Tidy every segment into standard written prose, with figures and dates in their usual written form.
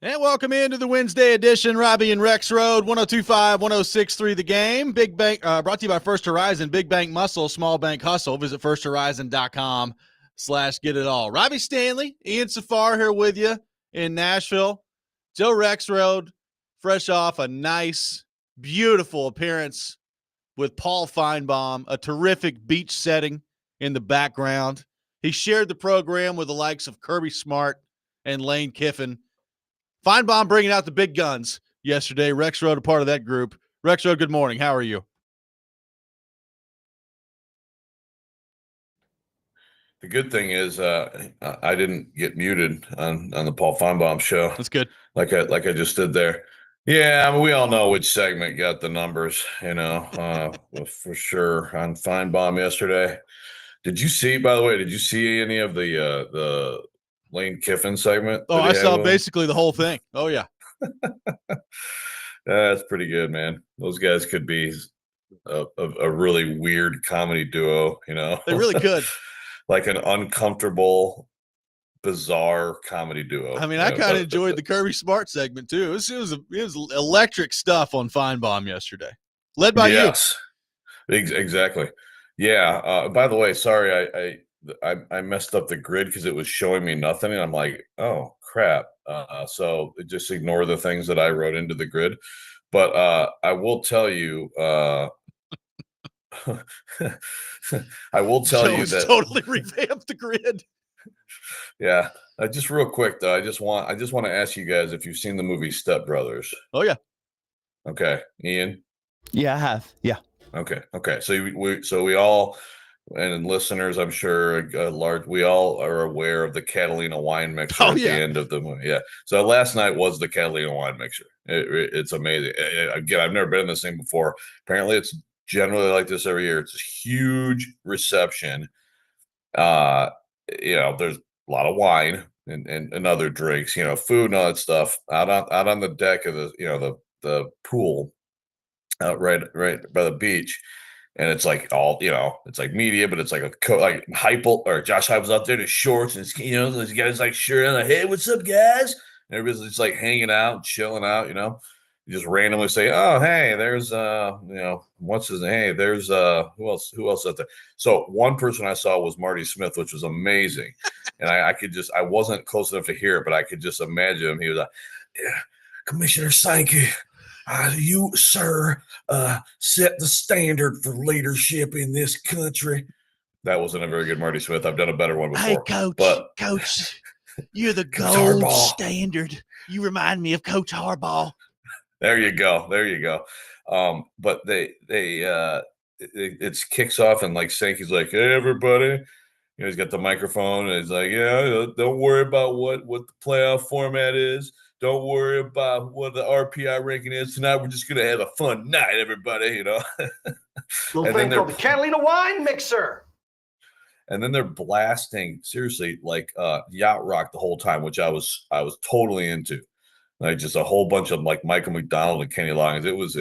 And welcome into the Wednesday edition, Robby and Rexrode, 102.5, 106.3 The Game. Big Bank, brought to you by First Horizon, Big Bank Muscle, Small Bank Hustle. Visit firsthorizon.com/get it all. Robby Stanley, Ian Safar here with you in Nashville. Joe Rexrode, fresh off a nice, beautiful appearance with Paul Feinbaum, a terrific beach setting in the background. He shared the program with the likes of Kirby Smart and Lane Kiffin. Feinbaum bringing out the big guns yesterday. Rexrode, a part of that group. Rexrode, good morning. How are you? The good thing is I didn't get muted on the Paul Feinbaum show. That's good. Like I just did there. Yeah, I mean, we all know which segment got the numbers, for sure on Feinbaum yesterday. By the way, did you see any of the Lane Kiffin segment? Oh, I saw basically the whole thing. Oh, yeah. That's pretty good, man. Those guys could be a really weird comedy duo, They really could. Like an uncomfortable, bizarre comedy duo. I mean, I kind of enjoyed the Kirby Smart segment, too. It was electric stuff on Feinbaum yesterday. Led by you. Exactly. Yeah. By the way, sorry, I messed up the grid because it was showing me nothing, and I'm like, oh crap. So just ignore the things that I wrote into the grid. But I will tell you, that totally revamped the grid. Yeah. Just real quick though, I just want to ask you guys if you've seen the movie Step Brothers. Oh yeah. Okay, Ian. Yeah, I have. Yeah. Okay. So we all, and listeners, I'm sure we all are aware of the Catalina wine mixer at the end of the movie. Yeah. So last night was the Catalina wine mixer. It's amazing. Again, I've never been in this thing before. Apparently, it's generally like this every year. It's a huge reception. There's a lot of wine and other drinks, food and all that stuff out on the deck of the pool out right by the beach. And it's like all, it's like media, but it's like like Heupel or Josh Heupel's out there in his shorts, and those guys like shirt on, like, hey, what's up, guys? And everybody's just like hanging out, chilling out, You just randomly say, oh, hey, there's what's his name? Hey, there's who else out there? So one person I saw was Marty Smith, which was amazing. And I wasn't close enough to hear it, but I could just imagine him. He was like, yeah, Commissioner Sankey, you, sir, set the standard for leadership in this country. That wasn't a very good Marty Smith. I've done a better one before. Hey, Coach, you're the gold standard. You remind me of Coach Harbaugh. There you go. But it kicks off, and like Sankey's like, hey, everybody. He's got the microphone, and he's like, yeah, don't worry about what the playoff format is. Don't worry about what the RPI ranking is tonight. We're just gonna have a fun night, everybody. Little thing called the Catalina wine mixer. And then they're blasting, seriously, like yacht rock the whole time, which I was totally into. Like just a whole bunch of like Michael McDonald and Kenny Loggins. It was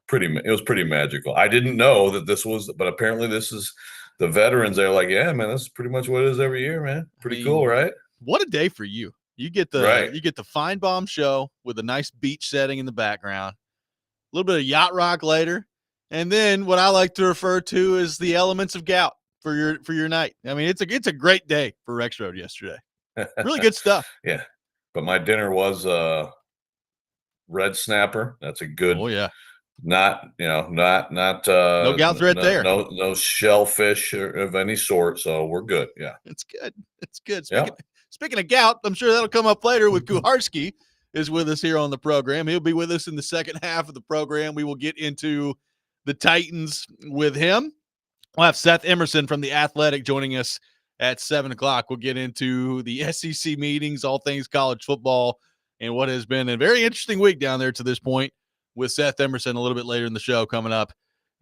pretty magical. I didn't know that this was, but apparently this is the veterans. They're like, yeah, man, this is pretty much what it is every year, man. Pretty cool, right? What a day for you. You get the Feinbaum show with a nice beach setting in the background, a little bit of yacht rock later, and then what I like to refer to as the elements of gout for your night. I mean, it's a great day for Rexrode yesterday. Really good stuff. Yeah, but my dinner was red snapper. That's a good. Oh yeah. Not no gout threat there. No shellfish of any sort. So we're good. Yeah, it's good. Speaking of gout, I'm sure that'll come up later with Kuharsky is with us here on the program. He'll be with us in the second half of the program. We will get into the Titans with him. We'll have Seth Emerson from The Athletic joining us at 7 o'clock. We'll get into the SEC meetings, all things college football, and what has been a very interesting week down there to this point with Seth Emerson a little bit later in the show coming up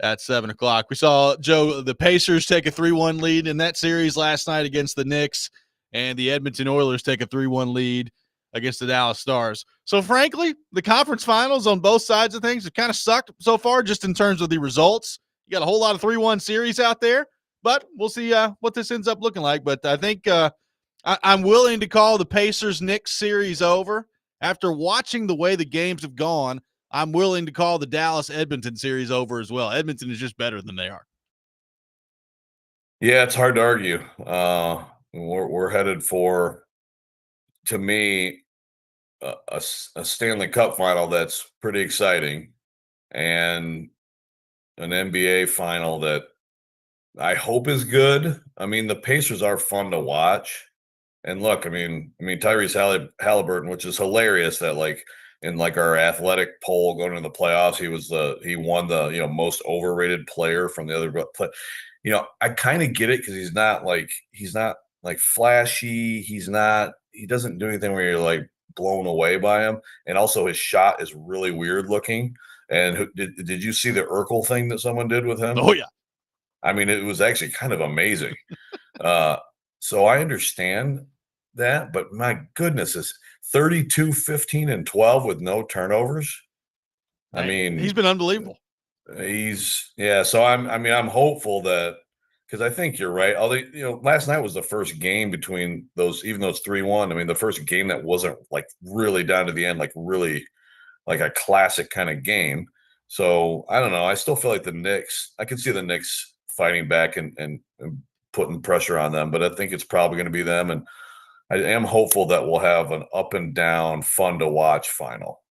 at 7 o'clock. We saw, Joe, the Pacers take a 3-1 lead in that series last night against the Knicks, and the Edmonton Oilers take a 3-1 lead against the Dallas Stars. So, frankly, the conference finals on both sides of things have kind of sucked so far just in terms of the results. You got a whole lot of 3-1 series out there, but we'll see what this ends up looking like. But I think I'm willing to call the Pacers-Knicks series over after watching the way the games have gone, I'm willing to call the Dallas-Edmonton series over as well. Edmonton is just better than they are. Yeah, it's hard to argue. We're headed for, to me, a Stanley Cup final that's pretty exciting, and an NBA final that I hope is good. I mean, the Pacers are fun to watch. And look, I mean, Tyrese Halliburton, which is hilarious that like in like our athletic poll going into the playoffs, he won the most overrated player from the other play. I kind of get it because he's not like flashy. He doesn't do anything where you're like blown away by him. And also his shot is really weird looking. And did you see the Urkel thing that someone did with him? Oh yeah. I mean, it was actually kind of amazing. So I understand that, but my goodness, is 32, 15, and 12 with no turnovers. I mean, he's been unbelievable. So I'm hopeful that, because I think you're right. Although, last night was the first game between those, even though it's 3-1. I mean, the first game that wasn't like really down to the end, like really like a classic kind of game. So I don't know. I still feel like I can see the Knicks fighting back and putting pressure on them, but I think it's probably going to be them. And I am hopeful that we'll have an up and down, fun to watch final.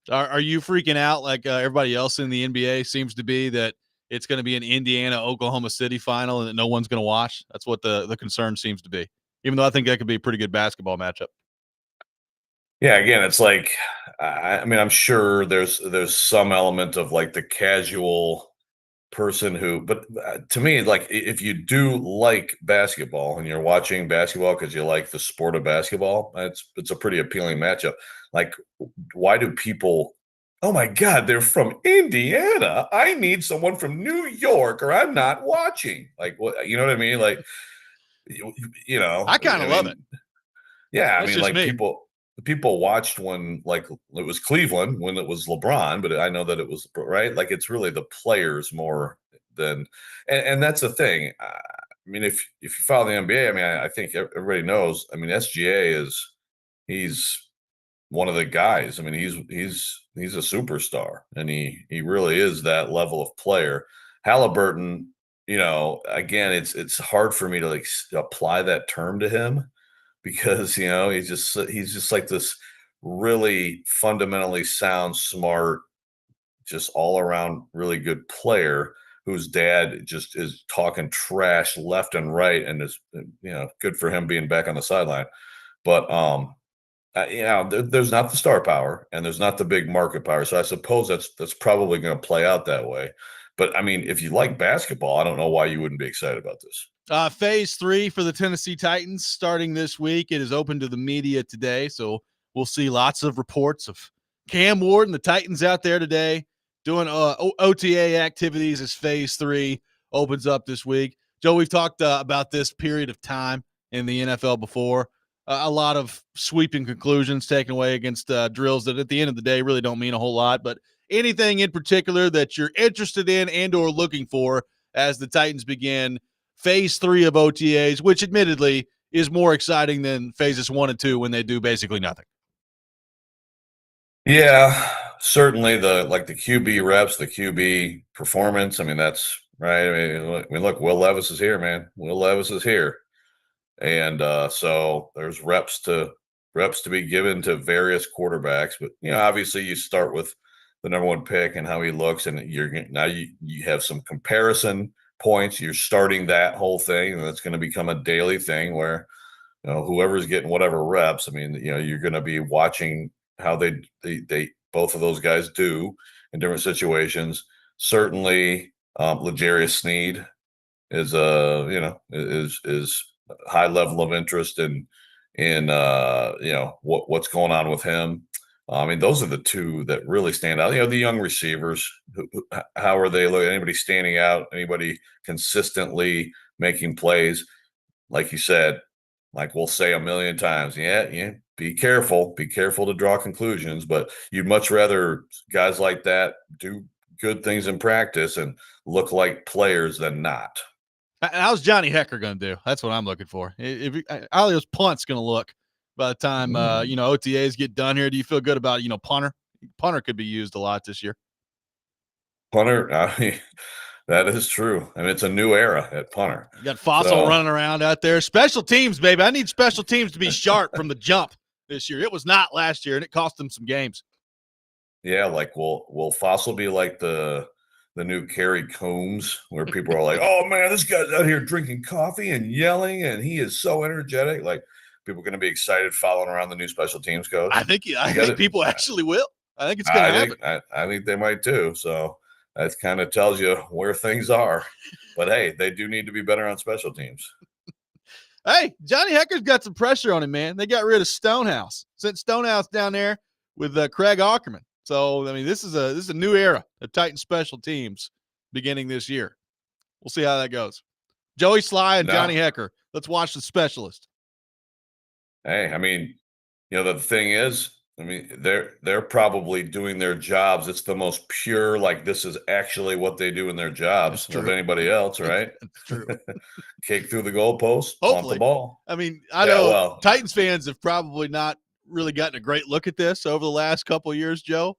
Are you freaking out like everybody else in the NBA seems to be, that it's going to be an Indiana-Oklahoma City final and that no one's going to watch? That's what the concern seems to be, even though I think that could be a pretty good basketball matchup. Yeah, again, it's like, I'm sure there's some element of like the casual person but to me, like if you do like basketball and you're watching basketball because you like the sport of basketball, it's a pretty appealing matchup. Like, why do people, oh my God, they're from Indiana, I need someone from New York or I'm not watching? Like, what, you know what I mean? Like, I kind of love it. Yeah, That's like people watched when like it was Cleveland when it was LeBron, but I know that it was right. Like, it's really the players more than, and that's the thing. I mean, if you follow the NBA, I mean, I think everybody knows. I mean, SGA he's one of the guys. I mean, he's a superstar, and he really is that level of player. Halliburton, again, it's hard for me to like apply that term to him, because he's just like this really fundamentally sound, smart, just all around really good player whose dad just is talking trash left and right, and is good for him being back on the sideline. But there's not the star power and there's not the big market power, so I suppose that's probably going to play out that way. But I mean, if you like basketball, I don't know why you wouldn't be excited about this. Phase 3 for the Tennessee Titans starting this week. It is open to the media today, so we'll see lots of reports of Cam Ward and the Titans out there today doing OTA activities as Phase 3 opens up this week. Joe, we've talked about this period of time in the NFL before. A lot of sweeping conclusions taken away against drills that at the end of the day really don't mean a whole lot, but anything in particular that you're interested in and or looking for as the Titans begin Phase 3 of OTAs, which admittedly is more exciting than phases 1 and 2 when they do basically nothing. Yeah, certainly the QB reps, the QB performance. I mean, that's right. I mean, look, Will Levis is here, man. Will Levis is here. And so there's reps to be given to various quarterbacks. But, obviously you start with the number 1 pick and how he looks, and you have some comparison points. You're starting that whole thing, and that's going to become a daily thing where whoever's getting whatever reps, I mean, you're going to be watching how they both of those guys do in different situations. Certainly L'Jarius Sneed is is high level of interest in what's going on with him. I mean, those are the two that really stand out. The young receivers, how are they looking? Anybody standing out? Anybody consistently making plays? Like you said, like we'll say a million times, yeah, be careful to draw conclusions. But you'd much rather guys like that do good things in practice and look like players than not. How's Johnny Hekker going to do? That's what I'm looking for. If Alio's punt's going to look by the time, OTAs get done here? Do you feel good about, punter? Punter could be used a lot this year. Punter, I mean, that is true. I mean, it's a new era at punter. You got Fossil running around out there. Special teams, baby. I need special teams to be sharp from the jump this year. It was not last year, and it cost them some games. Yeah, like will Fossil be like the new Kerry Combs, where people are like, "Oh man, this guy's out here drinking coffee and yelling, and he is so energetic." Like, people are going to be excited following around the new special teams coach. I think people actually will. I think it's going to happen. I think they might too. So that kind of tells you where things are. But hey, they do need to be better on special teams. Hey, Johnny Hecker's got some pressure on him, man. They got rid of Stonehouse. Sent Stonehouse down there with Craig Ackerman. So, I mean, this is a new era of Titan special teams beginning this year. We'll see how that goes. Joey Sly and Johnny Hecker. Let's watch the specialist. Hey, I mean, the thing is, I mean, they're probably doing their jobs. It's the most pure, like, this is actually what they do in their jobs of anybody else, right? That's true. Kick through the goalpost, pump the ball. I mean, I know Titans fans have probably not really gotten a great look at this over the last couple of years, Joe,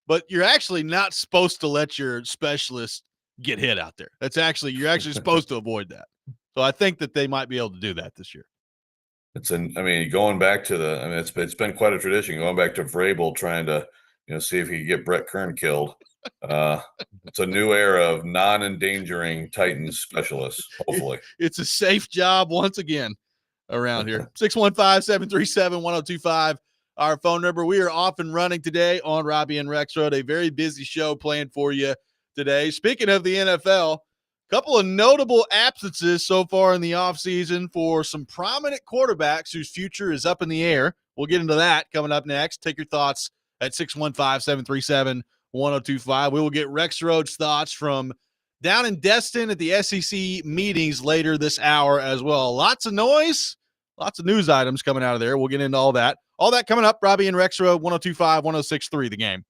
but you're actually not supposed to let your specialist get hit out there. You're actually supposed to avoid that. So I think that they might be able to do that this year. Going back to it's been quite a tradition going back to Vrabel trying to, see if he could get Brett Kern killed. It's a new era of non-endangering Titans specialists, hopefully. It's a safe job once again around here. 615-737-1025, our phone number. We are off and running today on Robby and Rexrode. A very busy show planned for you today. Speaking of the NFL, couple of notable absences so far in the offseason for some prominent quarterbacks whose future is up in the air. We'll get into that coming up next. Take your thoughts at 615-737-1025. We will get Rexrode's thoughts from down in Destin at the SEC meetings later this hour as well. Lots of noise, lots of news items coming out of there. We'll get into all that. All that coming up. Robby and Rexrode, 102.5, 106.3, The Game.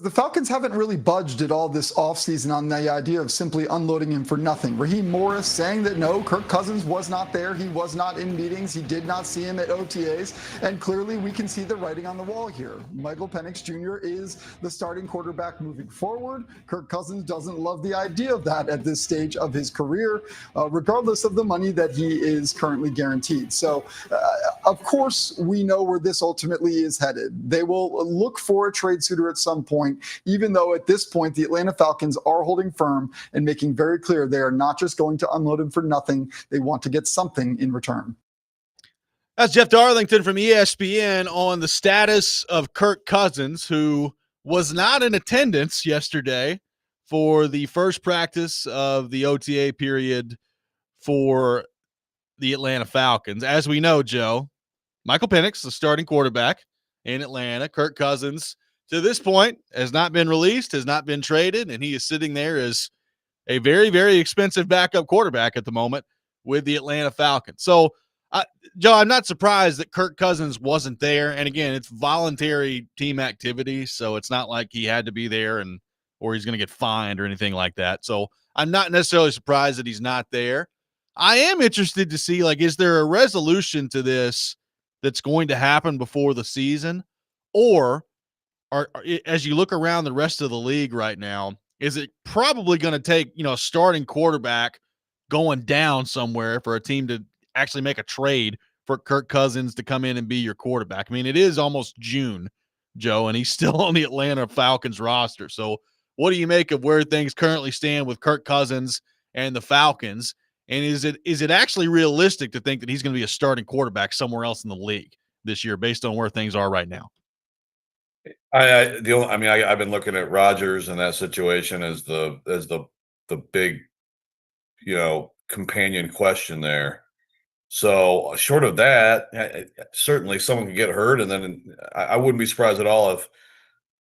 The Falcons haven't really budged at all this offseason on the idea of simply unloading him for nothing. Raheem Morris saying that no, Kirk Cousins was not there. He was not in meetings. He did not see him at OTAs. And clearly we can see the writing on the wall here. Michael Penix Jr. is the starting quarterback moving forward. Kirk Cousins doesn't love the idea of that at this stage of his career, regardless of the money that he is currently guaranteed. So, of course, we know where this ultimately is headed. They will look for a trade suitor at some point, even though at this point the Atlanta Falcons are holding firm and making very clear they are not just going to unload him for nothing. They want to get something in return. That's Jeff Darlington from ESPN on the status of Kirk Cousins, who was not in attendance yesterday for the first practice of the OTA period for the Atlanta Falcons. As we know, Joe, Michael Penix, the starting quarterback in Atlanta, Kirk Cousins, to this point, has not been released, has not been traded, and he is sitting there as a very, very expensive backup quarterback at the moment with the Atlanta Falcons. So, Joe, I'm not surprised that Kirk Cousins wasn't there. And again, it's voluntary team activity, so it's not like he had to be there or he's going to get fined or anything like that. So I'm not necessarily surprised that he's not there. I am interested to see, is there a resolution to this that's going to happen before the season? Or as you look around the rest of the league right now, is it probably going to take, a starting quarterback going down somewhere for a team to actually make a trade for Kirk Cousins to come in and be your quarterback? I mean, it is almost June, Joe, and he's still on the Atlanta Falcons roster. So what do you make of where things currently stand with Kirk Cousins and the Falcons? And is it actually realistic to think that he's going to be a starting quarterback somewhere else in the league this year based on where things are right now? I've been looking at Rodgers in that situation as the big, companion question there. So short of that, certainly someone could get hurt, and then I wouldn't be surprised at all if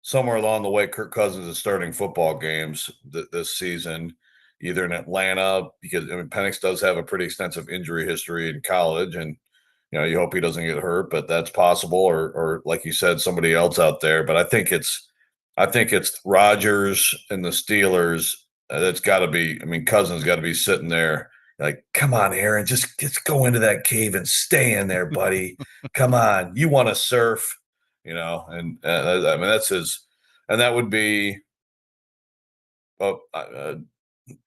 somewhere along the way Kirk Cousins is starting football games this season, either in Atlanta, because Penix does have a pretty extensive injury history in college, and you hope he doesn't get hurt, but that's possible, or like you said, somebody else out there. But I think it's Rodgers and the Steelers. That's got to be. Cousins got to be sitting there like, come on, Aaron, just go into that cave and stay in there, buddy. Come on, you want to surf, And that's his, and that would be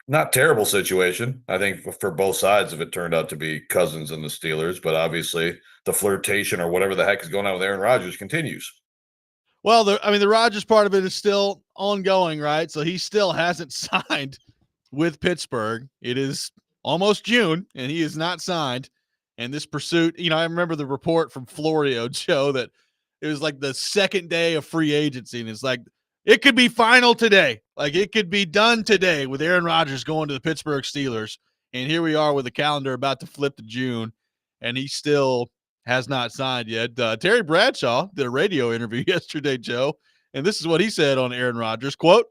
not terrible situation, I think, for both sides if it turned out to be Cousins and the Steelers. But obviously the flirtation or whatever the heck is going on with Aaron Rodgers continues. Well, the Rodgers part of it is still ongoing, right? So he still hasn't signed with Pittsburgh. It is almost June, and he is not signed. And this pursuit, I remember the report from Florio, Joe, that it was like the second day of free agency, and it's like, it could be final today. Like, it could be done today with Aaron Rodgers going to the Pittsburgh Steelers. And here we are with the calendar about to flip to June, and he still has not signed yet. Terry Bradshaw did a radio interview yesterday, Joe, and this is what he said on Aaron Rodgers, quote,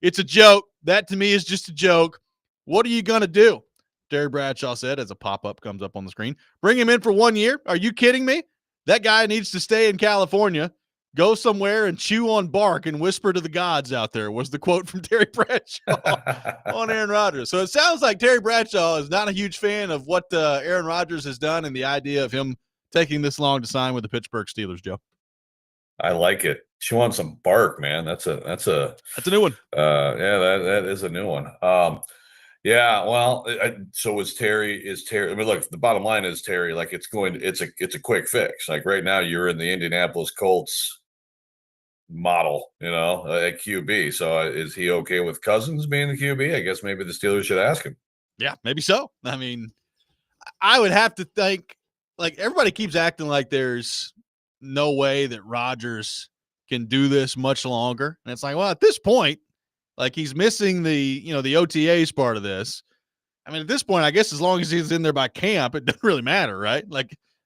"It's a joke. That to me is just a joke. What are you going to do?" Terry Bradshaw said as a pop-up comes up on the screen. "Bring him in for 1 year? Are you kidding me? That guy needs to stay in California. Go somewhere and chew on bark and whisper to the gods out there," was the quote from Terry Bradshaw on Aaron Rodgers. So it sounds like Terry Bradshaw is not a huge fan of what Aaron Rodgers has done and the idea of him taking this long to sign with the Pittsburgh Steelers, Joe. I like it. Chew on some bark, man. That's a new one. That is a new one. Yeah, well, so is Terry. Look, the bottom line is, Terry, like, it's a quick fix. Like, right now you're in the Indianapolis Colts model, at QB. So is he okay with Cousins being the QB? I guess maybe the Steelers should ask him. Yeah, maybe so. I would have to think, everybody keeps acting like there's no way that Rodgers can do this much longer. And it's like, well, at this point, he's missing the OTAs part of this. At this point, I guess as long as he's in there by camp, it doesn't really matter, right?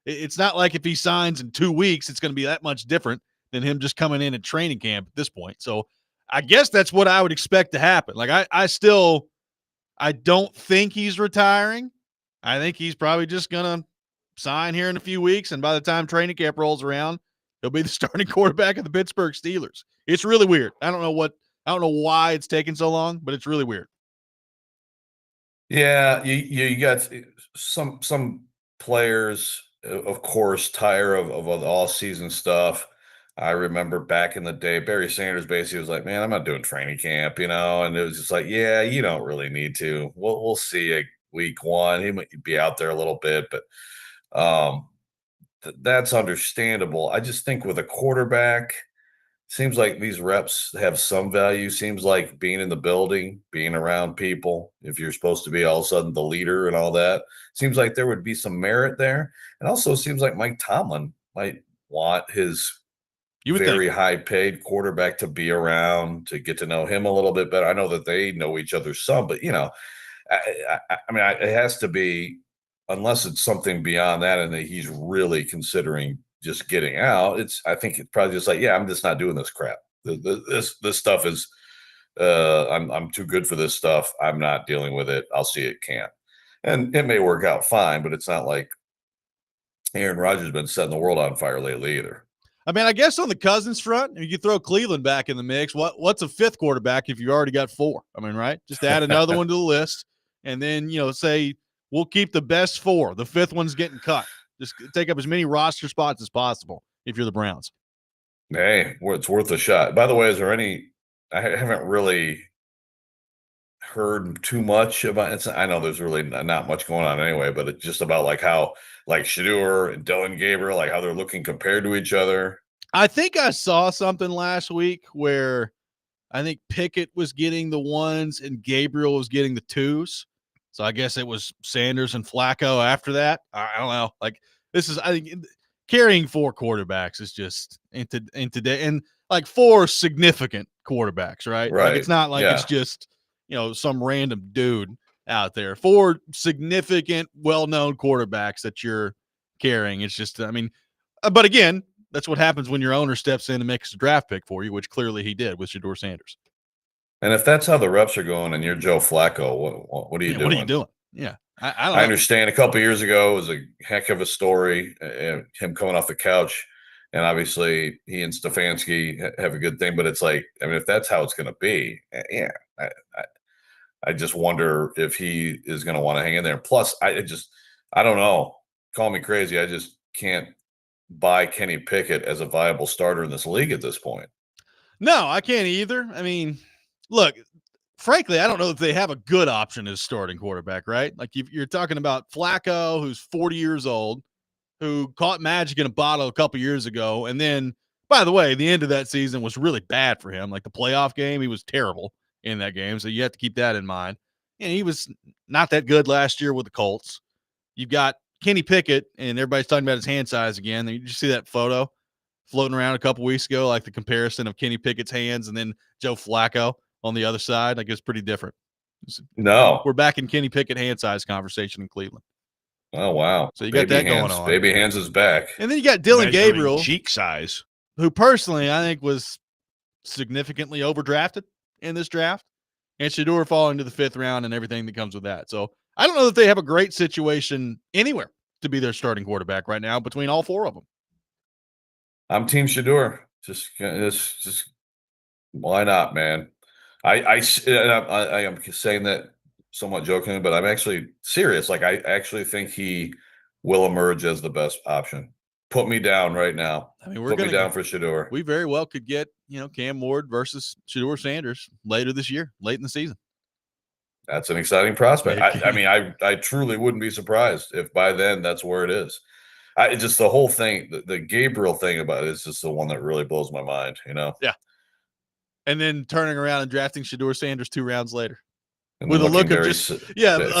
It's not like if he signs in 2 weeks, it's going to be that much different than him just coming in at training camp at this point. So I guess that's what I would expect to happen. I don't think he's retiring. I think he's probably just going to sign here in a few weeks. And by the time training camp rolls around, He'll be the starting quarterback of the Pittsburgh Steelers. It's really weird. I don't know why it's taking so long, but it's really weird. Yeah, you got some players, of course, tire of the all season stuff. I remember back in the day, Barry Sanders basically was like, "Man, I'm not doing training camp," and it was just like, "Yeah, you don't really need to. We'll see you week one. He might be out there a little bit, but that's understandable." I just think with a quarterback, seems like these reps have some value. Seems like being in the building, being around people, if you're supposed to be all of a sudden the leader and all that, seems like there would be some merit there. And also seems like Mike Tomlin might want his very high paid quarterback to be around to get to know him a little bit better. I know that they know each other some, but it has to be, unless it's something beyond that and that he's really considering just getting out. I think it's probably just like, yeah, I'm just not doing this crap. This stuff is, I'm too good for this stuff. I'm not dealing with it. I'll see it can't. And it may work out fine, but it's not like Aaron Rodgers has been setting the world on fire lately either. I mean, I guess on the Cousins front, you throw Cleveland back in the mix. What's a fifth quarterback if you already got four? I mean, right? Just add another one to the list, and then say we'll keep the best four. The fifth one's getting cut. Just take up as many roster spots as possible if you're the Browns. Hey, it's worth a shot. By the way, is there any? I haven't really heard too much about it. I know there's really not much going on anyway, but it's just about like how Shedeur and Dylan Gabriel, like how they're looking compared to each other. I think I saw something last week where I think Pickett was getting the ones and Gabriel was getting the twos. So I guess it was Sanders and Flacco after that. I don't know. Like I think carrying four quarterbacks is just in today, and like four significant quarterbacks, right? Like it's not like it's just some random dude out there. Four significant, well-known quarterbacks that you're carrying. It's just, but again, that's what happens when your owner steps in and makes a draft pick for you, which clearly he did with Shedeur Sanders. And if that's how the reps are going and you're Joe Flacco, what are you doing? What are you doing? Yeah. I understand a couple of years ago it was a heck of a story, him coming off the couch, and obviously he and Stefanski have a good thing, but it's like, if that's how it's going to be, I just wonder if he is going to want to hang in there. Plus, I don't know. Call me crazy. I just can't buy Kenny Pickett as a viable starter in this league at this point. No, I can't either. I mean, look, frankly, I don't know if they have a good option as starting quarterback, right? Like you're talking about Flacco, who's 40 years old, who caught magic in a bottle a couple years ago. And then, by the way, the end of that season was really bad for him. Like the playoff game, he was terrible in that game. So you have to keep that in mind. And he was not that good last year with the Colts. You've got Kenny Pickett, and everybody's talking about his hand size again. Did you see that photo floating around a couple weeks ago, like the comparison of Kenny Pickett's hands and then Joe Flacco on the other side? Like it's pretty different. No. We're back in Kenny Pickett hand size conversation in Cleveland. Oh, wow. So you got that going on. Baby hands is back. And then you got Dylan Gabriel. Cheek size. Who personally I think was significantly overdrafted in this draft. And Shedeur falling to the fifth round and everything that comes with that. So I don't know that they have a great situation anywhere to be their starting quarterback right now between all four of them. I'm Team Shedeur. Just why not, man? I am saying that somewhat jokingly, but I'm actually serious. Like I actually think he will emerge as the best option. Put me down right now. Put me down for Shedeur. We very well could get Cam Ward versus Shedeur Sanders later this year, late in the season. That's an exciting prospect. I truly wouldn't be surprised if by then that's where it is. Just the whole thing, the Gabriel thing about it is just the one that really blows my mind, Yeah. And then turning around and drafting Shedeur Sanders 2 rounds later. And with a look of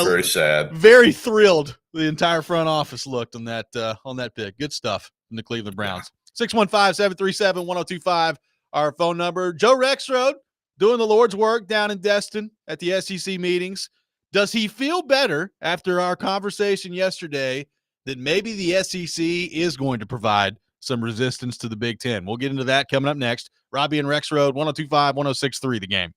very sad. Very thrilled the entire front office looked on that pick. Good stuff from the Cleveland Browns. 615-737-1025, our phone number. Joe Rexrode doing the Lord's work down in Destin at the SEC meetings. Does he feel better after our conversation yesterday that maybe the SEC is going to provide some resistance to the Big Ten? We'll get into that coming up next. Robby and Rexrode, 102.5, 106.3, The Game.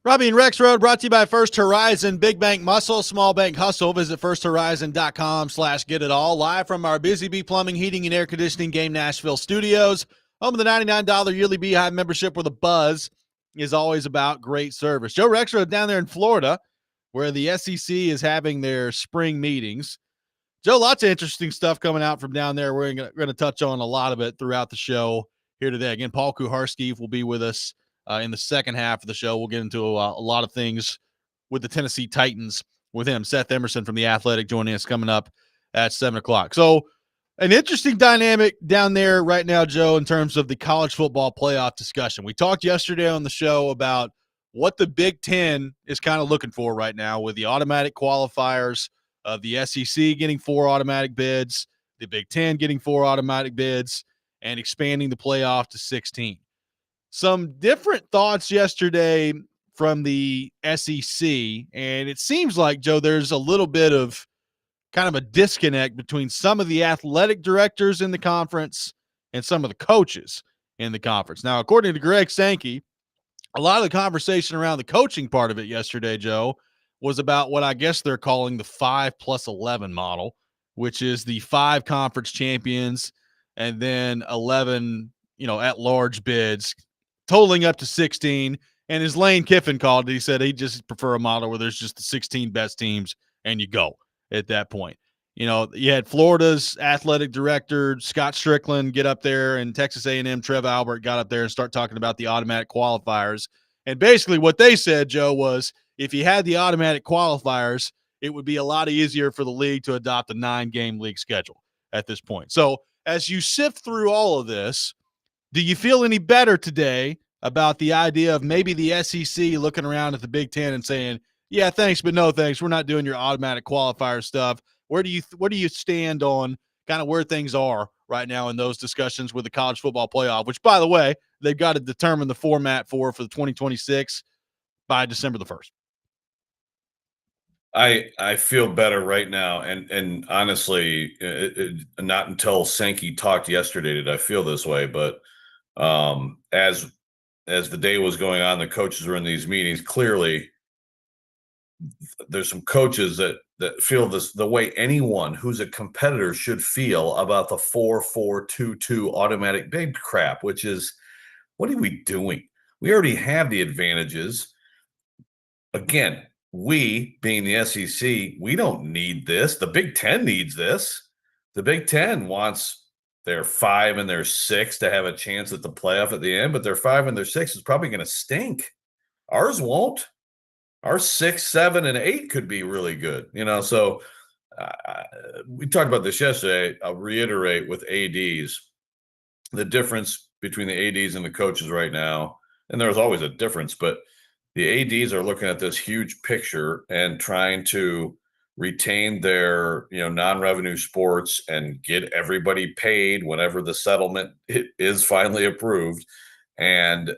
Robby and Rexrode brought to you by First Horizon. Big bank muscle, small bank hustle. Visit firsthorizon.com/getitall. Live from our Busy Bee Plumbing, Heating, and Air Conditioning Game Nashville studios. Home of the $99 yearly Beehive membership, where the buzz is always about great service. Joe Rexrode down there in Florida, where the SEC is having their spring meetings. Joe, lots of interesting stuff coming out from down there. We're going to touch on a lot of it throughout the show here today. Again, Paul Kuharsky will be with us in the second half of the show. We'll get into a lot of things with the Tennessee Titans with him. Seth Emerson from The Athletic joining us coming up at 7 o'clock. So an interesting dynamic down there right now, Joe, in terms of the college football playoff discussion. We talked yesterday on the show about what the Big Ten is kind of looking for right now with the automatic qualifiers of the SEC getting 4 automatic bids, the Big Ten getting 4 automatic bids, and expanding the playoff to 16. Some different thoughts yesterday from the SEC, and it seems like, Joe, there's a little bit of kind of a disconnect between some of the athletic directors in the conference and some of the coaches in the conference. Now, according to Greg Sankey, a lot of the conversation around the coaching part of it yesterday, Joe, was about what I guess they're calling the 5+11 model, which is the 5 conference champions and then 11, at-large bids, totaling up to 16. And as Lane Kiffin called it, he said he'd just prefer a model where there's just the 16 best teams and you go at that point. You had Florida's athletic director, Scott Strickland, get up there, and Texas A&M, Trev Albert, got up there and start talking about the automatic qualifiers. And basically what they said, Joe, was if you had the automatic qualifiers, it would be a lot easier for the league to adopt a 9-game league schedule at this point. So as you sift through all of this, do you feel any better today about the idea of maybe the SEC looking around at the Big Ten and saying, yeah, thanks, but no thanks, we're not doing your automatic qualifier stuff? Where do you stand on kind of where things are right now in those discussions with the college football playoff, which, by the way, they've got to determine the format for the 2026 by December the 1st? I feel better right now, and honestly, not until Sankey talked yesterday did I feel this way. But as the day was going on, the coaches were in these meetings. Clearly, there's some coaches that feel this the way anyone who's a competitor should feel about the 4-4-2-2 automatic bid crap, which is, what are we doing? We already have the advantages. Again, we, being the SEC, we don't need this. The Big Ten needs this. The Big Ten wants their 5 and their 6 to have a chance at the playoff at the end, but their 5 and their 6 is probably going to stink. Ours won't. Our 6, 7, and 8 could be really good. So we talked about this yesterday. I'll reiterate with ADs, the difference between the ADs and the coaches right now, and there's always a difference, but the ADs are looking at this huge picture and trying to retain their, non-revenue sports and get everybody paid whenever the settlement is finally approved. And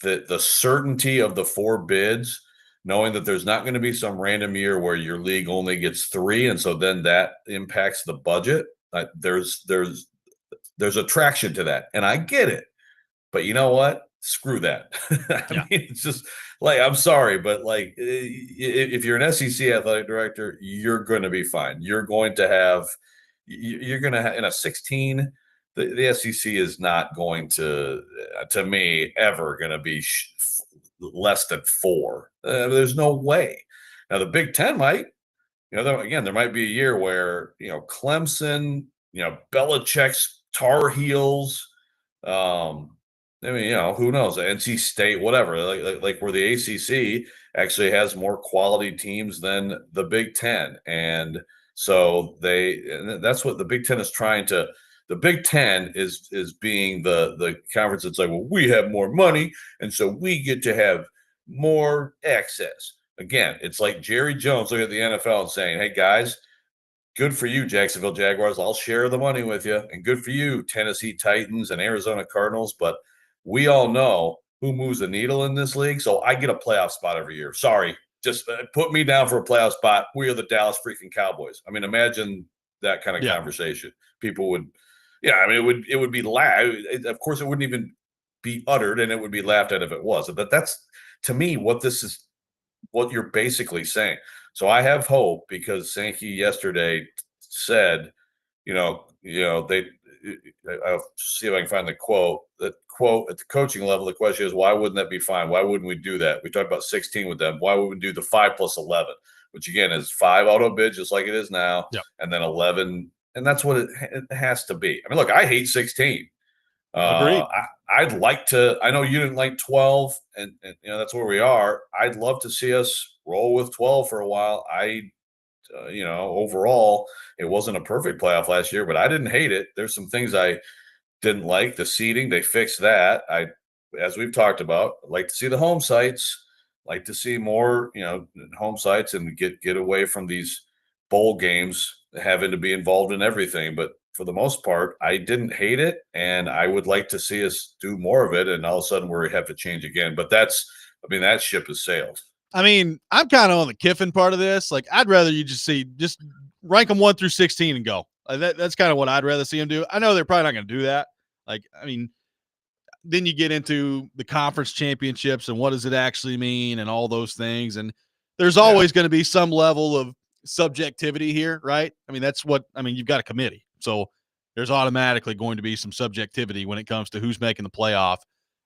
the certainty of the 4 bids, knowing that there's not going to be some random year where your league only gets 3. And so then that impacts the budget. There's attraction to that. And I get it, but you know what? Screw that. I mean, it's just like, I'm sorry, but like, if you're an SEC athletic director, you're going to be fine. You're going to have in a 16, the SEC is not going to me, ever going to be less than 4. There's no way. Now the Big Ten might, there might be a year where, Clemson, Belichick's Tar Heels, who knows? NC State, whatever, like where the ACC actually has more quality teams than the Big Ten. And so that's what the Big Ten is trying to. The Big Ten is being the conference that's like, well, we have more money, and so we get to have more access. Again, it's like Jerry Jones looking at the NFL and saying, hey, guys, good for you, Jacksonville Jaguars. I'll share the money with you. And good for you, Tennessee Titans and Arizona Cardinals. But we all know who moves the needle in this league, so I get a playoff spot every year. Sorry, just put me down for a playoff spot. We are the Dallas freaking Cowboys. I mean, imagine that kind of conversation. People would – it would be loud. Of course, it wouldn't even be uttered, and it would be laughed at if it was. But that's, to me, what you're basically saying. So I have hope, because Sankey yesterday said, I'll see if I can find the quote. The quote at the coaching level, the question is, why wouldn't that be fine? Why wouldn't we do that? We talked about 16 with them. Why wouldn't we do the 5+11, which again is 5 auto bids, just like it is now, and then 11, and that's what it has to be. I mean, look, I hate 16. Agreed. I'd like to. I know you didn't like 12, and that's where we are. I'd love to see us roll with 12 for a while. Overall, it wasn't a perfect playoff last year, but I didn't hate it. There's some things I didn't like. The seating, they fixed that. As we've talked about, I'd like to see the home sites, like to see more, home sites, and get away from these bowl games having to be involved in everything. But for the most part, I didn't hate it, and I would like to see us do more of it. And all of a sudden, we have to change again. But that ship has sailed. I mean, I'm kind of on the Kiffin part of this. Like, I'd rather you just rank them 1 through 16 and go. That's kind of what I'd rather see them do. I know they're probably not going to do that. Like, I mean, then you get into the conference championships and what does it actually mean and all those things. And there's always going to be some level of subjectivity here, right? I mean, you've got a committee. So there's automatically going to be some subjectivity when it comes to who's making the playoff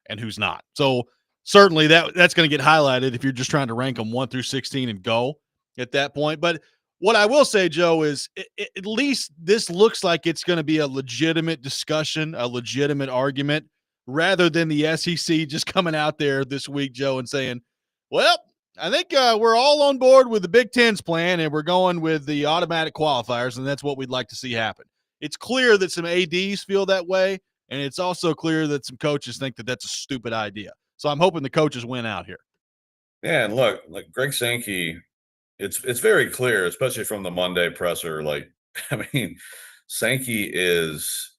and who's not. So certainly that's going to get highlighted if you're just trying to rank them 1 through 16 and go at that point. But what I will say, Joe, is at least this looks like it's going to be a legitimate discussion, a legitimate argument, rather than the SEC just coming out there this week, Joe, and saying, well, I think we're all on board with the Big Ten's plan, and we're going with the automatic qualifiers, and that's what we'd like to see happen. It's clear that some ADs feel that way, and it's also clear that some coaches think that that's a stupid idea. So I'm hoping the coaches win out here. Yeah, and look, like Greg Sankey, it's very clear, especially from the Monday presser. Like, I mean, Sankey is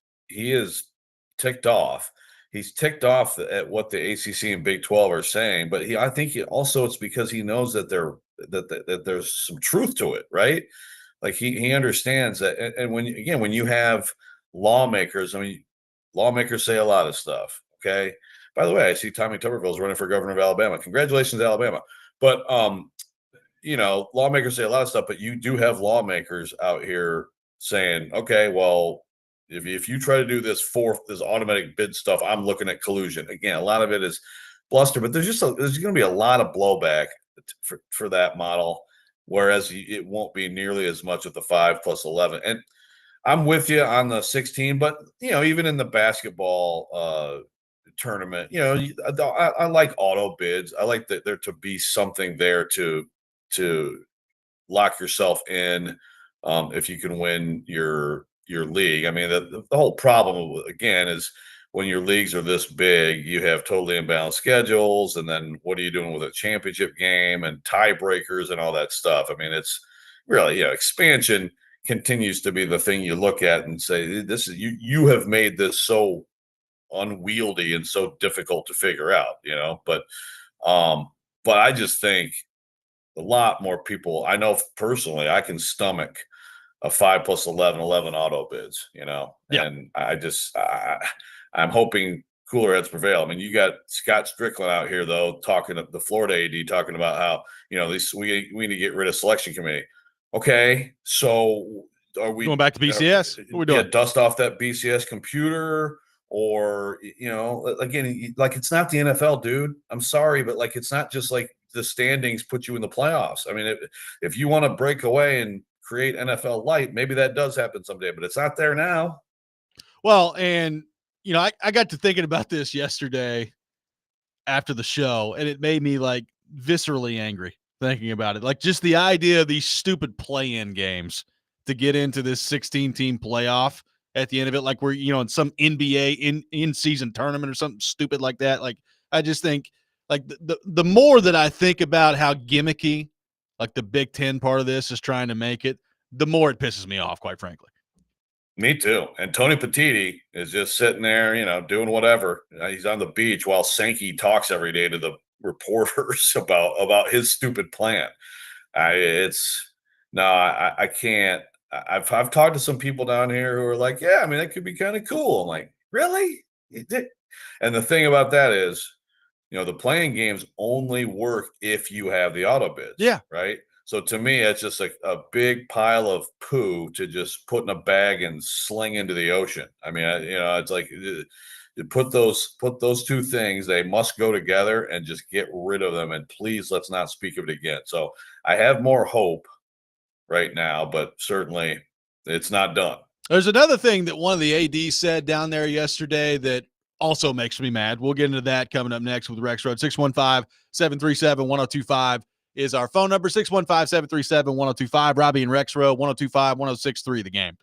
ticked off. He's ticked off at what the ACC and Big 12 are saying, but I think it's because he knows that that there's some truth to it, right? Like he understands that, and when you have lawmakers, I mean, lawmakers say a lot of stuff. Okay. By the way, I see Tommy Tuberville is running for governor of Alabama. Congratulations, Alabama. But lawmakers say a lot of stuff, but you do have lawmakers out here saying, okay, well, if you try to do this automatic bid stuff, I'm looking at collusion. Again, a lot of it is bluster, but there's going to be a lot of blowback for that model, whereas it won't be nearly as much of the 5+11. And I'm with you on the 16, but even in the basketball tournament, I like auto bids. I like that there to be something there to lock yourself in if you can win your league. I mean, the whole problem again is when your leagues are this big, you have totally imbalanced schedules, and then what are you doing with a championship game and tiebreakers and all that stuff? I mean, it's really expansion continues to be the thing you look at and say, this is you have made this so unwieldy and so difficult to figure out, but I just think a lot more people, I know personally, I can stomach a 5+11 auto bids, and I'm hoping cooler heads prevail. I mean, you got Scott Strickland out here though, talking to the Florida AD, talking about how, we need to get rid of selection committee. Okay. So are we going back to BCS? What are we doing? Yeah, dust off that BCS computer, or, again, like it's not the NFL, dude. I'm sorry, but like, it's not just like the standings put you in the playoffs. I mean, if you want to break away and create NFL light, maybe that does happen someday, but it's not there now. Well, and I got to thinking about this yesterday after the show, and it made me like viscerally angry thinking about it. Like just the idea of these stupid play-in games to get into this 16-team playoff at the end of it, like we're in some NBA in-season tournament or something stupid like that. Like I just think like the more that I think about how gimmicky like the Big Ten part of this is trying to make it, the more it pisses me off, quite frankly. Me too. And Tony Petitti is just sitting there, doing whatever. He's on the beach while Sankey talks every day to the reporters about his stupid plan. I can't. I've talked to some people down here who are like, yeah, I mean, that could be kind of cool. I'm like, really? And the thing about that is, the playing games only work if you have the auto bids. Yeah. Right. So to me, it's just a big pile of poo to just put in a bag and sling into the ocean. I mean, it's like you put those two things, they must go together, and just get rid of them. And please, let's not speak of it again. So I have more hope right now, but certainly it's not done. There's another thing that one of the ADs said down there yesterday that also makes me mad. We'll get into that coming up next with Rexrode. 615-737-1025 is our phone number. 615-737-1025. Robby and Rexrode, 1025-1063, the game.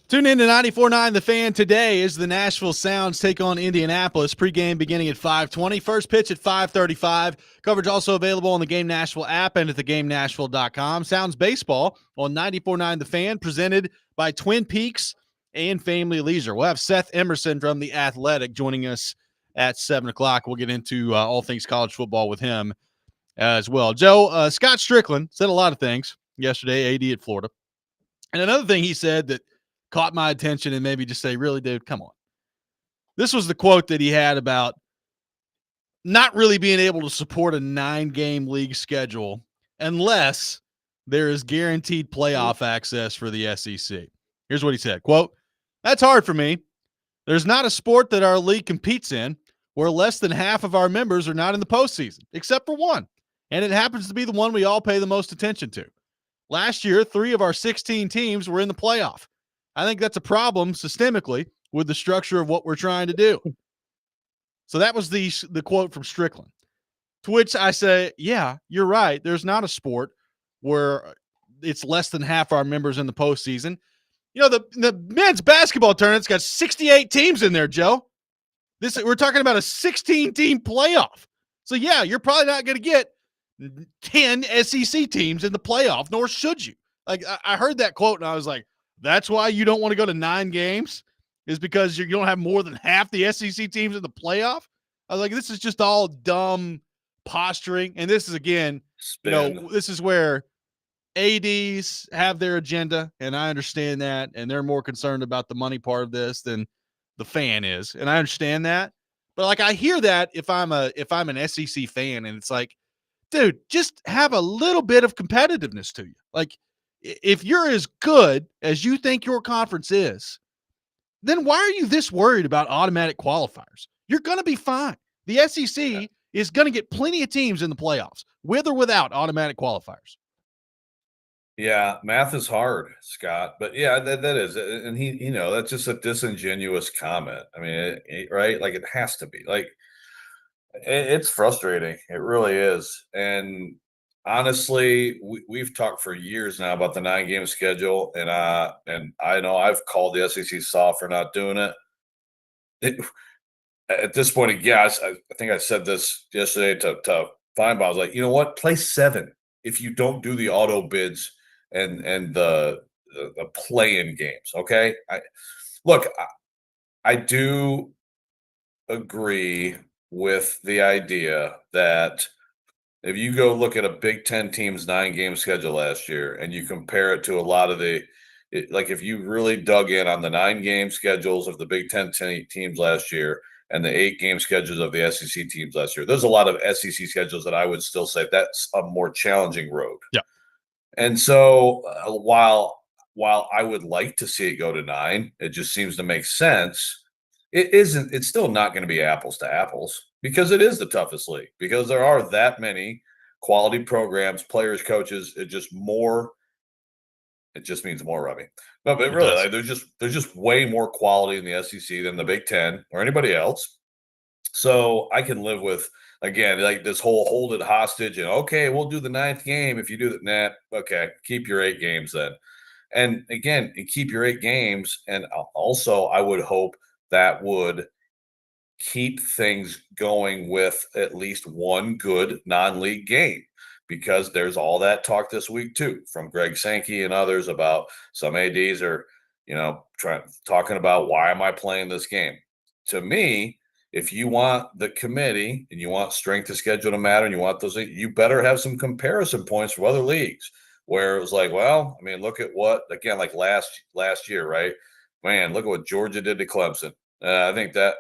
Tune in to 94.9 The Fan today as the Nashville Sounds take on Indianapolis. Pregame beginning at 5:20. First pitch at 5:35. Coverage also available on the Game Nashville app and at theGameNashville.com. Sounds baseball on 94.9 The Fan, presented by Twin Peaks and Family Leisure. We'll have Seth Emerson from The Athletic joining us at 7 o'clock. We'll get into all things college football with him as well. Joe, Scott Strickland said a lot of things yesterday, AD at Florida. And another thing he said that caught my attention and maybe just say, really, dude, come on. This was the quote that he had about not really being able to support a 9-game league schedule unless there is guaranteed playoff access for the SEC. Here's what he said, quote, "That's hard for me. There's not a sport that our league competes in where less than half of our members are not in the postseason, except for one. And it happens to be the one we all pay the most attention to. Last year, 3 of our 16 teams were in the playoff. I think that's a problem systemically with the structure of what we're trying to do." So that was the quote from Strickland, to which I say, yeah, you're right. There's not a sport where it's less than half our members in the postseason. You know, the men's basketball tournament's got 68 teams in there, Joe. We're talking about a 16-team playoff. So, yeah, you're probably not going to get 10 SEC teams in the playoff, nor should you. Like, I heard that quote, and I was like, that's why you don't want to go to 9 games, is because you don't have more than half the SEC teams in the playoff? I was like, this is just all dumb posturing. And this is, again, this is where ADs have their agenda, and I understand that, and they're more concerned about the money part of this than the fan is, and I understand that. But, like, I hear that if I'm an SEC fan, and it's like, dude, just have a little bit of competitiveness to you. Like, if you're as good as you think your conference is, then why are you this worried about automatic qualifiers? You're going to be fine. The SEC is going to get plenty of teams in the playoffs, with or without automatic qualifiers. Yeah, math is hard, Scott. But yeah, that is, and that's just a disingenuous comment. I mean, right? Like, it has to be. Like, it's frustrating. It really is. And honestly, we've talked for years now about the 9-game schedule, and I know I've called the SEC soft for not doing it. At this point, again, I think I said this yesterday to Feinbaum. I was like, you know what? Play 7 if you don't do the auto bids and the play-in games. Okay, I do agree with the idea that if you go look at a Big Ten team's 9-game schedule last year and you compare it to a lot of like if you really dug in on the 9-game schedules of the Big Ten teams last year and the 8-game schedules of the SEC teams last year, there's a lot of SEC schedules that I would still say that's a more challenging road. Yeah. And so while I would like to see it go to 9, it just seems to make sense. It's still not going to be apples to apples because it is the toughest league, because there are that many quality programs, players, coaches. It just means more, Robby. No, but really, like, there's just way more quality in the SEC than the Big Ten or anybody else. So I can live with, again, like this whole hold it hostage and, okay, we'll do the 9th game if you do that. Nah, okay, keep your 8 games then. And again, keep your 8 games. And also, I would hope that would keep things going with at least one good non-league game, because there's all that talk this week too from Greg Sankey and others about some ADs are, talking about, why am I playing this game? To me, if you want the committee and you want strength of schedule to matter and you want those, you better have some comparison points from other leagues where it was like, well, I mean, look at what, again, like last year, right? Man, look at what Georgia did to Clemson. I think that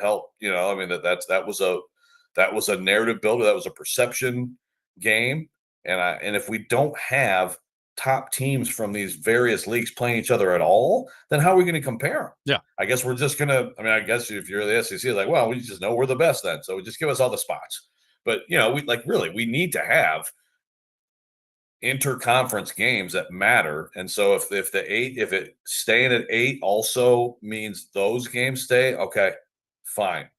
helped. I mean, that was a narrative builder. That was a perception game. And if we don't have top teams from these various leagues playing each other at all, then how are we going to compare them? Yeah, I guess we're just going to. I mean, I guess if you're the SEC, it's like, well, we just know we're the best then, so just give us all the spots. But we need to have interconference games that matter. And so if it staying at 8 also means those games stay, okay, fine.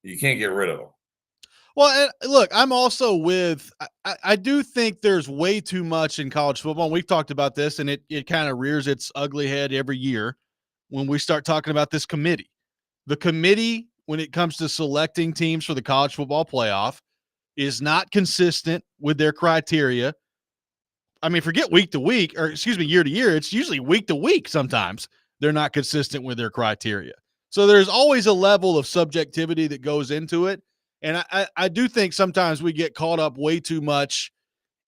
You can't get rid of them. Well, and look, I'm also with I do think there's way too much in college football. And we've talked about this, and it kind of rears its ugly head every year when we start talking about this committee. The committee, when it comes to selecting teams for the college football playoff, is not consistent with their criteria. I mean, forget week to week, or excuse me, year to year. It's usually week to week sometimes they're not consistent with their criteria. So there's always a level of subjectivity that goes into it. And I do think sometimes we get caught up way too much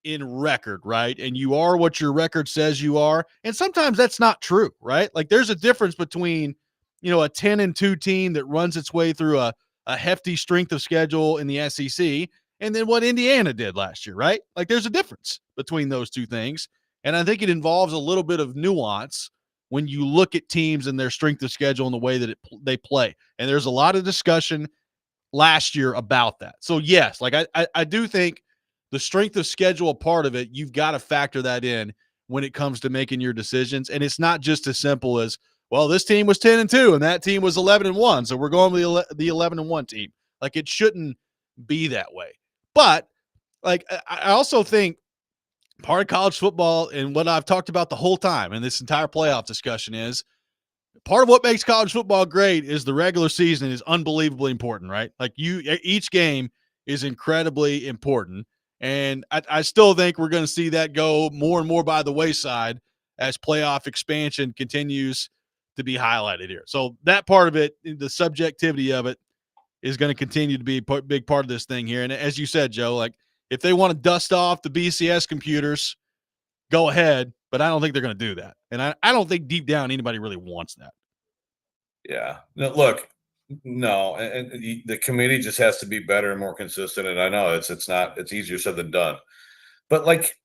in record, right? And you are what your record says you are. And sometimes that's not true, right? Like there's a difference between, a 10-2 team that runs its way through a hefty strength of schedule in the SEC and then what Indiana did last year, right? Like there's a difference between those two things. And I think it involves a little bit of nuance when you look at teams and their strength of schedule and the way that they play. And there's a lot of discussion last year about that. So yes, like I do think the strength of schedule part of it, you've got to factor that in when it comes to making your decisions. And it's not just as simple as, well, this team was 10-2 and that team was 11-1. So we're going with the 11-1 team. Like it shouldn't be that way. But like I also think part of college football and what I've talked about the whole time in this entire playoff discussion is part of what makes college football great is the regular season is unbelievably important, right? Like each game is incredibly important. And I still think we're going to see that go more and more by the wayside as playoff expansion continues to be highlighted here. So that part of it, the subjectivity of it, is going to continue to be a big part of this thing here. And as you said, Joe, like if they want to dust off the BCS computers, go ahead. But I don't think they're going to do that. And I don't think deep down anybody really wants that. Yeah. No, look, no, and the committee just has to be better and more consistent. And I know it's easier said than done. But like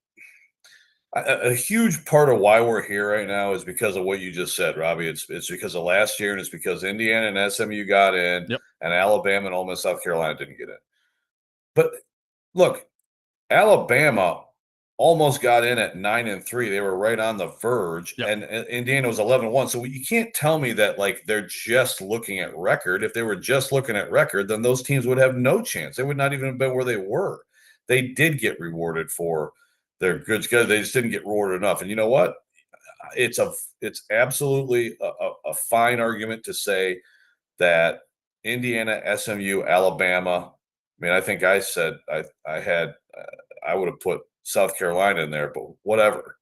a huge part of why we're here right now is because of what you just said, Robbie. It's because of last year, and it's because Indiana and SMU got in, Yep. and Alabama and Ole Miss, South Carolina didn't get in. But look, Alabama almost got in at 9-3. They were right on the verge, Yep. and Indiana was 11-1. So you can't tell me that like they're just looking at record. If they were just looking at record, then those teams would have no chance. They would not even have been where they were. They did get rewarded for their good schedule. They just didn't get rewarded enough. And you know what? It's absolutely a fine argument to say that Indiana, SMU, Alabama. I mean, I think I said I would have put South Carolina in there, but whatever.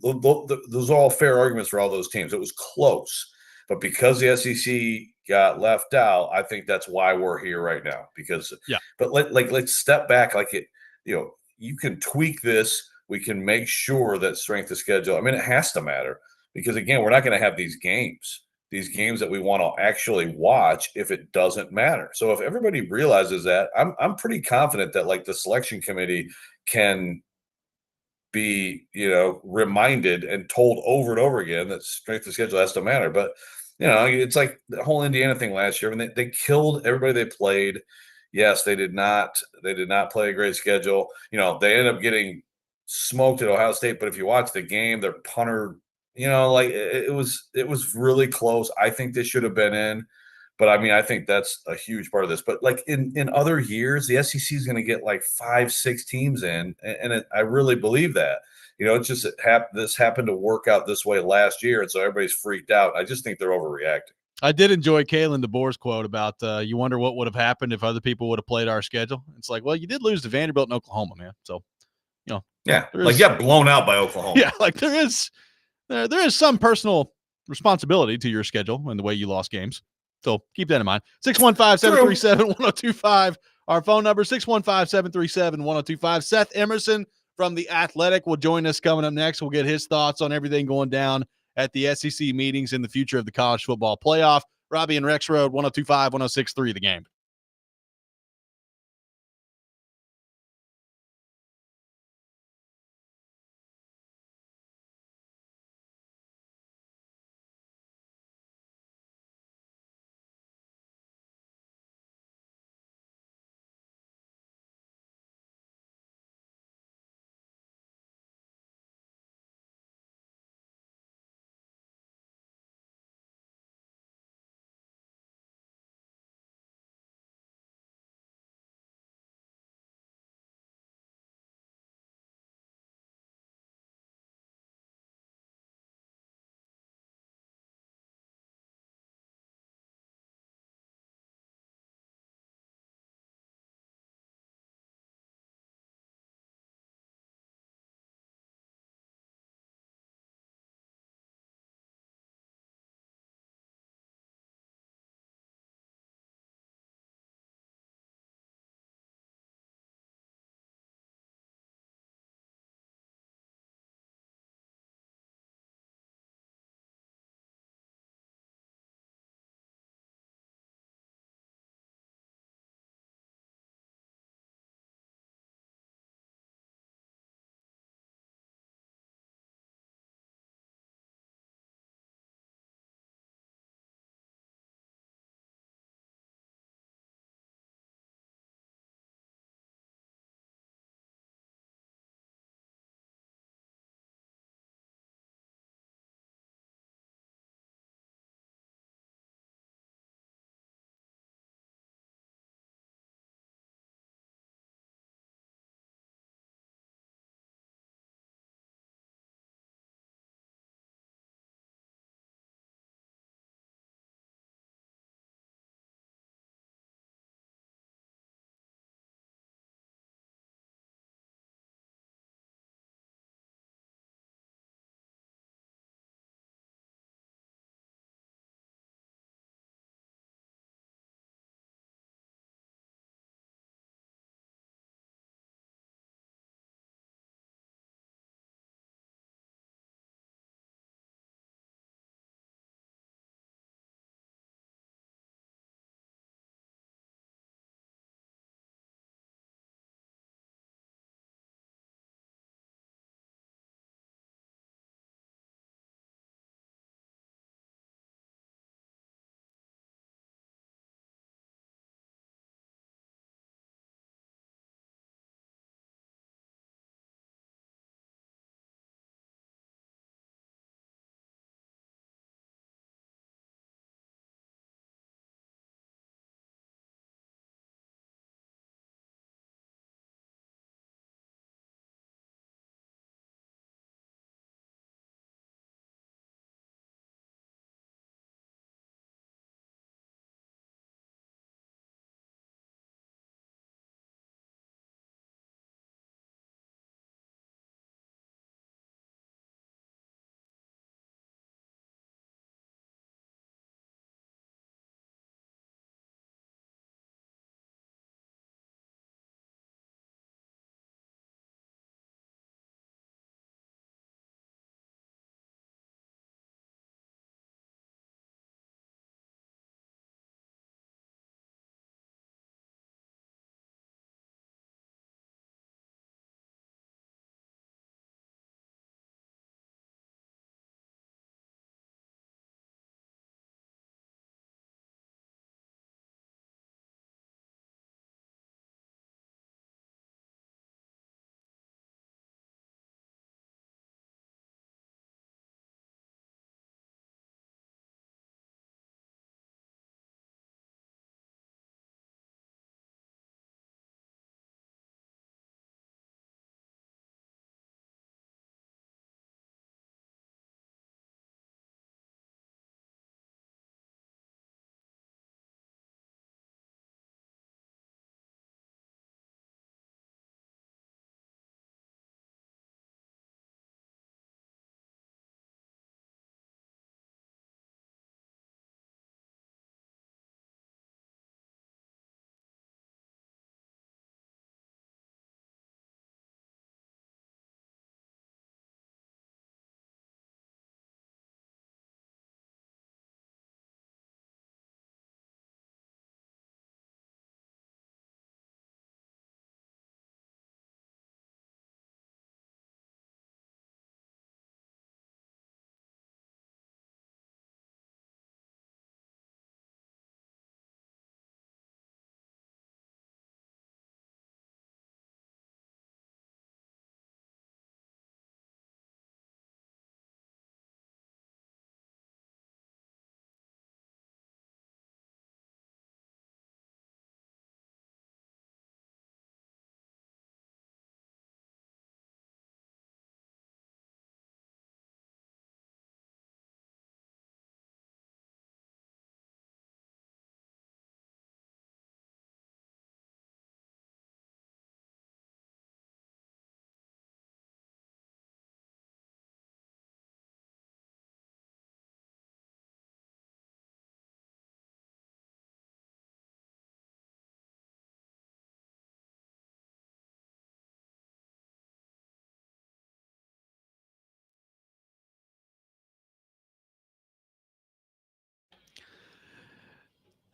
Those are all fair arguments for all those teams. It was close, but because the SEC got left out, I think that's why we're here right now. Because but let's step back. Like you can tweak this. We can make sure that strength of schedule. I mean, it has to matter because again, we're not going to have these games that we want to actually watch if it doesn't matter. So if everybody realizes that, I'm pretty confident that like the selection committee can be, reminded and told over and over again that strength of schedule has to matter. But it's like the whole Indiana thing last year. I mean, they killed everybody they played. Yes, they did not play a great schedule. They ended up getting smoked at Ohio State, but if you watch the game, their punter, like it was really close. I think they should have been in, but I mean, I think that's a huge part of this. But like in other years, the SEC is going to get like 5-6 teams in, and I really believe that. It's just this happened to work out this way last year, and so everybody's freaked out. I just think they're overreacting. I did enjoy Kalen DeBoer's quote about you wonder what would have happened if other people would have played our schedule. It's like, well, you did lose to Vanderbilt and Oklahoma, man. So, yeah, like got blown out by Oklahoma. Yeah, like there is some personal responsibility to your schedule and the way you lost games. So keep that in mind. 615-737-1025. Our phone number, 615-737-1025. Seth Emerson from The Athletic will join us coming up next. We'll get his thoughts on everything going down at the SEC meetings in the future of the college football playoff. Robby and Rexrode, 102.5, 106.3 The Game.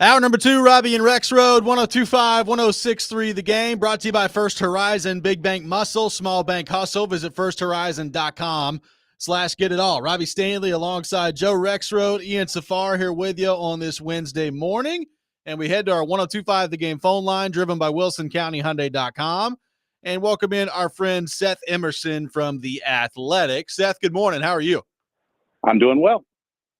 Hour number 2, Robby and Rexrode, 102.5, 106.3 The Game, brought to you by First Horizon, Big Bank Muscle, Small Bank Hustle. Visit firsthorizon.com/get-it-all. Robby Stanley alongside Joe Rexrode, Ian Safar here with you on this Wednesday morning. And we head to our 102.5 The Game phone line, driven by WilsonCountyHyundai.com. And welcome in our friend Seth Emerson from The Athletic. Seth, good morning. How are you? I'm doing well.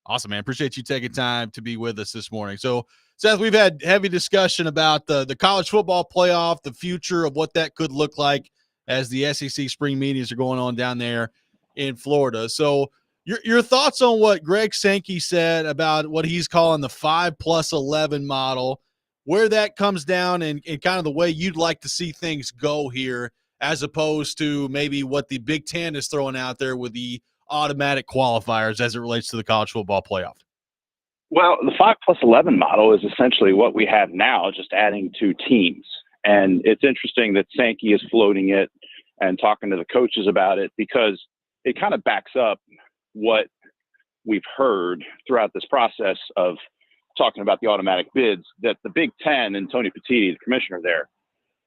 Awesome, man. Appreciate you taking time to be with us this morning. So, Seth, we've had heavy discussion about the college football playoff, the future of what that could look like as the SEC spring meetings are going on down there in Florida. So your thoughts on what Greg Sankey said about what he's calling the 5+11 model, where that comes down and kind of the way you'd like to see things go here as opposed to maybe what the Big Ten is throwing out there with the automatic qualifiers as it relates to the college football playoff? Well, the 5+11 model is essentially what we have now, just adding 2 teams. And it's interesting that Sankey is floating it and talking to the coaches about it because it kind of backs up what we've heard throughout this process of talking about the automatic bids, that the Big Ten and Tony Petitti, the commissioner there,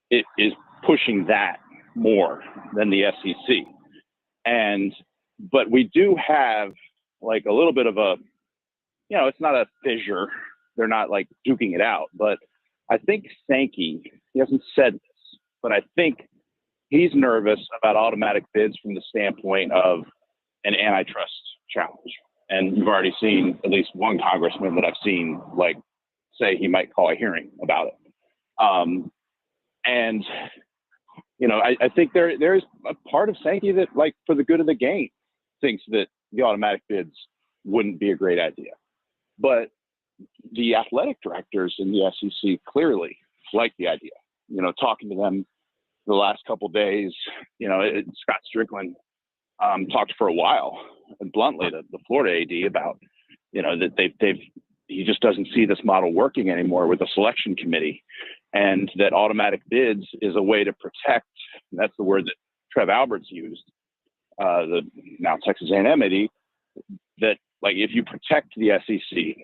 it is pushing that more than the SEC. But we do have like a little bit of a, it's not a fissure. They're not like duking it out, but I think Sankey, he hasn't said this, but I think he's nervous about automatic bids from the standpoint of an antitrust challenge. And you've already seen at least one congressman that I've seen like say he might call a hearing about it. I think there's a part of Sankey that, like, for the good of the game, thinks that the automatic bids wouldn't be a great idea. But the athletic directors in the SEC clearly like the idea. Talking to them the last couple of days, Scott Strickland talked for a while and bluntly to the Florida AD about, that he just doesn't see this model working anymore with the selection committee, and that automatic bids is a way to protect. And that's the word that Trev Alberts used, the now Texas A&M AD, that like if you protect the SEC,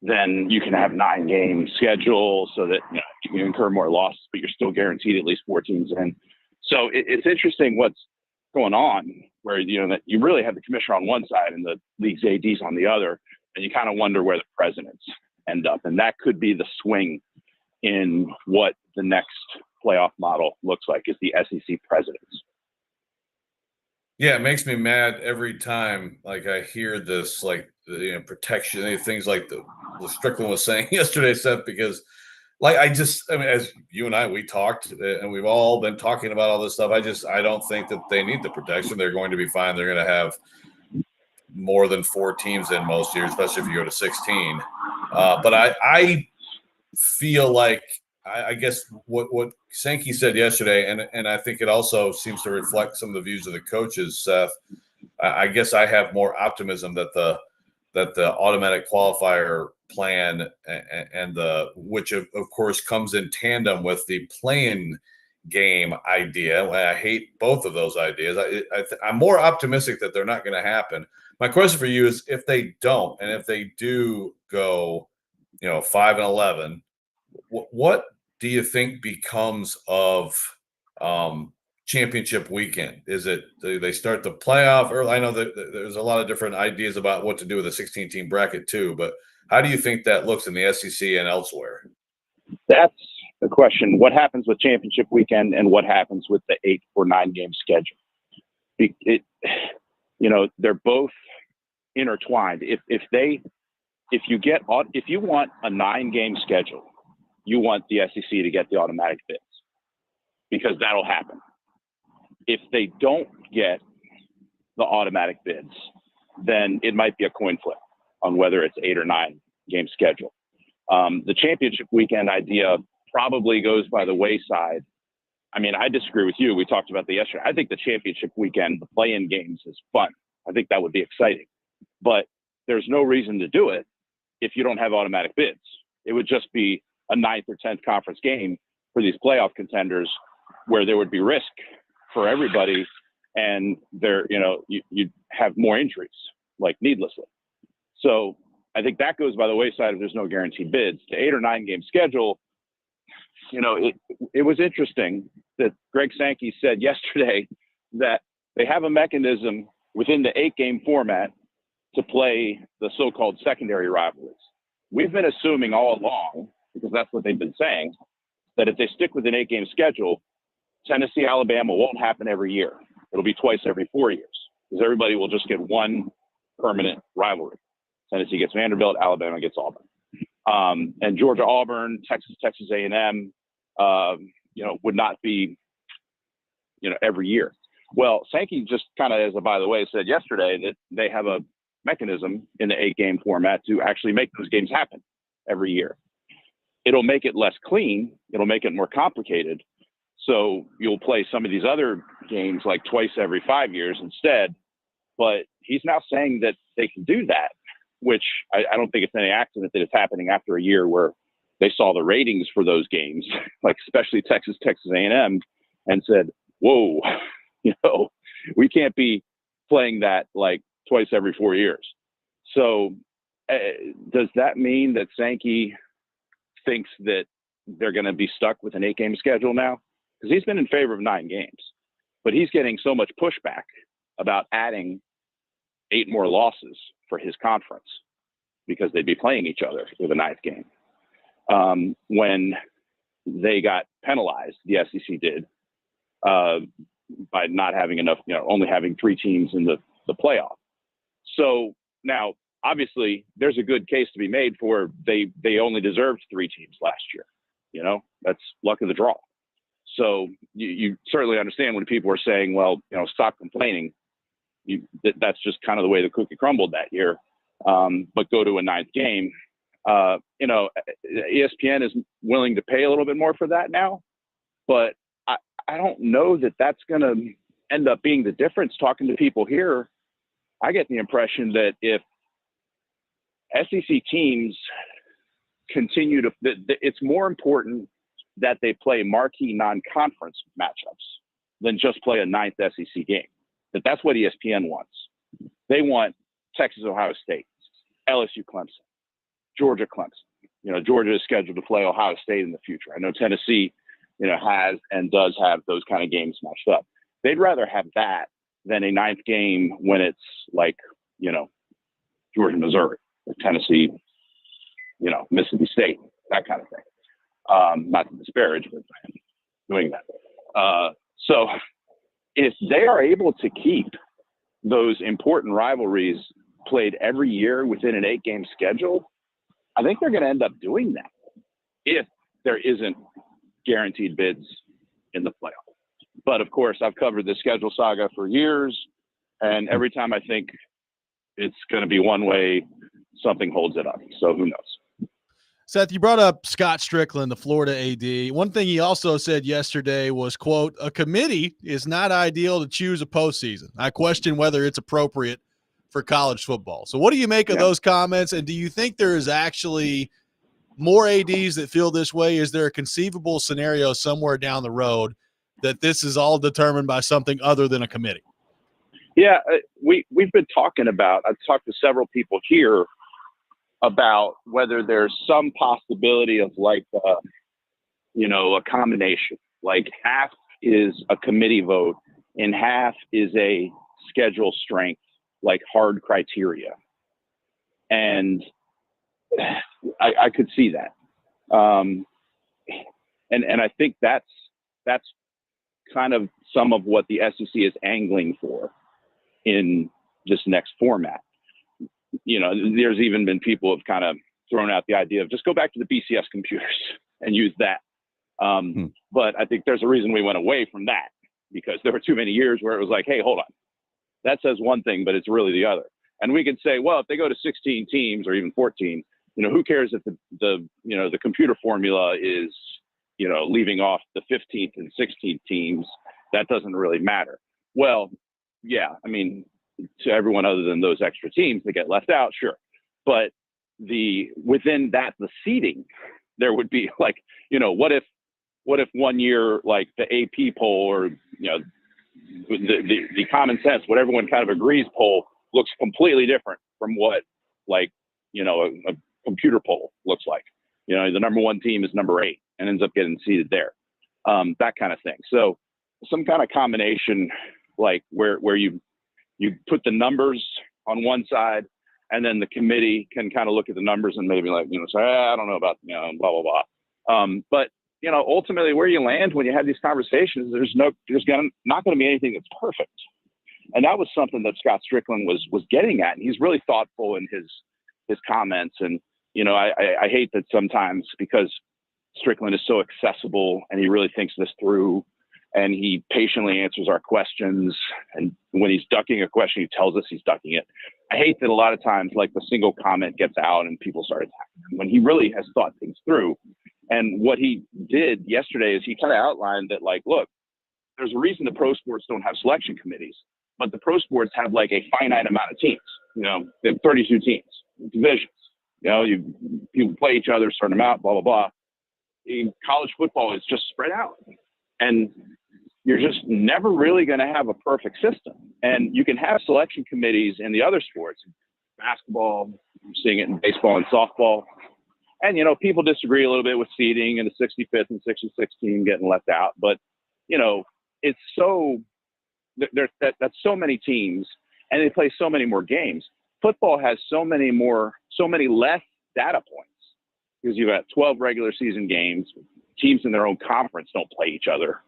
then you can have 9-game schedule so that you can incur more losses, but you're still guaranteed at least 4 teams in. So it's interesting what's going on, where that you really have the commissioner on one side and the league's ADs on the other, and you kind of wonder where the presidents end up, and that could be the swing in what the next playoff model looks like, is the SEC presidents. Yeah, it makes me mad every time like I hear this, like protection, things like the Strickland was saying yesterday, Seth, because like as you and I, we talked and we've all been talking about all this stuff. I don't think that they need the protection. They're going to be fine. They're going to have more than 4 teams in most years, especially if you go to 16. But I feel like I guess what Sankey said yesterday, and I think it also seems to reflect some of the views of the coaches, Seth. I guess I have more optimism that the automatic qualifier plan and which of course comes in tandem with the playing game idea. I hate both of those ideas. I'm more optimistic that they're not going to happen. My question for you is, if they don't, and if they do go, 5-11, what do you think becomes of championship weekend? Do they start the playoff early? I know that there's a lot of different ideas about what to do with a 16-team bracket too, but how do you think that looks in the SEC and elsewhere? That's the question. What happens with championship weekend, and what happens with the 8 or 9 game schedule? They're both intertwined. If you want a 9-game schedule, you want the SEC to get the automatic bids, because that'll happen. If they don't get the automatic bids, then it might be a coin flip on whether it's 8 or 9 game schedule. The championship weekend idea probably goes by the wayside. I mean, I disagree with you. We talked about that yesterday. I think the championship weekend, the play-in games, is fun. I think that would be exciting. But there's no reason to do it if you don't have automatic bids. It would just be a 9th or 10th conference game for these playoff contenders, where there would be risk for everybody, and you'd have more injuries, like needlessly. So I think that goes by the wayside if there's no guaranteed bids. The 8 or 9 game schedule, it was interesting that Greg Sankey said yesterday that they have a mechanism within the 8 game format to play the so-called secondary rivalries. We've been assuming all along, because that's what they've been saying, that if they stick with an 8 game schedule, Tennessee, Alabama won't happen every year. It'll be twice every 4 years, because everybody will just get one permanent rivalry. Tennessee gets Vanderbilt, Alabama gets Auburn. And Georgia, Auburn, Texas A&M, would not be, every year. Well, Sankey just kind of, as a by the way, said yesterday that they have a mechanism in the 8 game format to actually make those games happen every year. It'll make it less clean. It'll make it more complicated. So you'll play some of these other games like twice every 5 years instead. But he's now saying that they can do that, which I don't think it's any accident that it's happening after a year where they saw the ratings for those games, like especially Texas A&M, and said, whoa, we can't be playing that like twice every 4 years. So does that mean that Sankey thinks that they're going to be stuck with an 8 game schedule now? Because he's been in favor of 9 games, but he's getting so much pushback about adding 8 more losses for his conference because they'd be playing each other with a 9th game. When they got penalized, the SEC did, by not having enough, only having 3 teams in the playoff. So now, obviously, there's a good case to be made for they only deserved 3 teams last year. That's luck of the draw. So you certainly understand when people are saying, well, stop complaining. That's just kind of the way the cookie crumbled that year. But go to a 9th game. ESPN is willing to pay a little bit more for that now, but I don't know that that's going to end up being the difference. Talking to people here, I get the impression that if SEC teams continue to, it's more important that they play marquee non-conference matchups than just play a 9th SEC game. That's what ESPN wants. They want Texas, Ohio State, LSU, Clemson, Georgia, Clemson. Georgia is scheduled to play Ohio State in the future. I know Tennessee, has and does have those kind of games matched up. They'd rather have that than a 9th game when it's like, Georgia, Missouri, or Tennessee, Mississippi State, that kind of thing. Not to disparage, but doing that. So if they are able to keep those important rivalries played every year within an 8 game schedule, I think they're going to end up doing that if there isn't guaranteed bids in the playoff. But of course, I've covered the schedule saga for years, and every time I think it's going to be one way, something holds it up. So who knows? Seth, you brought up Scott Strickland, the Florida AD. One thing he also said yesterday was, quote, a committee is not ideal to choose a postseason. I question whether it's appropriate for college football. So what do you make of those comments? And do you think there is actually more ADs that feel this way? Is there a conceivable scenario somewhere down the road that this is all determined by something other than a committee? Yeah, we've been talking about, I've talked to several people here about whether there's some possibility of like, a combination, like half is a committee vote and half is a schedule strength, like hard criteria. And I could see that. And I think that's kind of some of what the SEC is angling for in this next format. There's even been people have kind of thrown out the idea of just go back to the BCS computers and use that. But I think there's a reason we went away from that, because there were too many years where it was like, hey, hold on. That says one thing, but it's really the other. And we could say, well, if they go to 16 teams or even 14, who cares if the computer formula is, leaving off the 15th and 16th teams? That doesn't really matter. Well, yeah, I mean, to everyone other than those extra teams that get left out, sure. But within that, the seeding, there would be like, what if 1 year, like the AP poll or, the common sense, what everyone kind of agrees poll looks completely different from what like a computer poll looks like. The number one team is number 8 and ends up getting seated there. That kind of thing. So some kind of combination, like where you put the numbers on one side, and then the committee can kind of look at the numbers and maybe say, I don't know about, blah, blah, blah. But, ultimately where you land when you have these conversations, there's not going to be anything that's perfect. And that was something that Scott Strickland was getting at. And he's really thoughtful in his comments. And, I hate that sometimes, because Strickland is so accessible and he really thinks this through, and he patiently answers our questions. And when he's ducking a question, he tells us he's ducking it. I hate that a lot of times, like, the single comment gets out and people start attacking him when he really has thought things through. And what he did yesterday is he kind of outlined that, like, look, there's a reason the pro sports don't have selection committees, but the pro sports have like a finite amount of teams. They have 32 teams, divisions. People play each other, certain amount, blah, blah, blah. In college football is just spread out. And you're just never really going to have a perfect system. And you can have selection committees in the other sports, basketball, I'm seeing it in baseball and softball. And, people disagree a little bit with seeding and the 65th and 66th team getting left out. But, it's so, that's so many teams, and they play so many more games. Football has so many less data points, because you've got 12 regular season games. Teams in their own conference don't play each other.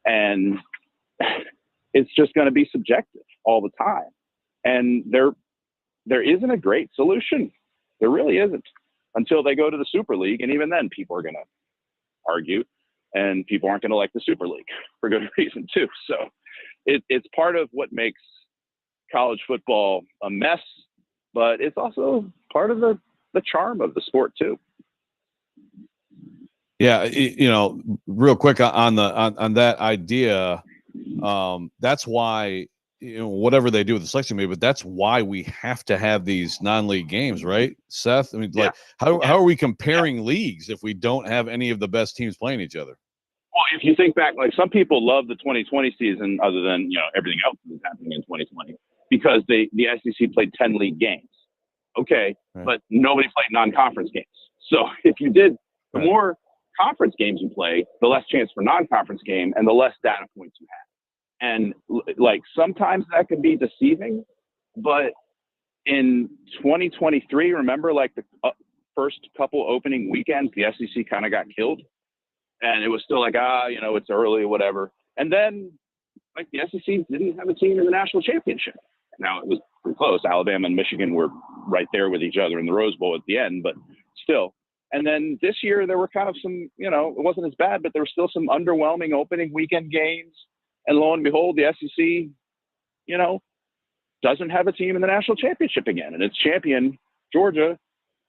And it's just going to be subjective all the time. And there isn't a great solution. There really isn't, until they go to the Super League. And even then, people are going to argue, and people aren't going to like the Super League for good reason too. So it's part of what makes college football a mess, but it's also part of the charm of the sport too. Yeah, real quick on that idea, that's why, whatever they do with the selection committee, but that's why we have to have these non-league games, right, Seth? I mean, like, how are we comparing leagues if we don't have any of the best teams playing each other? Well, if you think back, like, some people love the 2020 season, other than everything else that's happening in 2020, because the SEC played 10 league games. Okay, right. But nobody played non-conference games. So if you did, the more conference games you play, the less chance for non-conference game and the less data points you have. And like, sometimes that can be deceiving, but in 2023, remember, like, the first couple opening weekends, the SEC kind of got killed, and it was still like, it's early or whatever. And then, like, the SEC didn't have a team in the national championship. Now, it was pretty close. Alabama and Michigan were right there with each other in the Rose Bowl at the end, but still. And then this year, there were kind of some, it wasn't as bad, but there were still some underwhelming opening weekend games. And lo and behold, the SEC, doesn't have a team in the national championship again. And its champion, Georgia,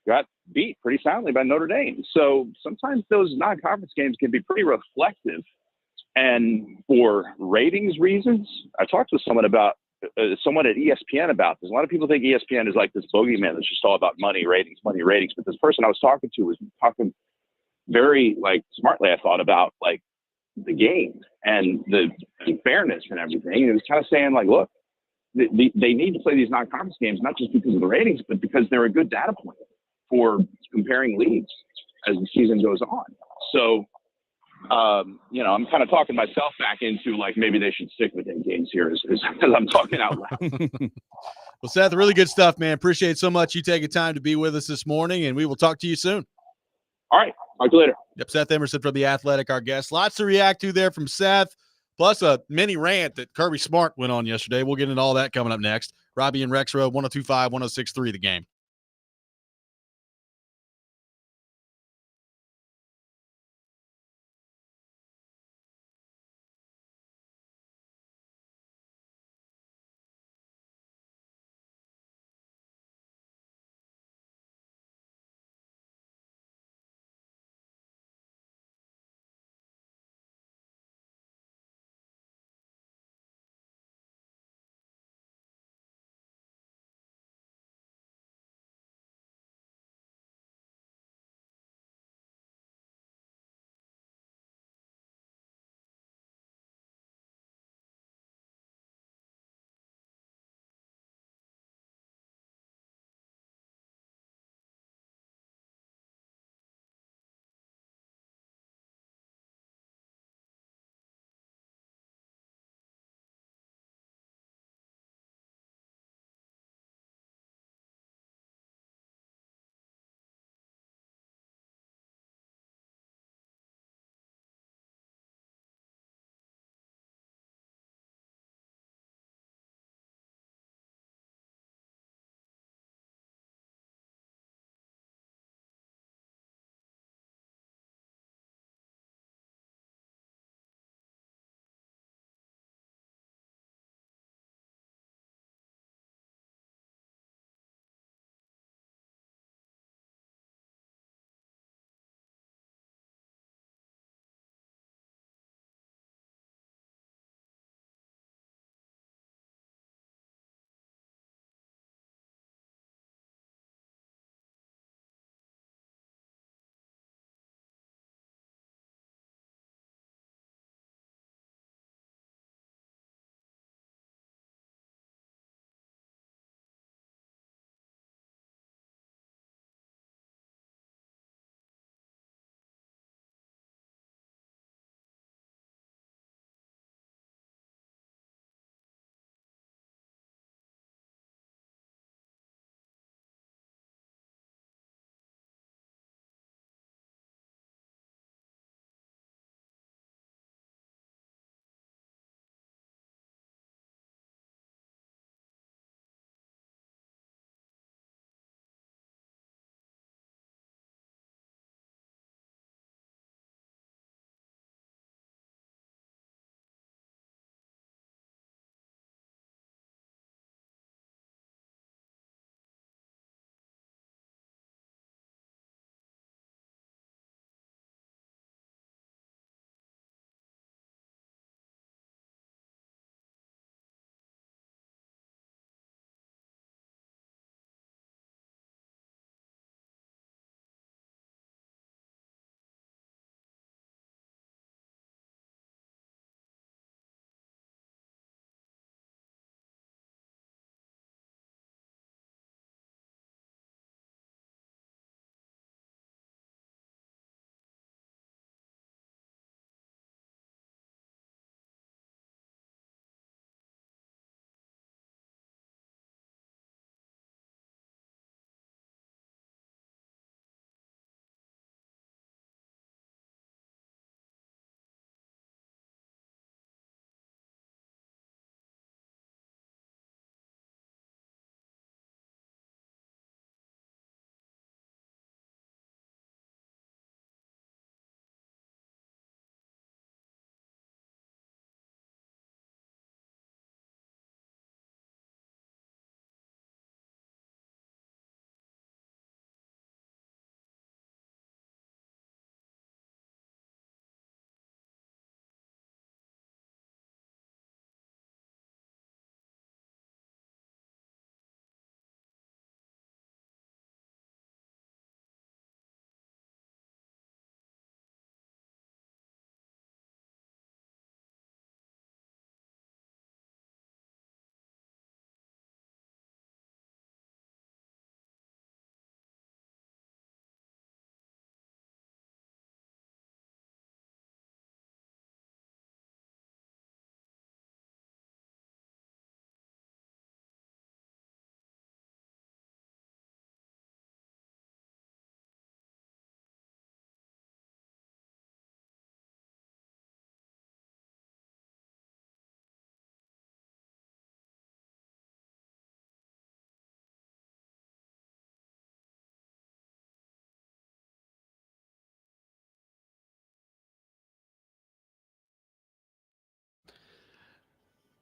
got beat pretty soundly by Notre Dame. So sometimes those non-conference games can be pretty reflective. And for ratings reasons, I talked with someone at ESPN about this. A lot of people think ESPN is like this bogeyman that's just all about money, ratings. But this person I was talking to was talking very, like, smartly, I thought, about, like, the game and the fairness and everything. And it was kind of saying, like, look, they need to play these non-conference games, not just because of the ratings, but because they're a good data point for comparing leagues as the season goes on. So, I'm kind of talking myself back into, like, maybe they should stick with 8 games here as I'm talking out loud. Well, Seth, really good stuff, man. Appreciate so much you taking time to be with us this morning, and we will talk to you soon. All right. Talk to you later. Yep, Seth Emerson from The Athletic, our guest. Lots to react to there from Seth, plus a mini rant that Kirby Smart went on yesterday. We'll get into all that coming up next. Robby and Rexrode, 102.5, 106.3 The Game.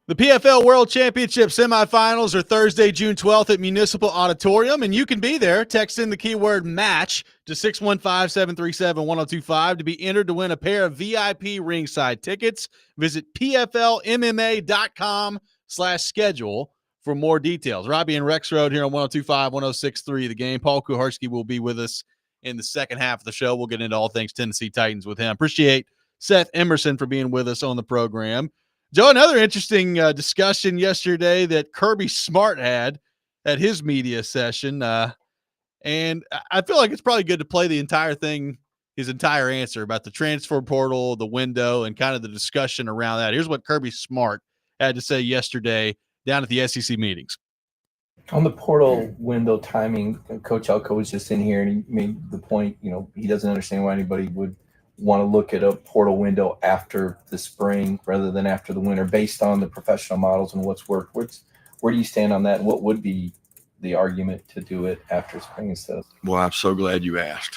The PFL World Championship semifinals are Thursday, June 12th at Municipal Auditorium, and you can be there. Text in the keyword MATCH to 615-737-1025 to be entered to win a pair of VIP ringside tickets. Visit pflmma.com/schedule for more details. Robby and Rexrode here on 102.5, 106.3 The Game. Paul Kuharsky will be with us in the second half of the show. We'll get into all things Tennessee Titans with him. Appreciate Seth Emerson for being with us on the program. Joe, another interesting discussion yesterday that Kirby Smart had at his media session. And I feel like it's probably good to play the entire thing, his entire answer about the transfer portal, the window, and kind of the discussion around that. Here's what Kirby Smart had to say yesterday down at the SEC meetings. On the portal window timing, Coach Elko was just in here and he made the point, he doesn't understand why anybody would want to look at a portal window after the spring rather than after the winter based on the professional models and what's worked. Where do you stand on that? And what would be the argument to do it after spring instead of? Well, I'm so glad you asked.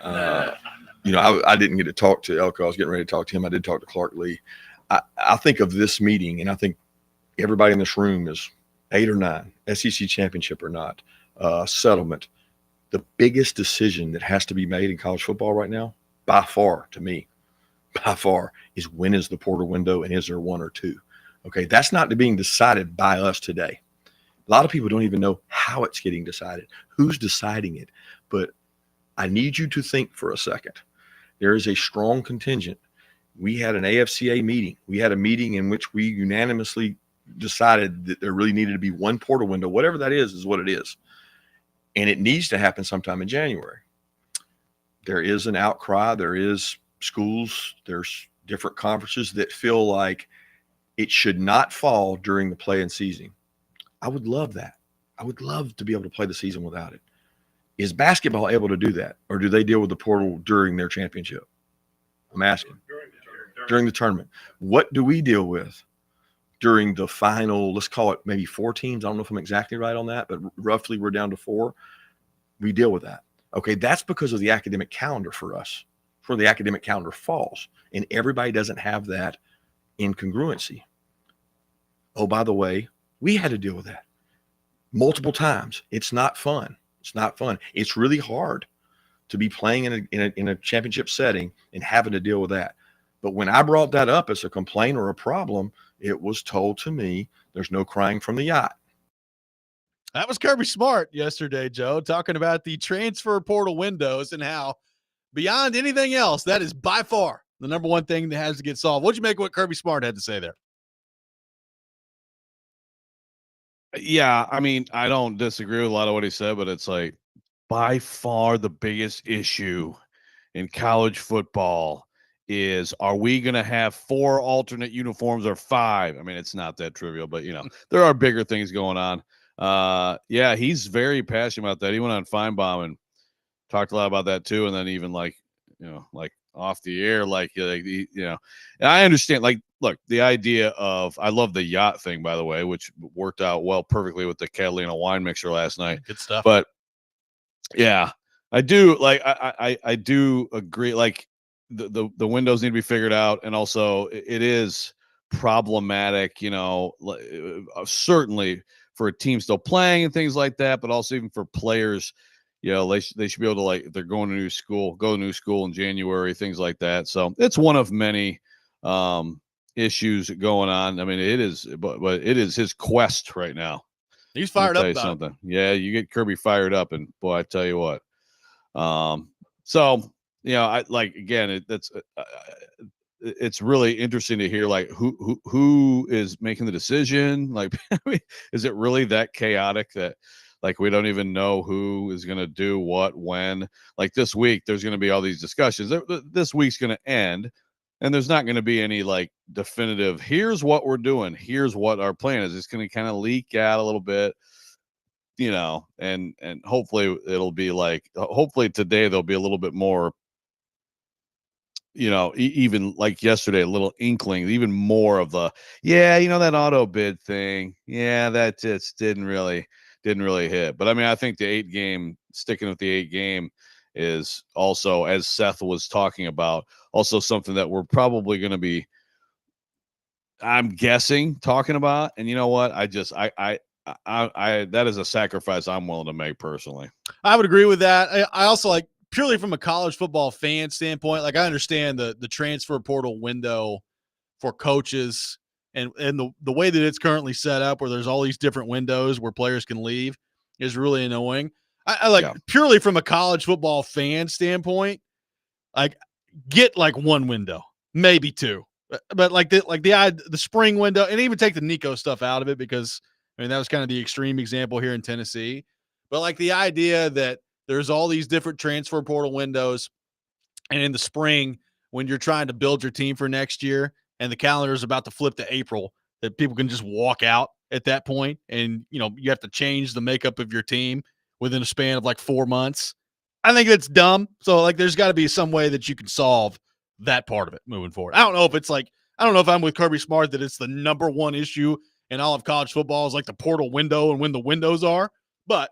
I didn't get to talk to Elko. I was getting ready to talk to him. I did talk to Clark Lee. I think of this meeting, and I think everybody in this room is 8 or 9, SEC championship or not, settlement. The biggest decision that has to be made in college football right now, by far, to me, is when is the portal window and is there one or two? Okay, that's not being decided by us today. A lot of people don't even know how it's getting decided, who's deciding it. But I need you to think for a second. There is a strong contingent. We had an AFCA meeting. We had a meeting in which we unanimously decided that there really needed to be one portal window. Whatever that is what it is. And it needs to happen sometime in January. There is an outcry. There is schools. There's different conferences that feel like it should not fall during the play-in season. I would love that. I would love to be able to play the season without it. Is basketball able to do that? Or do they deal with the portal during their championship? I'm asking. During the tournament. What do we deal with during the final, let's call it maybe 4 teams? I don't know if I'm exactly right on that, but roughly we're down to 4. We deal with that. Okay, that's because of the academic calendar for us, for the academic calendar falls. And everybody doesn't have that incongruency. Oh, by the way, we had to deal with that multiple times. It's not fun. It's not fun. It's really hard to be playing in a championship setting and having to deal with that. But when I brought that up as a complaint or a problem, it was told to me, there's no crying from the yacht. That was Kirby Smart yesterday, Joe, talking about the transfer portal windows and how beyond anything else, that is by far the number one thing that has to get solved. What'd you make of what Kirby Smart had to say there? Yeah, I mean, I don't disagree with a lot of what he said, but it's like by far the biggest issue in college football is, are we going to have 4 alternate uniforms or 5? I mean, it's not that trivial, but there are bigger things going on. Yeah, he's very passionate about that. He went on Feinbaum and talked a lot about that too. And then even like off the air, and I understand, look, the idea of, I love the yacht thing, by the way, which worked out perfectly with the Catalina wine mixer last night. Good stuff. But yeah, I do I do agree. Like the windows need to be figured out. And also it is problematic, certainly for a team still playing and things like that, but also even for players, they should be able to, if they're going to go to new school in January, things like that. So it's one of many issues going on. I mean, it is, but it is his quest right now. He's fired up about something. Yeah, you get Kirby fired up, and boy, I tell you what. So it's really interesting to hear who is making the decision. Is it really that chaotic that we don't even know who is going to do what when? This week, there's going to be all these discussions. This week's going to end, and there's not going to be any definitive, here's what we're doing, here's what our plan is. It's going to kind of leak out a little bit, and hopefully it'll be hopefully today there'll be a little bit more, even like yesterday, a little inkling, even more of the, that auto bid thing. Yeah, that just didn't really hit. But I mean, I think sticking with the 8 game is also, as Seth was talking about, also something that we're probably going to be I'm guessing talking about, and you know what? I that is a sacrifice I'm willing to make personally. I would agree with that. I also like purely from a college football fan standpoint, like I understand the transfer portal window for coaches and the way that it's currently set up where there's all these different windows where players can leave is really annoying. I like purely from a college football fan standpoint, like get like one window, maybe two. But like the spring window, and even take the Nico stuff out of it because I mean that was kind of the extreme example here in Tennessee. But like the idea that there's all these different transfer portal windows, and in the spring when you're trying to build your team for next year, and the calendar is about to flip to April, that people can just walk out at that point, and you have to change the makeup of your team within a span of like 4 months. I think that's dumb. So like, there's got to be some way that you can solve that part of it moving forward. I don't know if I'm with Kirby Smart that it's the number one issue in all of college football is like the portal window and when the windows are, but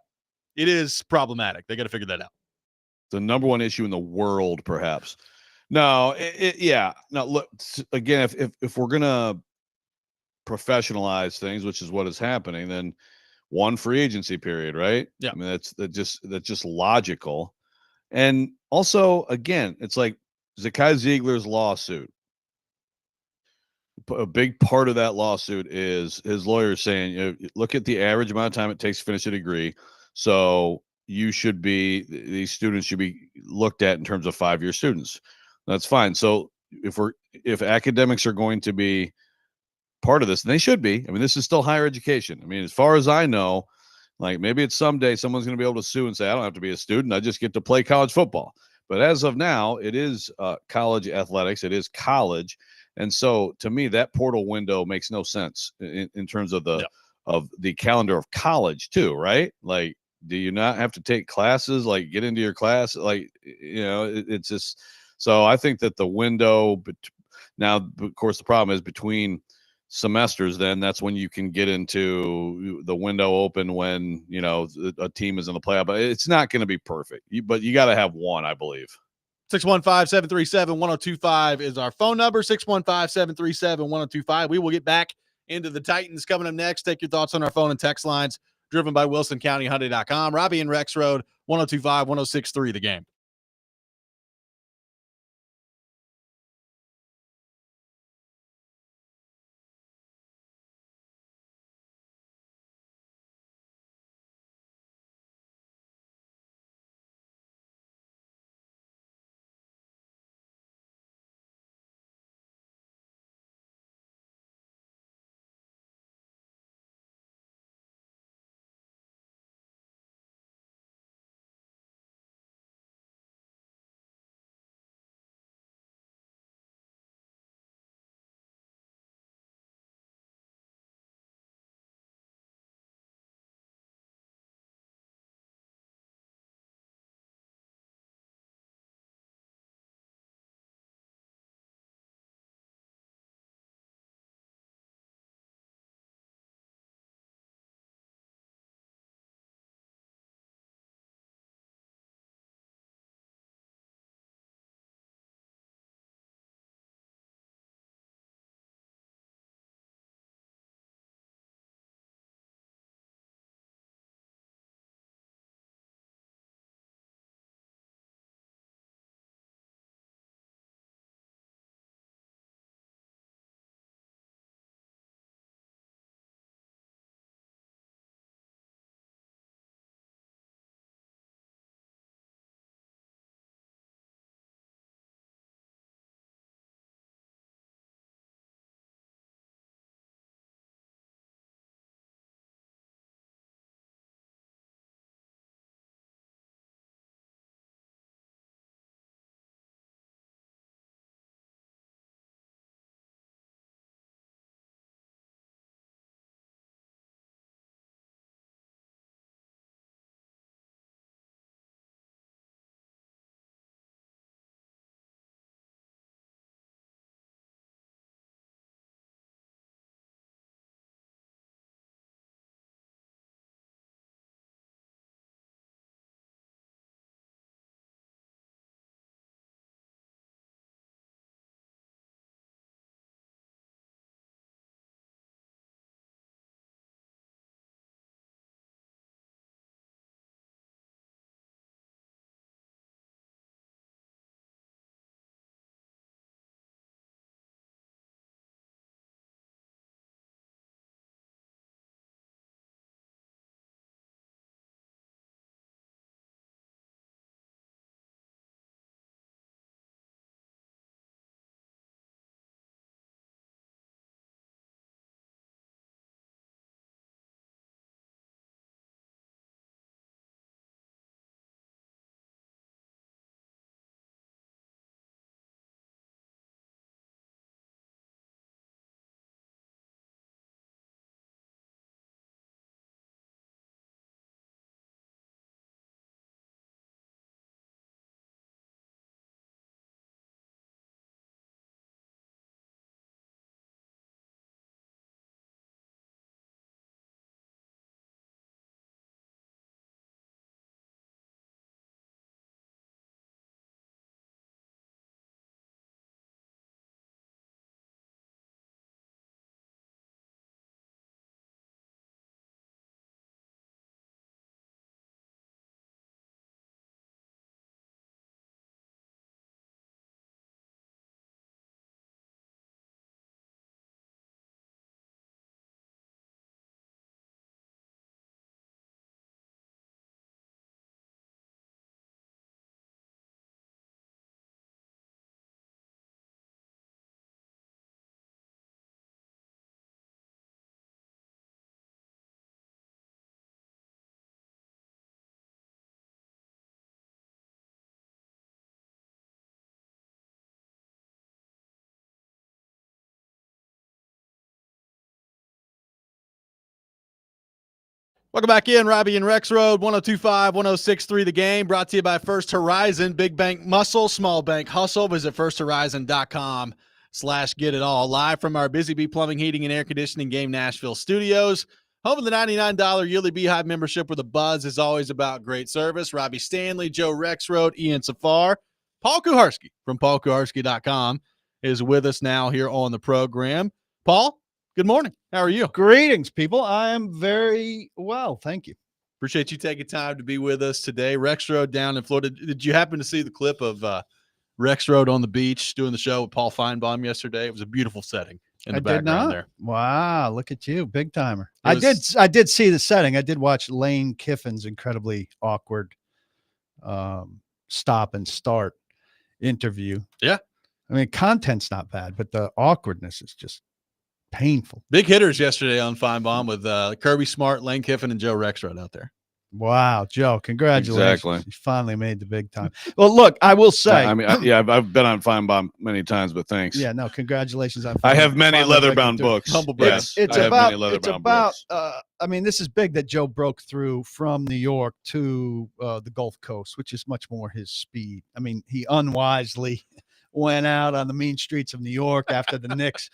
it is problematic. They got to figure that out. The number one issue in the world, perhaps. No, yeah. No, look, again, if we're gonna professionalize things, which is what is happening, then one free agency period, right? Yeah. I mean, that's just logical. And also, again, it's like Zakai Ziegler's lawsuit. A big part of that lawsuit is his lawyer saying, look at the average amount of time it takes to finish a degree. So these students should be looked at in terms of 5-year students. That's fine. So if academics are going to be part of this, and they should be, I mean, this is still higher education. I mean, as far as I know, like maybe it's someday someone's going to be able to sue and say, I don't have to be a student. I just get to play college football. But as of now, it is college athletics. It is college. And so to me, that portal window makes no sense in terms of the calendar of college too, right? Like, do you not have to take classes, like get into your class? Like, it's just, so I think that the window, now, of course, the problem is between semesters, then that's when you can get into the window open when a team is in the playoff, but it's not going to be perfect. But you got to have one, I believe. 615-737-1025 is our phone number. 615-737-1025. We will get back into the Titans coming up next. Take your thoughts on our phone and text lines, driven by WilsonCountyHyundai.com. Robby and Rexrode, 1025, 1063 The Game. Welcome back in, Robby and Rexrode, 102.5, 106.3 The Game, brought to you by First Horizon, big bank muscle, small bank hustle. Visit firsthorizon.com/get-it-all. Live from our Busy Bee Plumbing, Heating, and Air Conditioning Game Nashville studios. Home of the $99 yearly Beehive membership where the buzz is always about great service. Robbie Stanley, Joe Rexrode, Ian Safar. Paul Kuharsky from paulkuharsky.com is with us now here on the program. Paul, good morning. How are you? Greetings, people. I am very well. Thank you. Appreciate you taking time to be with us today. Rexrode down in Florida. Did you happen to see the clip of Rexrode on the beach doing the show with Paul Feinbaum yesterday? It was a beautiful setting in the background there. Wow, look at you, big timer. I did see the setting. I did watch Lane Kiffin's incredibly awkward stop and start interview. Yeah. I mean, content's not bad, but the awkwardness is just painful. Big hitters yesterday on Feinbaum with Kirby Smart, Lane Kiffin, and Joe Rexrode out there. Wow, Joe, congratulations. Exactly. You finally made the big time. Well, look, I will say. I mean, I've been on Feinbaum many times, but thanks. Yeah, no, congratulations. I have many leather-bound books. Humble yes, it's about I mean, this is big that Joe broke through from New York to the Gulf Coast, which is much more his speed. I mean, he unwisely went out on the mean streets of New York after the Knicks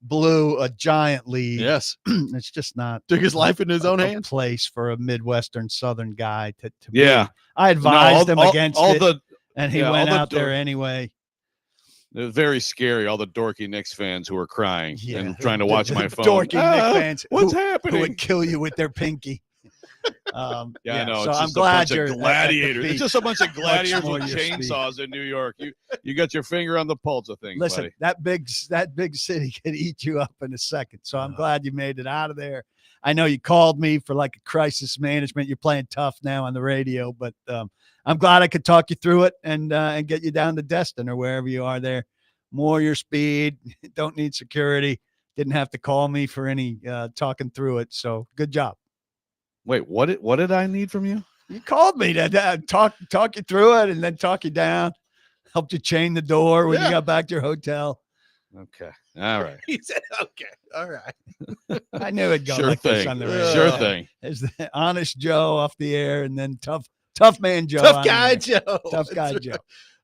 blew a giant lead. Yes. It's just not took his life in his own hands. Place for a Midwestern Southern guy to yeah. Be. I advised him against it, and he went out there anyway. It was very scary. All the dorky Knicks fans who were crying and trying to watch my phone. Dorky Knicks fans. What's happening? Who would kill you with their pinky. I know. So it's I'm glad you're gladiators. It's just a bunch of gladiators with chainsaws in New York. You got your finger on the pulse of things. Listen, buddy. that big city could eat you up in a second. So I'm glad you made it out of there. I know you called me for like a crisis management. You're playing tough now on the radio, but I'm glad I could talk you through it and get you down to Destin or wherever you are there. More your speed. Don't need security. Didn't have to call me for any talking through it. So good job. Wait, what did I need from you? You called me to talk you through it and then talk you down. Helped you chain the door when you got back to your hotel. Okay. All right. He said, okay. All right. I knew it'd go sure like thing. this on the radio. Sure thing. There's the honest Joe off the air and then tough man Joe. Tough guy Joe. Tough guy Joe.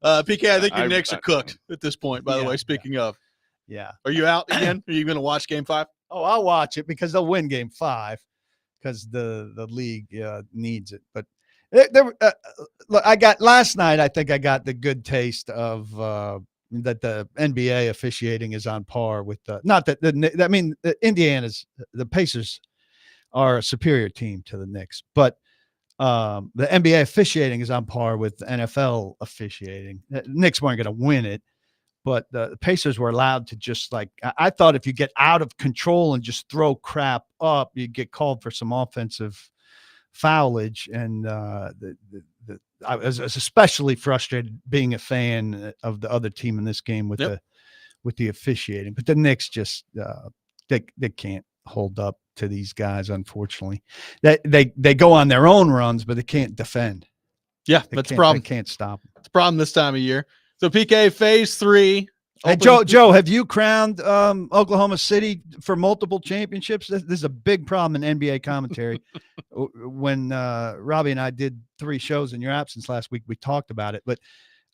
PK, I think your Knicks are cooked at this point, by the way, speaking of. Yeah. Are you out again? Are you going to watch Game 5? Oh, I'll watch it because they'll win Game 5. Because the league needs it. But look, I got last night. I think I got the good taste of that the NBA officiating is on par with not that I mean the Pacers are a superior team to the Knicks, but the NBA officiating is on par with the NFL officiating. The Knicks weren't going to win it. But the Pacers were allowed to just I thought if you get out of control and just throw crap up, you get called for some offensive foulage. And I was especially frustrated being a fan of the other team in this game with the officiating. But the Knicks just they can't hold up to these guys. Unfortunately, they go on their own runs, but they can't defend. Yeah, that's the problem. They can't stop them. It's a problem this time of year. So PK phase 3. Hey, Joe, have you crowned Oklahoma City for multiple championships? This is a big problem in NBA commentary. When Robby and I did 3 shows in your absence last week, we talked about it. But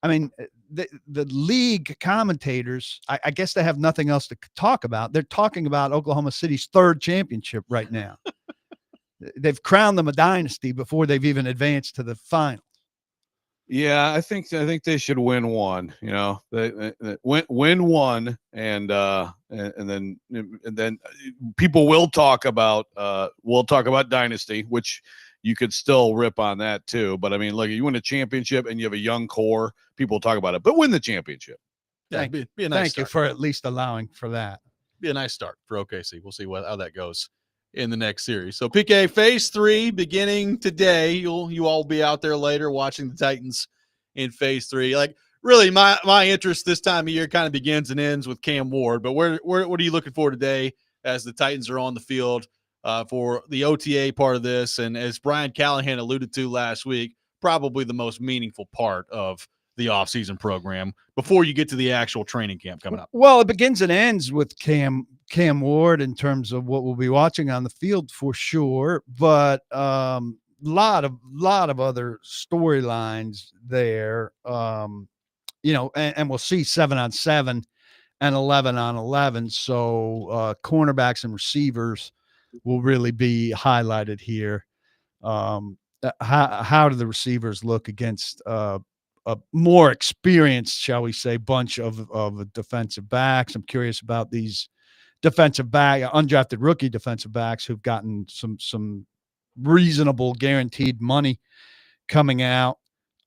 I mean, the league commentators, I guess they have nothing else to talk about. They're talking about Oklahoma City's 3rd championship right now. They've crowned them a dynasty before they've even advanced to the final. Yeah, I think they should win one. You know, they win one, and then people will talk about dynasty, which you could still rip on that too. But I mean, look, you win a championship and you have a young core, people talk about it. But win the championship. Yeah, be a nice thank start. you for at least allowing for that. Be a nice start for OKC. We'll see how that goes in the next series. So PK phase 3 beginning today. You all be out there later watching the Titans in phase 3. Like really my interest this time of year kind of begins and ends with Cam Ward, but what are you looking for today as the Titans are on the field for the OTA part of this? And as Brian Callahan alluded to last week, probably the most meaningful part of the offseason program before you get to the actual training camp coming up? Well, it begins and ends with Cam Ward in terms of what we'll be watching on the field for sure, but lot of other storylines there. And we'll see 7-on-7 and 11-on-11. So cornerbacks and receivers will really be highlighted here. How do the receivers look against a more experienced, shall we say, bunch of defensive backs? I'm curious about these undrafted rookie defensive backs who've gotten some reasonable guaranteed money coming out.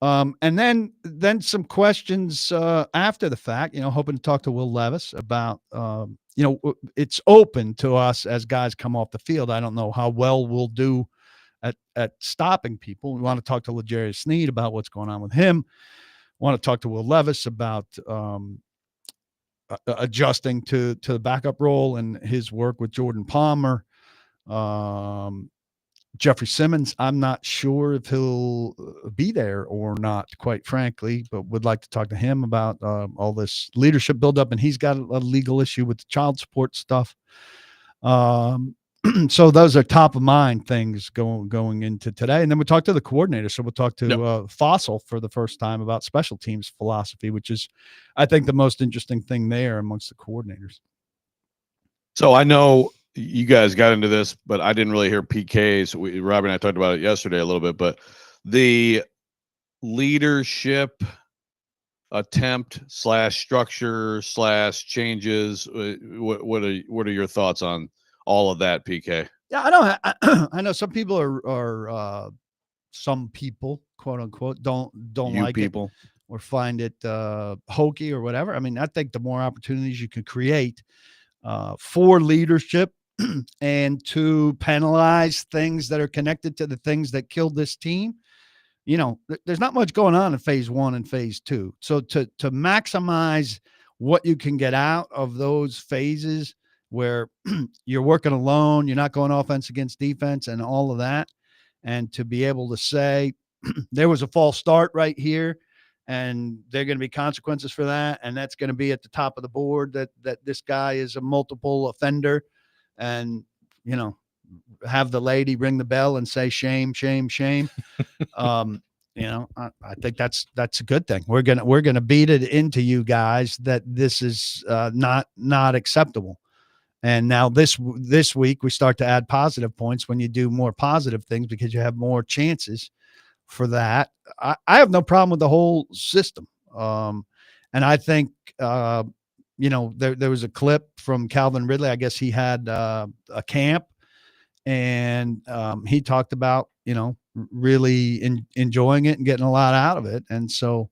And then some questions after the fact, hoping to talk to Will Levis about, it's open to us as guys come off the field. I don't know how well we'll do at stopping people. We want to talk to L'Jarius Sneed about what's going on with him. Want to talk to Will Levis about adjusting to the backup role and his work with Jordan Palmer. Jeffrey Simmons, I'm not sure if he'll be there or not, quite frankly, but would like to talk to him about all this leadership buildup. And he's got a legal issue with the child support stuff. So those are top of mind things going into today. And then we'll talk to the coordinator. So we'll talk to Fossil for the first time about special teams philosophy, which is, I think, the most interesting thing there amongst the coordinators. So I know you guys got into this, but I didn't really hear PKs. Robby and I talked about it yesterday a little bit, but the leadership attempt / structure / changes. What are your thoughts on all of that, PK? Yeah, I know some people are some people, quote unquote, don't like people it or find it hokey or whatever. I mean, I think the more opportunities you can create for leadership and to penalize things that are connected to the things that killed this team, there's not much going on in phase 1 and phase 2. So to maximize what you can get out of those phases where you're working alone, you're not going offense against defense and all of that. And to be able to say there was a false start right here and there are going to be consequences for that. And that's going to be at the top of the board that this guy is a multiple offender, and, have the lady ring the bell and say, shame, shame, shame. I think that's a good thing. We're going to beat it into you guys that this is not acceptable. And now this week we start to add positive points when you do more positive things because you have more chances for that. I have no problem with the whole system. And I think, there was a clip from Calvin Ridley. I guess he had a camp and he talked about, really enjoying it and getting a lot out of it. And so,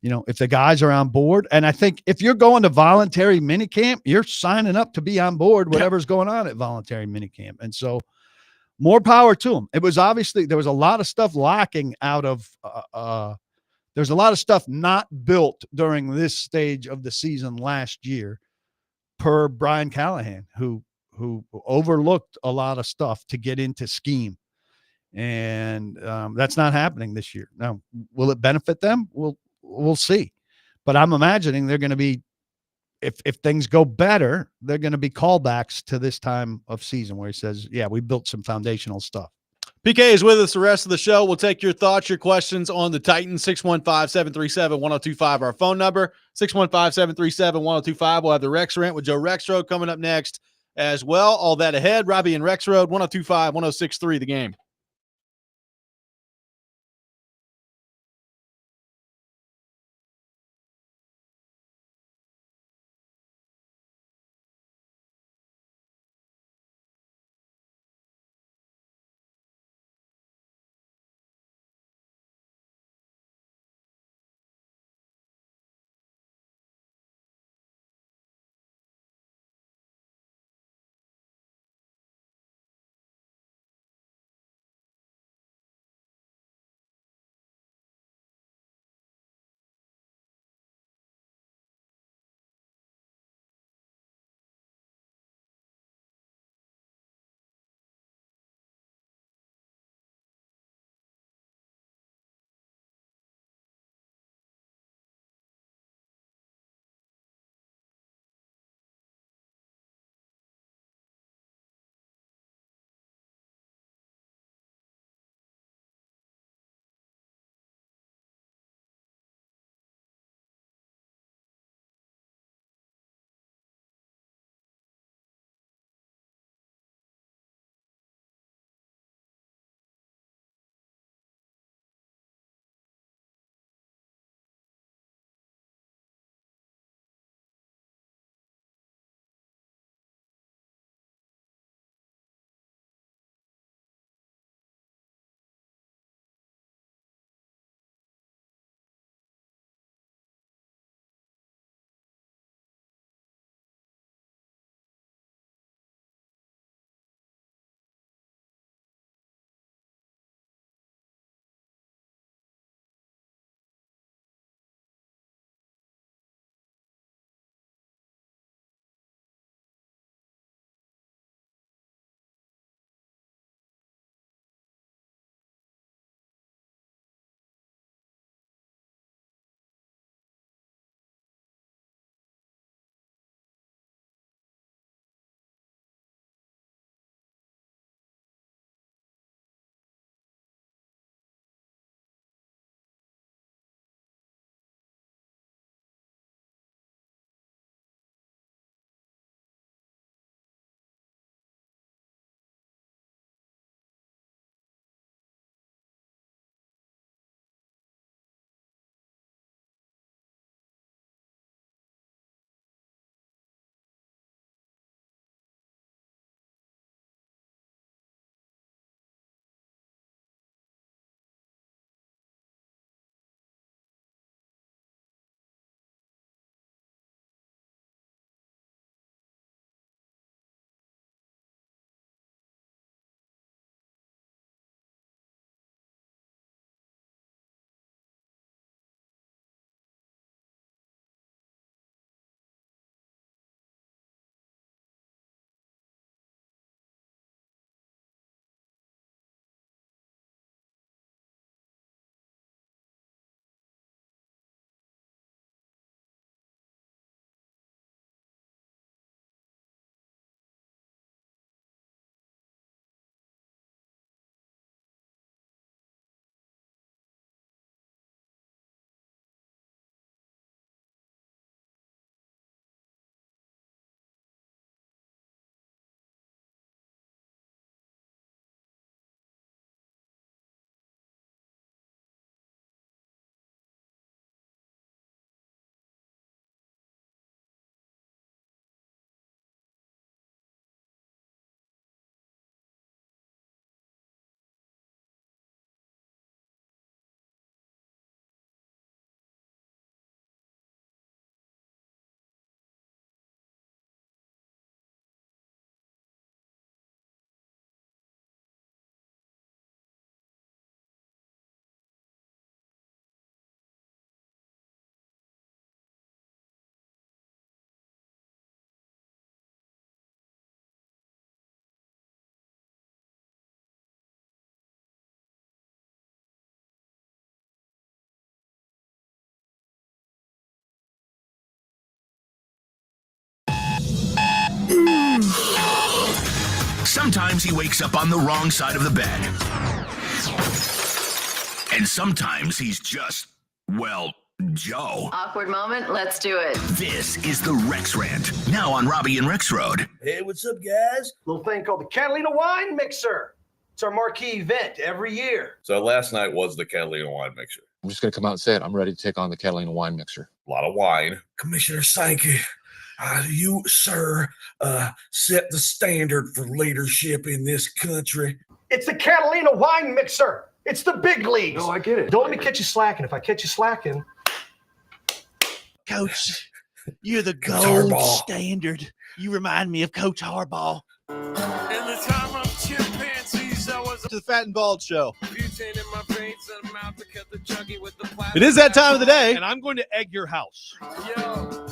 if the guys are on board, and I think if you're going to voluntary minicamp, you're signing up to be on board, whatever's going on at voluntary minicamp. And so more power to them. It was obviously, there was a lot of stuff lacking out of, there's a lot of stuff not built during this stage of the season last year per Brian Callahan, who overlooked a lot of stuff to get into scheme. And that's not happening this year. Now, will it benefit them? We'll see. But I'm imagining they're going to be, if things go better, they're going to be callbacks to this time of season where he says, yeah, we built some foundational stuff. PK is with us the rest of the show. We'll take your thoughts, your questions on the Titans. 615-737-1025, our phone number. 615-737-1025. We'll have the Rex Rant with Joe Rexrode coming up next as well. All that ahead. Robby and Rexrode, 1025, 1063, The Game. Sometimes he wakes up on the wrong side of the bed. And sometimes he's just, well, Joe. Awkward moment. Let's do it. This is the Rex Rant, now on Robby and Rexrode. Hey, what's up, guys? Little thing called the Catalina Wine Mixer. It's our marquee event every year. So last night was the Catalina Wine Mixer. I'm just going to come out and say it. I'm ready to take on the Catalina Wine Mixer. A lot of wine. Commissioner Sankey, you, sir, set the standard for leadership in this country. It's the Catalina Wine Mixer. It's the big leagues. No, I get it. Don't let me catch you slacking. If I catch you slacking. Coach, you're the Coach gold Harbaugh. standard. You remind me of Coach Harbaugh. In the time of chimpanzees, I was To the Fat and Bald Show. butane in my veins and I'm out to cut the chuggy with the plastic. It is that time of the day. And I'm going to egg your house. Yo,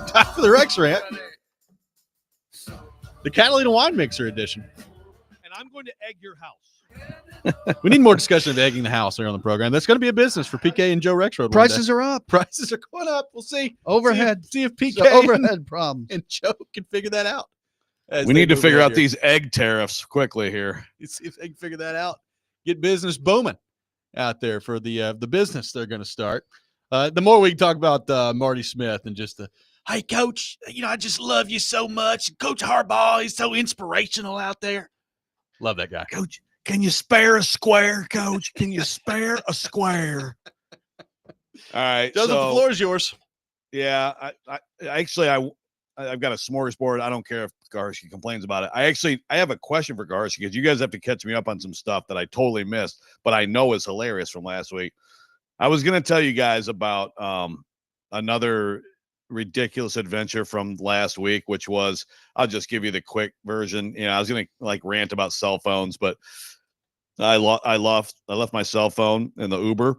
Time for the Rex Rant. The Catalina Wine Mixer edition. And I'm going to egg your house. We need more discussion of egging the house here on the program. That's going to be a business for PK and Joe Rexrode. Prices are up. Prices are going up. We'll see. Overhead. See if It's PK overhead problems. and Joe can figure that out. as We they need to move figure ahead out here. these egg tariffs quickly here. See if they can figure that out. Get business booming out there for the business they're going to start. The more we can talk about Marty Smith and just the, hey, Coach, I just love you so much. Coach Harbaugh, he's so inspirational out there. Love that guy. Coach, can you spare a square, Coach? Can you spare a square? All right. Joseph, the floor is yours. Yeah, I've got a smorgasbord. I don't care if Kuharsky complains about it. I have a question for Kuharsky because you guys have to catch me up on some stuff that I totally missed, but I know is hilarious from last week. I was going to tell you guys about another ridiculous adventure from last week, which was, I'll just give you the quick version. I was going to rant about cell phones, but I left my cell phone in the Uber.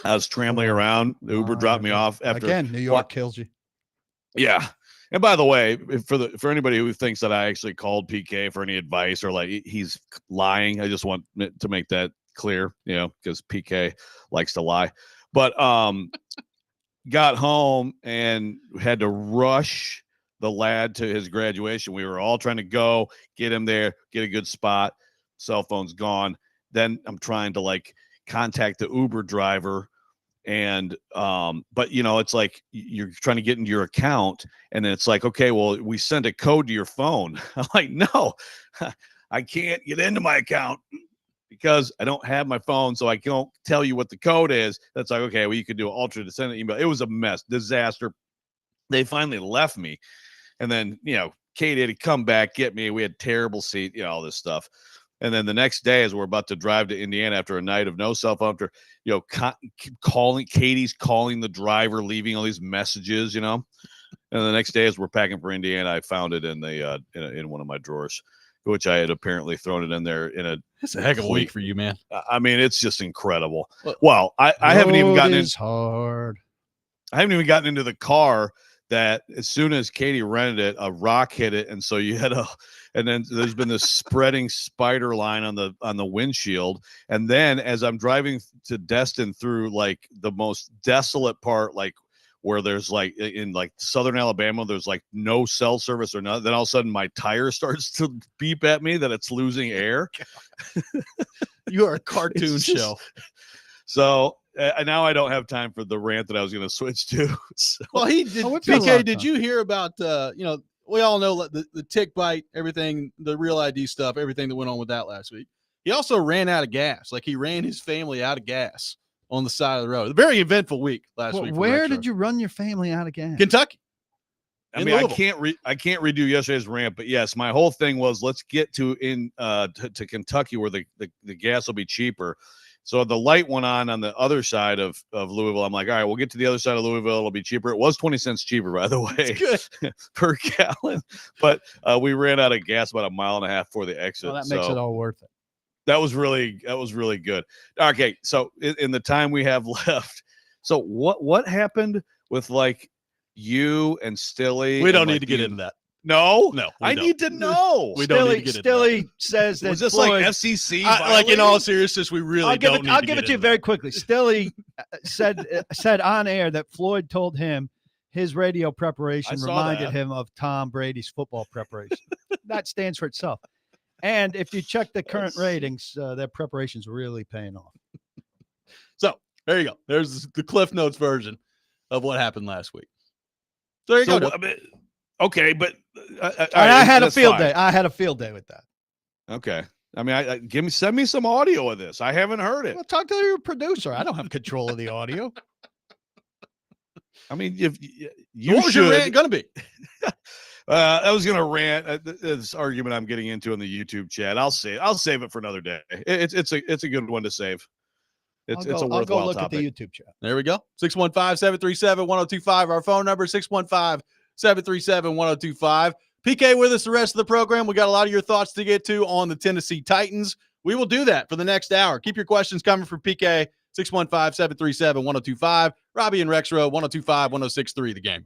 I was trambling around. The Uber dropped me off after Again, New York kills you. Yeah. And by the way, for anybody who thinks that I actually called PK for any advice or he's lying, I just want to make that clear, because PK likes to lie. But got home and had to rush the lad to his graduation. We were all trying to go get him there, get a good spot. Cell phone's gone. Then I'm trying to contact the Uber driver. And, but it's like you're trying to get into your account and then it's like, okay, well, we send a code to your phone. I'm like, no, I can't get into my account because I don't have my phone. So I can't tell you what the code is. That's like, okay, well, you could do an alternate send an email. It was a mess, disaster. They finally left me. And then, Kate had to come back, get me. We had terrible seat, all this stuff. And then the next day, as we're about to drive to Indiana after a night of no cell phone, after Katie's calling the driver, leaving all these messages, And the next day, as we're packing for Indiana, I found it in the in one of my drawers, which I had apparently thrown it in there in a. It's a heck of a week for you, man. I mean, it's just incredible. Well, I haven't even gotten in. Hard. I haven't even gotten into the car. That as soon as Katie rented it, a rock hit it, and so you had and then there's been this spreading spider line on the windshield, and then as I'm driving to Destin through the most desolate part, where there's in southern Alabama, there's no cell service or nothing. Then all of a sudden my tire starts to beep at me that it's losing air. You are a cartoon show. So. Now I don't have time for the rant that I was going to switch to. So. Well, he did. PK, did you hear about, we all know the tick bite, everything, the Real ID stuff, everything that went on with that last week. He also ran out of gas. He ran his family out of gas on the side of the road. A very eventful week last week. Where did you run your family out of gas? Kentucky. I mean, I can't redo yesterday's rant, but yes, my whole thing was let's get to Kentucky where the gas will be cheaper. So the light went on the other side of Louisville. I'm like, all right, we'll get to the other side of Louisville. It'll be cheaper. It was 20 cents cheaper, by the way, per gallon. But we ran out of gas about a mile and a half before the exit. Well, that makes it all worth it. That was really good. Okay, so in the time we have left, so what happened with you and Stilly? We don't need to get into that. No, I need to know. We don't need to get into Stilly says that. Was this Floyd, FCC? In all seriousness, we really I'll give it to you very quickly. Stilly said on air that Floyd told him his radio preparation saw reminded that. him of Tom Brady's football preparation. That stands for itself. And if you check the current ratings, their preparation's really paying off. So there you go. There's the Cliff Notes version of what happened last week. So there you go. Okay, but I had a field day. I had a field day with that. Okay. I mean, send me some audio of this. I haven't heard it. Well, talk to your producer. I don't have control of the audio. I mean, if you what was your rant going to be? I was going to rant this argument I'm getting into in the YouTube chat. I'll save it for another day. It's a good one to save. It's a worthwhile I'll go look topic. at the YouTube chat. There we go. 615-737-1025. Our phone number 615-737-1025. PK with us the rest of the program. We got a lot of your thoughts to get to on the Tennessee Titans. We will do that for the next hour. Keep your questions coming for PK. 615-737-1025. Robby and Rexrode, 102.5, 106.3 The Game.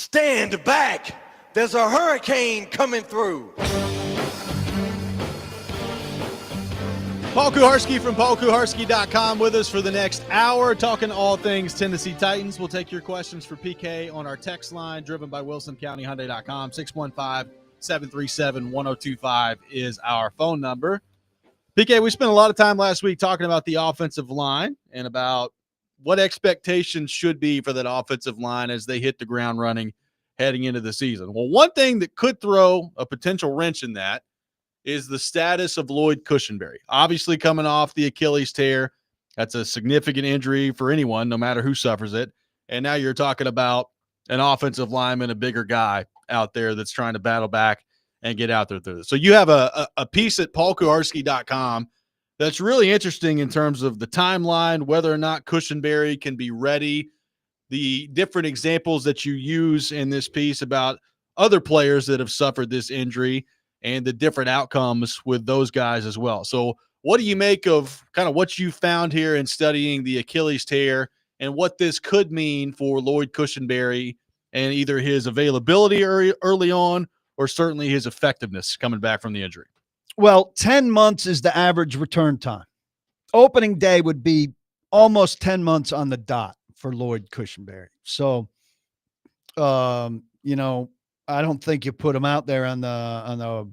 Stand back. There's a hurricane coming through. Paul Kuharsky from paulkuharsky.com with us for the next hour, talking all things Tennessee Titans. We'll take your questions for PK on our text line, driven by WilsonCountyHyundai.com. 615-737-1025 is our phone number. PK, we spent a lot of time last week talking about the offensive line and about what expectations should be for that offensive line as they hit the ground running heading into the season. Well, one thing that could throw a potential wrench in that is the status of Lloyd Kushenberry. Obviously coming off the Achilles tear. That's a significant injury for anyone, no matter who suffers it. And now you're talking about an offensive lineman, a bigger guy out there that's trying to battle back and get out there through this. So you have a piece at paulkuharsky.com that's really interesting in terms of the timeline, whether or not Kushenberry can be ready, the different examples that you use in this piece about other players that have suffered this injury, and the different outcomes with those guys as well. So what do you make of kind of what you found here in studying the Achilles tear and what this could mean for Lloyd Kushenberry and either his availability early on or certainly his effectiveness coming back from the injury? Well, 10 months is the average return time. Opening day would be almost 10 months on the dot for Lloyd Kushenberry. So, I don't think you put him out there on the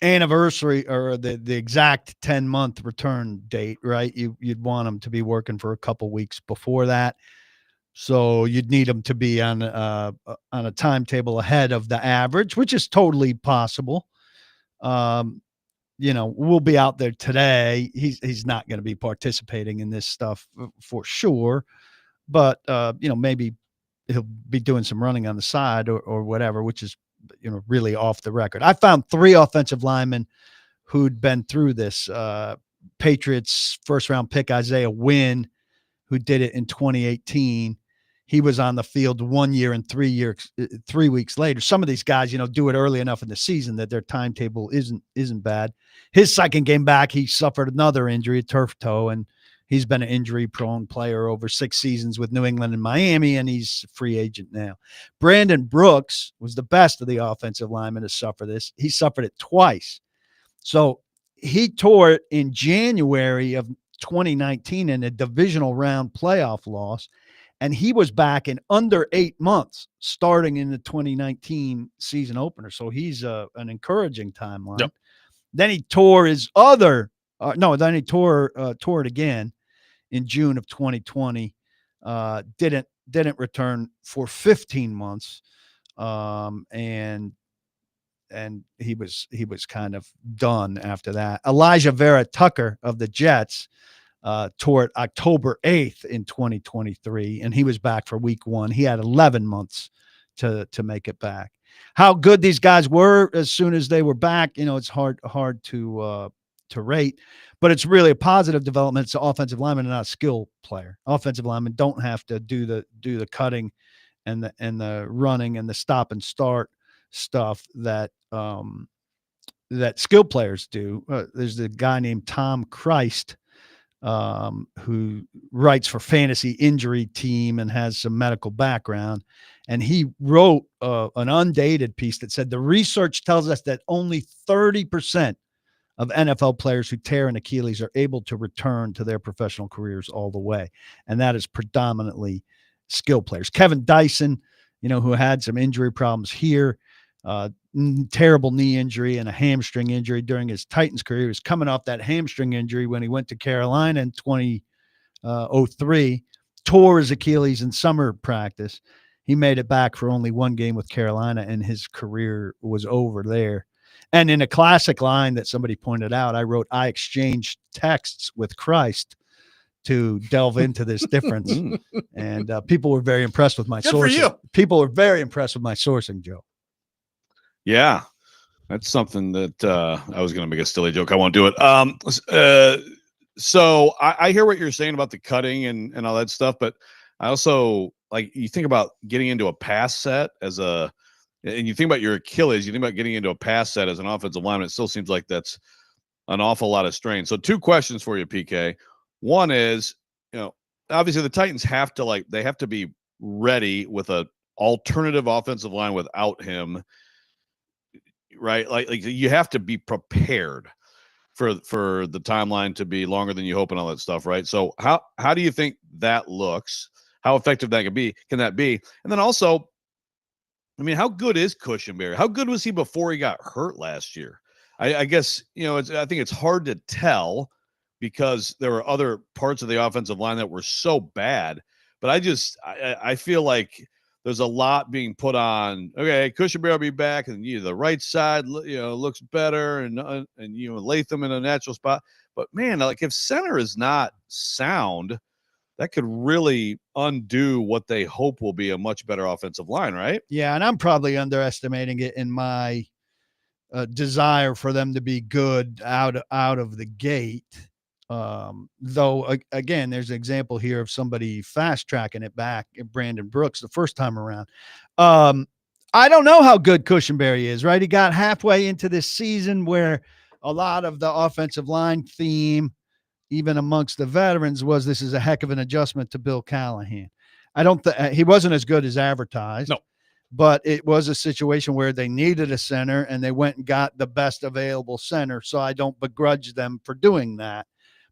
anniversary or the exact 10-month return date, right? You'd want him to be working for a couple weeks before that. So you'd need him to be on a timetable ahead of the average, which is totally possible. We'll be out there today. He's not going to be participating in this stuff for sure, but maybe he'll be doing some running on the side or whatever, which is, really off the record. I found 3 offensive linemen who'd been through this. Patriots first round pick Isaiah Wynn, who did it in 2018. He was on the field 1 year and 3 weeks later. Some of these guys, do it early enough in the season that their timetable isn't bad. His second game back, he suffered another injury, a turf toe, and he's been an injury-prone player over 6 seasons with New England and Miami, and he's a free agent now. Brandon Brooks was the best of the offensive linemen to suffer this. He suffered it twice. So he tore it in January of 2019 in a divisional round playoff loss, and he was back in under 8 months starting in the 2019 season opener. So he's an encouraging timeline. Yep. Then he tore his other then he tore it again in June of 2020, didn't return for 15 months. And he was kind of done after that. Elijah Vera Tucker of the Jets tore it October 8th in 2023, and he was back for week 1. He had 11 months to make it back. How good these guys were as soon as they were back, it's hard to rate, but it's really a positive development. It's an offensive lineman and not a skill player. Offensive linemen don't have to do the cutting and the running and the stop and start stuff that skill players do. There's a guy named Tom Christ who writes for Fantasy Injury Team and has some medical background. And he wrote an undated piece that said the research tells us that only 30% of NFL players who tear an Achilles are able to return to their professional careers all the way. And that is predominantly skill players. Kevin Dyson, who had some injury problems here, terrible knee injury and a hamstring injury during his Titans career. He was coming off that hamstring injury when he went to Carolina in 2003, tore his Achilles in summer practice. He made it back for only 1 game with Carolina, and his career was over there. And in a classic line that somebody pointed out, I wrote, I exchanged texts with Christ to delve into this difference. And people were very impressed with my sourcing. People were very impressed with my sourcing, Joe. Yeah, that's something that I was going to make a silly joke. I won't do it. So I hear what you're saying about the cutting and all that stuff, but I also, you think about getting into a pass set and you think about your Achilles, you think about getting into a pass set as an offensive lineman, it still seems like that's an awful lot of strain. So 2 questions for you, PK. One is, obviously the Titans have to be ready with a alternative offensive line without him, right? Like you have to be prepared for the timeline to be longer than you hope and all that stuff, right? So how do you think that looks? How effective that can that be? And then also, I mean, how good is Kushenberry? How good was he before he got hurt last year? I guess, I think it's hard to tell because there were other parts of the offensive line that were so bad. But I feel like there's a lot being put on. Okay, Kushenberry will be back, and the right side, looks better, and Latham in a natural spot. But man, like if center is not sound, that could really undo what they hope will be a much better offensive line, right? Yeah, and I'm probably underestimating it in my desire for them to be good out of the gate. Though again, there's an example here of somebody fast tracking it back, Brandon Brooks, the first time around. I don't know how good Kushenberry is, right? He got halfway into this season where a lot of the offensive line theme, even amongst the veterans, was this is a heck of an adjustment to Bill Callahan. I don't think he wasn't as good as advertised. No. But it was a situation where they needed a center and they went and got the best available center. So I don't begrudge them for doing that.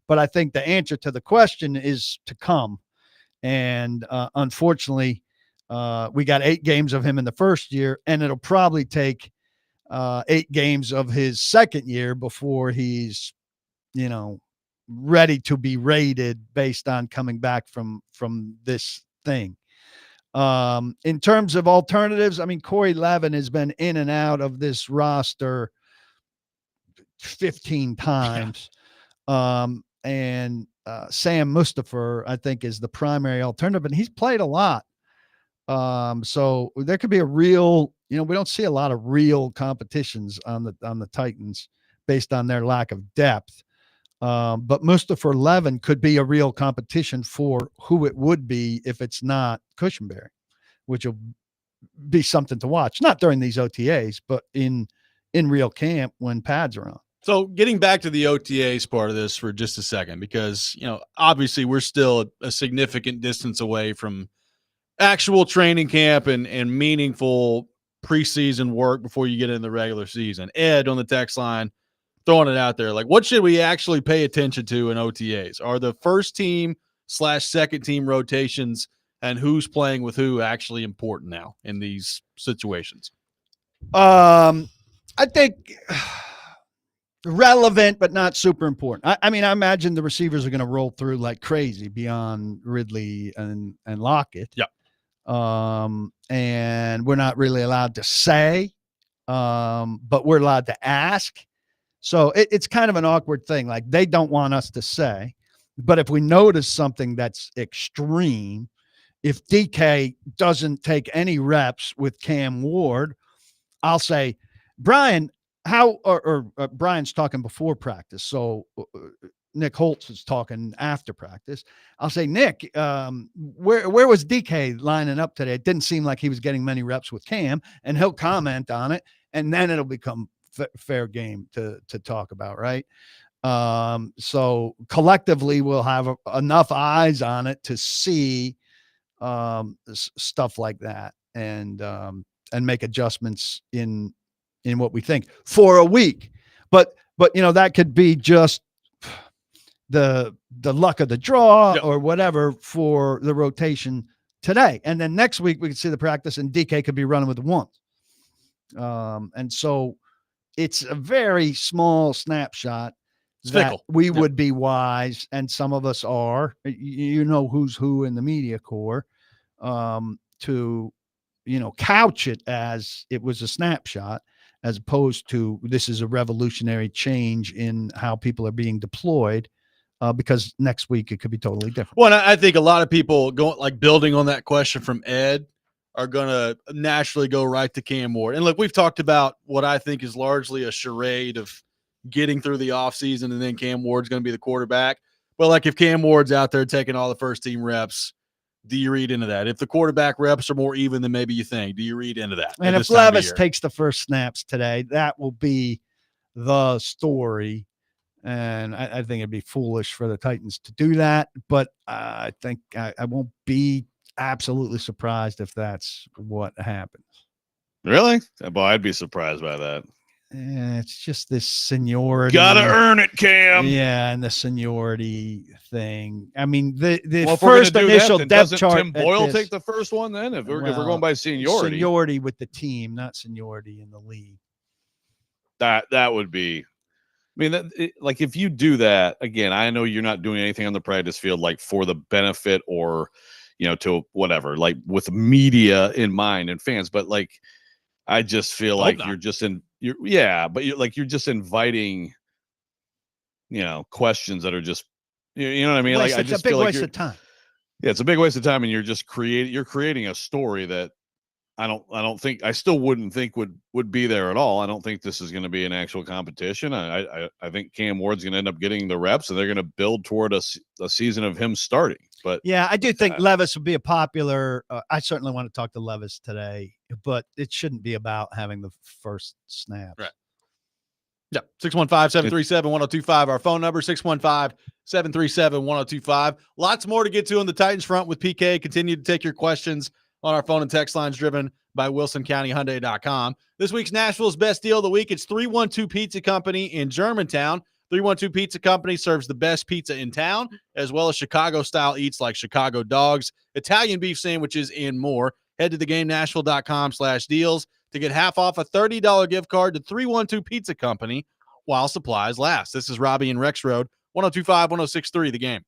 But I think the answer to the question is to come. And unfortunately, we got 8 games of him in the first year, and it'll probably take 8 games of his second year before he's, ready to be rated based on coming back from this thing. In terms of alternatives, I mean, Corey Levin has been in and out of this roster 15 times. And Sam Mustipher, I think, is the primary alternative, and he's played a lot. So there could be a real, we don't see a lot of real competitions on the Titans based on their lack of depth. But Mustipher Levin could be a real competition for who it would be if it's not Kushenberry, which will be something to watch, not during these OTAs, but in real camp when pads are on. So getting back to the OTAs part of this for just a second, because, obviously we're still a significant distance away from actual training camp and meaningful preseason work before you get in the regular season. Ed on the text line, throwing it out there, like, what should we actually pay attention to in OTAs? Are the first team / second team rotations and who's playing with who actually important now in these situations? I think relevant, but not super important. I mean, I imagine the receivers are going to roll through like crazy beyond Ridley and Lockett. Yeah. And we're not really allowed to say, but we're allowed to ask. So it's kind of an awkward thing. Like, they don't want us to say, but if we notice something that's extreme, if DK doesn't take any reps with Cam Ward, I'll say, Brian, Brian's talking before practice. So Nick Holtz is talking after practice. I'll say, Nick, where was DK lining up today? It didn't seem like he was getting many reps with Cam, and he'll comment on it, and then it'll become fair game to talk about, right? So collectively we'll have enough eyes on it to see stuff like that and make adjustments in what we think for a week. But that could be just the luck of the draw or whatever for the rotation today. And then next week we could see the practice and DK could be running with the ones. And so it's a very small snapshot that we would be wise, and some of us are, who's who in the media corps, to, couch it as it was a snapshot, as opposed to this is a revolutionary change in how people are being deployed, because next week it could be totally different. Well, I think a lot of people building on that question from Ed are going to naturally go right to Cam Ward. And look, we've talked about what I think is largely a charade of getting through the offseason and then Cam Ward's going to be the quarterback. But like, if Cam Ward's out there taking all the first team reps, do you read into that? If the quarterback reps are more even than maybe you think, do you read into that? And if Levis takes the first snaps today, that will be the story. And I think it'd be foolish for the Titans to do that. But I think I won't be absolutely surprised if that's what happens. Really? Boy, I'd be surprised by that. It's just this seniority. Gotta earn it, Cam. Yeah, and the seniority thing. I mean, the Well, if first we're gonna do initial that, then depth doesn't chart. Tim Boyle take the first one then? If we're going by seniority, seniority with the team, not seniority in the league. That would be. I mean, like if you do that again, I know you're not doing anything on the practice field like for the benefit or, to whatever, like with media in mind and fans, but like. I just feel like you're just you're just inviting, questions that are just, you know what I mean? Like I just feel like waste of time. Yeah, it's a big waste of time, and you're just creating a story that I still wouldn't think would be there at all. I don't think this is going to be an actual competition. I think Cam Ward's going to end up getting the reps, and they're going to build toward a season of him starting. But yeah, I do think Levis would be a popular. I certainly want to talk to Levis today, but it shouldn't be about having the first snaps. Right. Yeah. 615-737-1025, our phone number, 615-737-1025. Lots more to get to on the Titans front with PK. Continue to take your questions on our phone and text lines driven by WilsonCountyHyundai.com. This week's Nashville's Best Deal of the Week. It's 312 Pizza Company in Germantown. 312 Pizza Company serves the best pizza in town, as well as Chicago-style eats like Chicago dogs, Italian beef sandwiches, and more. Head to theGameNashville.com/deals to get half off a $30 gift card to 312 Pizza Company while supplies last. This is Robby and Rexrode, 102.5, 106.3, The Game.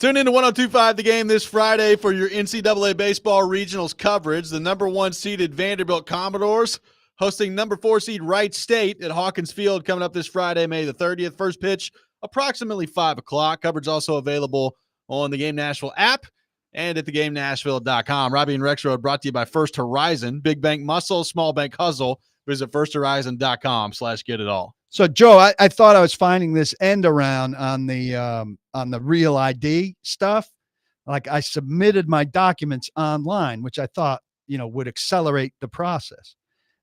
Tune in to 102.5 The Game this Friday for your NCAA baseball regionals coverage. The number 1 seeded Vanderbilt Commodores hosting number 4 seed Wright State at Hawkins Field coming up this Friday, May the 30th. First pitch, approximately 5 o'clock. Coverage also available on the Game Nashville app and at thegamenashville.com. Robby and Rexrode brought to you by First Horizon. Big bank muscle, small bank hustle. Visit firsthorizon.com/getitall. So, Joe, I thought I was finding this end around on the Real ID stuff. Like, I submitted my documents online, which I thought, would accelerate the process.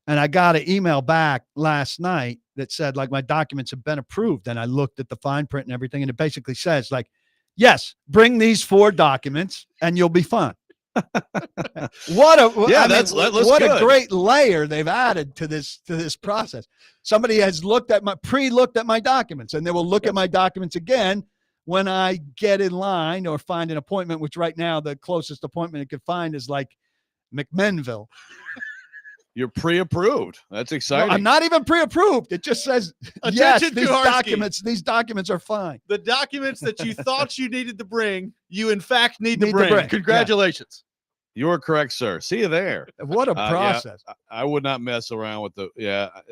And I got an email back last night that said, like, my documents have been approved. And I looked at the fine print and everything, and it basically says, like, yes, bring these 4 documents and you'll be fine. What a great layer they've added to this process. Somebody has looked at my documents, and they will look at my documents again when I get in line or find an appointment, which right now the closest appointment it could find is like McMinnville. You're pre-approved. That's exciting. No, I'm not even pre-approved. It just says, yes, these documents are fine. The documents that you thought you needed to bring, you in fact need to bring. Congratulations. Yeah. You're correct, sir. See you there. What a process. Yeah, I would not mess around with the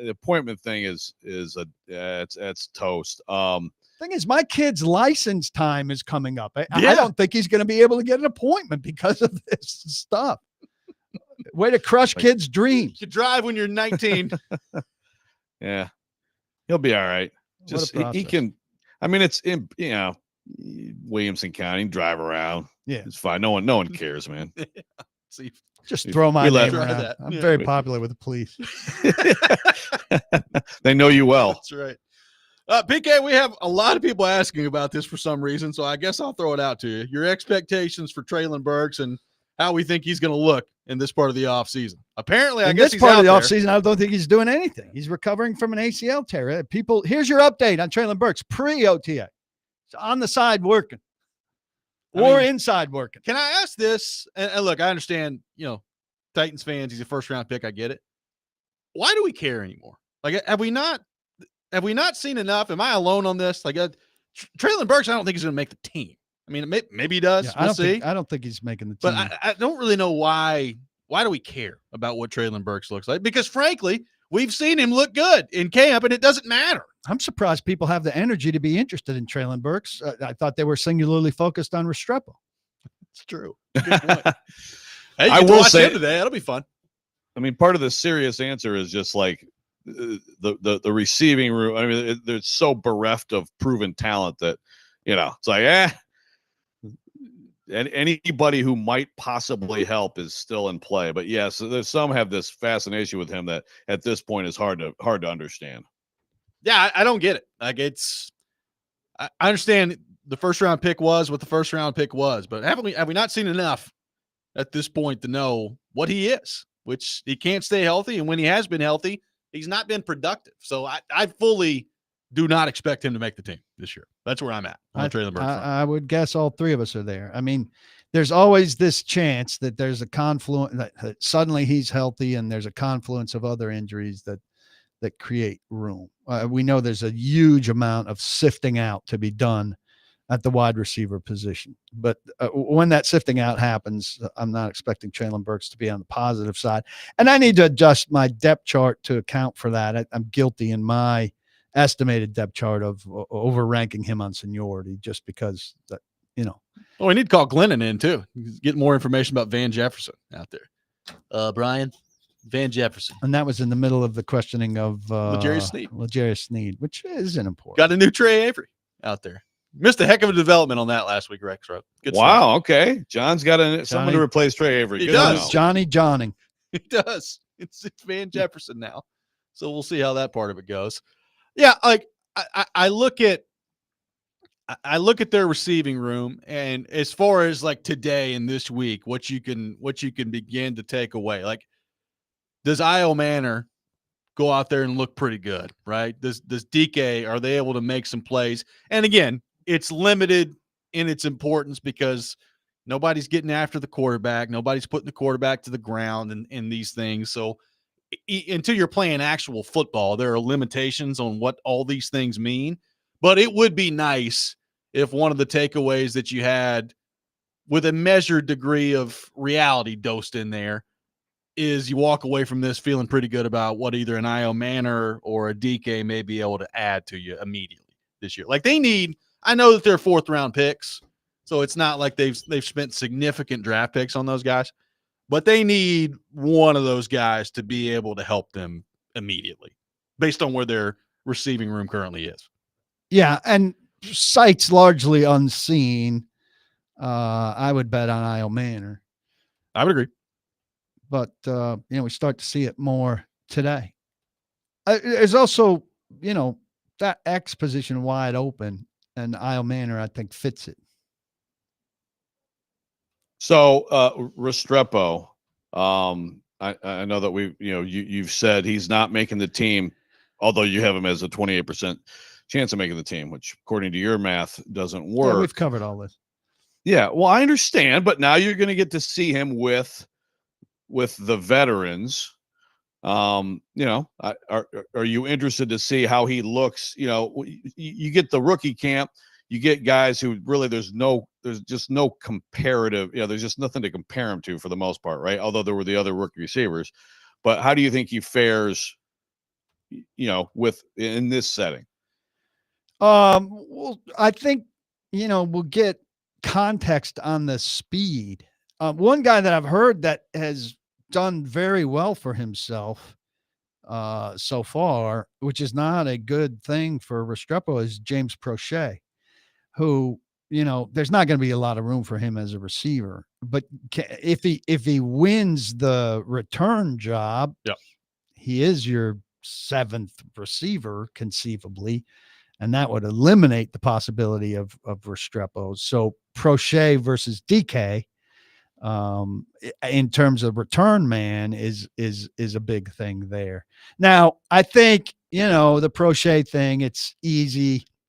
appointment thing it's toast. Thing is, my kid's license time is coming up. I don't think he's going to be able to get an appointment because of this stuff. Way to crush kids' dreams. You drive when you're 19. Yeah, he'll be all right. Just he can. I mean, it's in Williamson County, drive around. Yeah, it's fine. No one cares, man. See, just throw my name around. I'm very popular with the police. They know you well. That's right. PK, we have a lot of people asking about this for some reason, so I guess I'll throw it out to you. Your expectations for Traylon Burks and how we think he's going to look in this part of the offseason. Apparently, I guess this part of the offseason, I don't think he's doing anything. He's recovering from an ACL tear. Here's your update on Traylon Burks pre-OTA. It's on the side working. Inside working. Can I ask this? And look, I understand, Titans fans, he's a first-round pick. I get it. Why do we care anymore? Like, have we not seen enough? Am I alone on this? Like, Traylon Burks, I don't think he's going to make the team. I mean, maybe he does. Yeah, we'll see. I don't think he's making the team. But I don't really know why. Why do we care about what Traylon Burks looks like? Because, frankly, we've seen him look good in camp, and it doesn't matter. I'm surprised people have the energy to be interested in Traylon Burks. I thought they were singularly focused on Restrepo. It's true. Good point. Hey, I will say today. That'll be fun. I mean, part of the serious answer is just like the receiving room. I mean, they're so bereft of proven talent that it's like and anybody who might possibly help is still in play. But yes, there's some have this fascination with him that at this point is hard to understand. Yeah, I don't get it. Like I understand the first round pick was what the first round pick was, but have we not seen enough at this point to know what he is? Which he can't stay healthy, and when he has been healthy, he's not been productive. So I fully do not expect him to make the team this year. That's where I'm at on Traylon Burks. I would guess all 3 of us are there. I mean, there's always this chance that there's a confluence that suddenly he's healthy and there's a confluence of other injuries that create room. We know there's a huge amount of sifting out to be done at the wide receiver position. But when that sifting out happens, I'm not expecting Traylon Burks to be on the positive side. And I need to adjust my depth chart to account for that. I'm guilty in my estimated depth chart of overranking him on seniority just because Well, we need to call Glennon in too. Get more information about Van Jefferson out there. Brian, Van Jefferson. And that was in the middle of the questioning of L'Jarius Sneed, which isn't important. Got a new Trey Avery out there. Missed a heck of a development on that last week, Rexrode. Good stuff. Okay. John's got someone to replace Trey Avery. He does. Johnny Johning. He does. It's Van Jefferson now. So we'll see how that part of it goes. Yeah, like I look at their receiving room, and as far as like today and this week, what you can begin to take away. Like, does Io Manor go out there and look pretty good, right? Does DK, are they able to make some plays? And again, it's limited in its importance because nobody's getting after the quarterback. Nobody's putting the quarterback to the ground and these things. So until you're playing actual football, there are limitations on what all these things mean. But it would be nice if one of the takeaways that you had with a measured degree of reality dosed in there is you walk away from this feeling pretty good about what either an Io Manor or a DK may be able to add to you immediately this year. Like they need, I know that they're 4th round picks, so it's not like they've spent significant draft picks on those guys, but they need one of those guys to be able to help them immediately based on where their receiving room currently is. Yeah, and sights largely unseen. I would bet on Io Manor. I would agree. But, we start to see it more today. There's also, that X position wide open, and Io Manor, I think, fits it. So, Restrepo, I know that you've said he's not making the team, although you have him as a 28% chance of making the team, which according to your math doesn't work. Yeah, we've covered all this. Yeah, well, I understand, but now you're going to get to see him with the veterans. Are you interested to see how he looks? You get the rookie camp, you get guys who really there's just no comparative, there's just nothing to compare him to for the most part, right? Although there were the other rookie receivers. But how do you think he fares, in this setting? Well, I think, we'll get context on the speed. One guy that I've heard that has done very well for himself so far, which is not a good thing for Restrepo, is James Prochet, who, there's not going to be a lot of room for him as a receiver. But if he wins the return job, yep, he is your 7th receiver conceivably, and that would eliminate the possibility of Restrepo. So Prochet versus DK, in terms of return man, is a big thing there. Now, I think, the Prochet thing, it's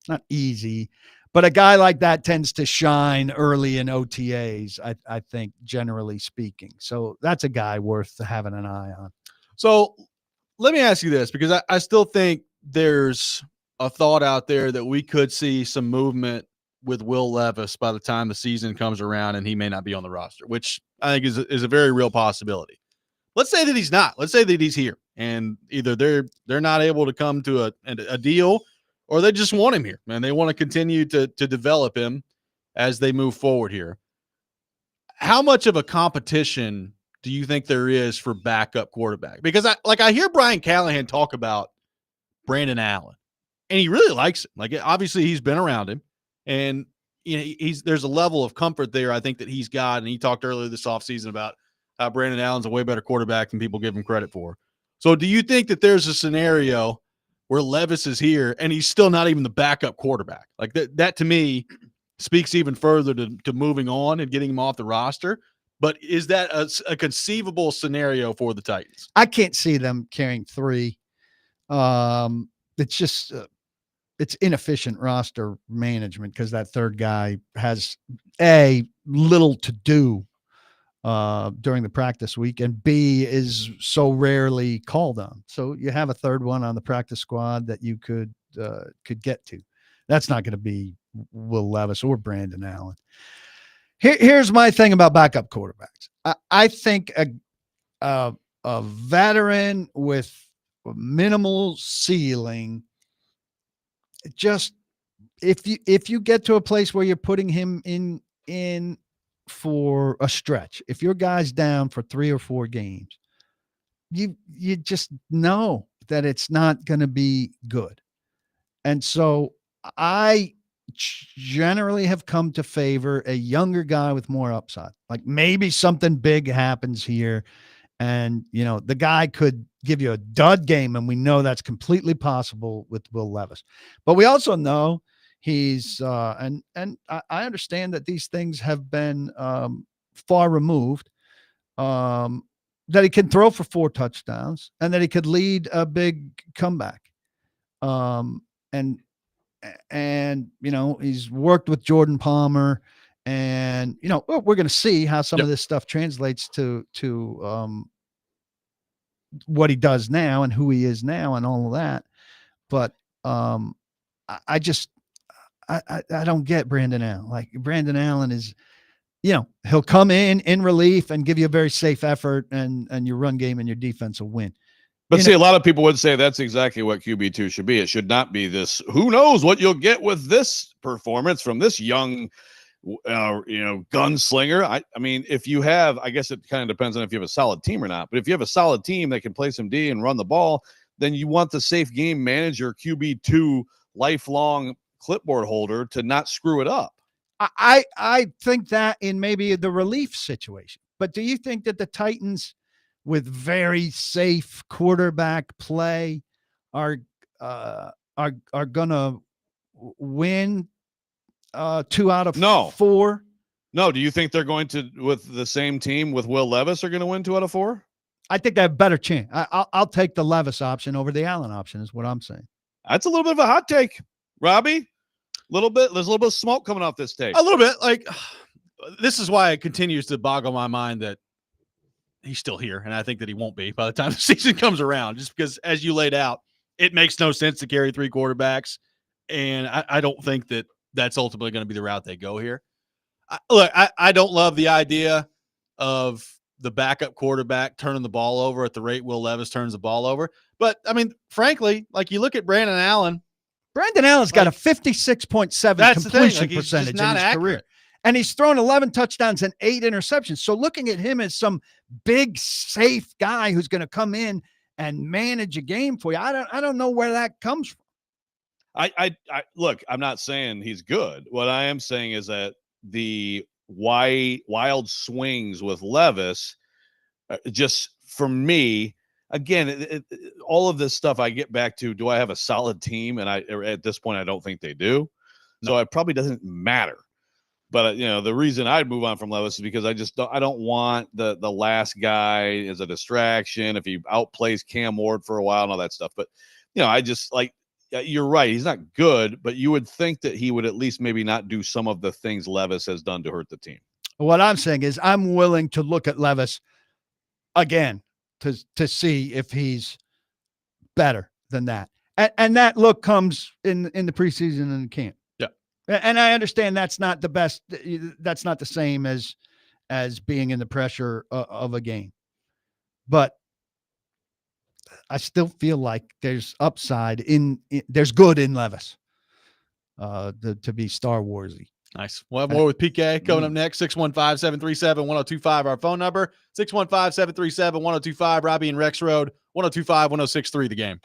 not easy, but a guy like that tends to shine early in OTAs, I think, generally speaking. So that's a guy worth having an eye on. So let me ask you this, because I still think there's a thought out there that we could see some movement with Will Levis by the time the season comes around and he may not be on the roster, which I think is a very real possibility. Let's say that he's not. Let's say that he's here and either they're not able to come to a deal, or they just want him here and they want to continue to develop him as they move forward here. How much of a competition do you think there is for backup quarterback? Because I hear Brian Callahan talk about Brandon Allen, and he really likes him. Like, obviously he's been around him, and there's a level of comfort there, I think, that he's got. And he talked earlier this offseason about how Brandon Allen's a way better quarterback than people give him credit for. So do you think that there's a scenario where Levis is here and he's still not even the backup quarterback? Like that to me speaks even further to moving on and getting him off the roster. But is that a conceivable scenario for the Titans? I can't see them carrying 3. It's just it's inefficient roster management because that third guy has little to do during the practice week, and B is so rarely called on. So you have a third one on the practice squad that you could get to. That's not going to be Will Levis or Brandon Allen. Here's my thing about backup quarterbacks. I think a veteran with minimal ceiling, just if you get to a place where you're putting him in for a stretch, if your guy's down for 3 or 4 games, you just know that it's not going to be good. And so I generally have come to favor a younger guy with more upside. Like maybe something big happens here and, the guy could give you a dud game, and we know that's completely possible with Will Levis. But we also know he's and I understand that these things have been far removed, that he can throw for 4 touchdowns and that he could lead a big comeback. And he's worked with Jordan Palmer, and we're going to see how some of this stuff translates to what he does now and who he is now and all of that. But I I don't get Brandon Allen. Like Brandon Allen is, he'll come in relief and give you a very safe effort, and your run game and your defense will win. But see, a lot of people would say that's exactly what QB2 should be. It should not be this, who knows what you'll get with this performance from this young, gunslinger. I mean, if you have, I guess it kind of depends on if you have a solid team or not. But if you have a solid team that can play some D and run the ball, then you want the safe game manager QB2 lifelong clipboard holder to not screw it up. I think that in maybe the relief situation. But do you think that the Titans, with very safe quarterback play, are gonna win 2 out of 4? No. Do you think they're going to, with the same team with Will Levis, are going to win 2 out of 4? I think they have a better chance. I'll take the Levis option over the Allen option, is what I'm saying. That's a little bit of a hot take, Robbie. There's a little bit of smoke coming off this take. A little bit. Like, this is why it continues to boggle my mind that he's still here, and I think that he won't be by the time the season comes around, just because, as you laid out, it makes no sense to carry 3 quarterbacks, and I don't think that that's ultimately going to be the route they go here. I don't love the idea of the backup quarterback turning the ball over at the rate Will Levis turns the ball over, but, I mean, frankly, like, you look at Brandon Allen's got a 56.7 completion percentage in his career. And he's thrown 11 touchdowns and 8 interceptions. So looking at him as some big, safe guy who's going to come in and manage a game for you, I don't know where that comes from. I look, I'm not saying he's good. What I am saying is that the wild swings with Levis, just for me, again, all of this stuff I get back to, do I have a solid team? And at this point, I don't think they do. So it probably doesn't matter. But, the reason I'd move on from Levis is because I don't want the last guy as a distraction if he outplays Cam Ward for a while and all that stuff. But, I just like, you're right. He's not good, but you would think that he would at least maybe not do some of the things Levis has done to hurt the team. What I'm saying is I'm willing to look at Levis again to see if he's better than that. And that look comes in the preseason and camp. Yeah. And I understand that's not the best. That's not the same as being in the pressure of a game. But I still feel like there's upside there's good in Levis to be Star Warsy. Nice. We'll have more with PK coming up next. 615-737-1025, our phone number. 615-737-1025. Robby and Rexrode, 1025-1063, the game.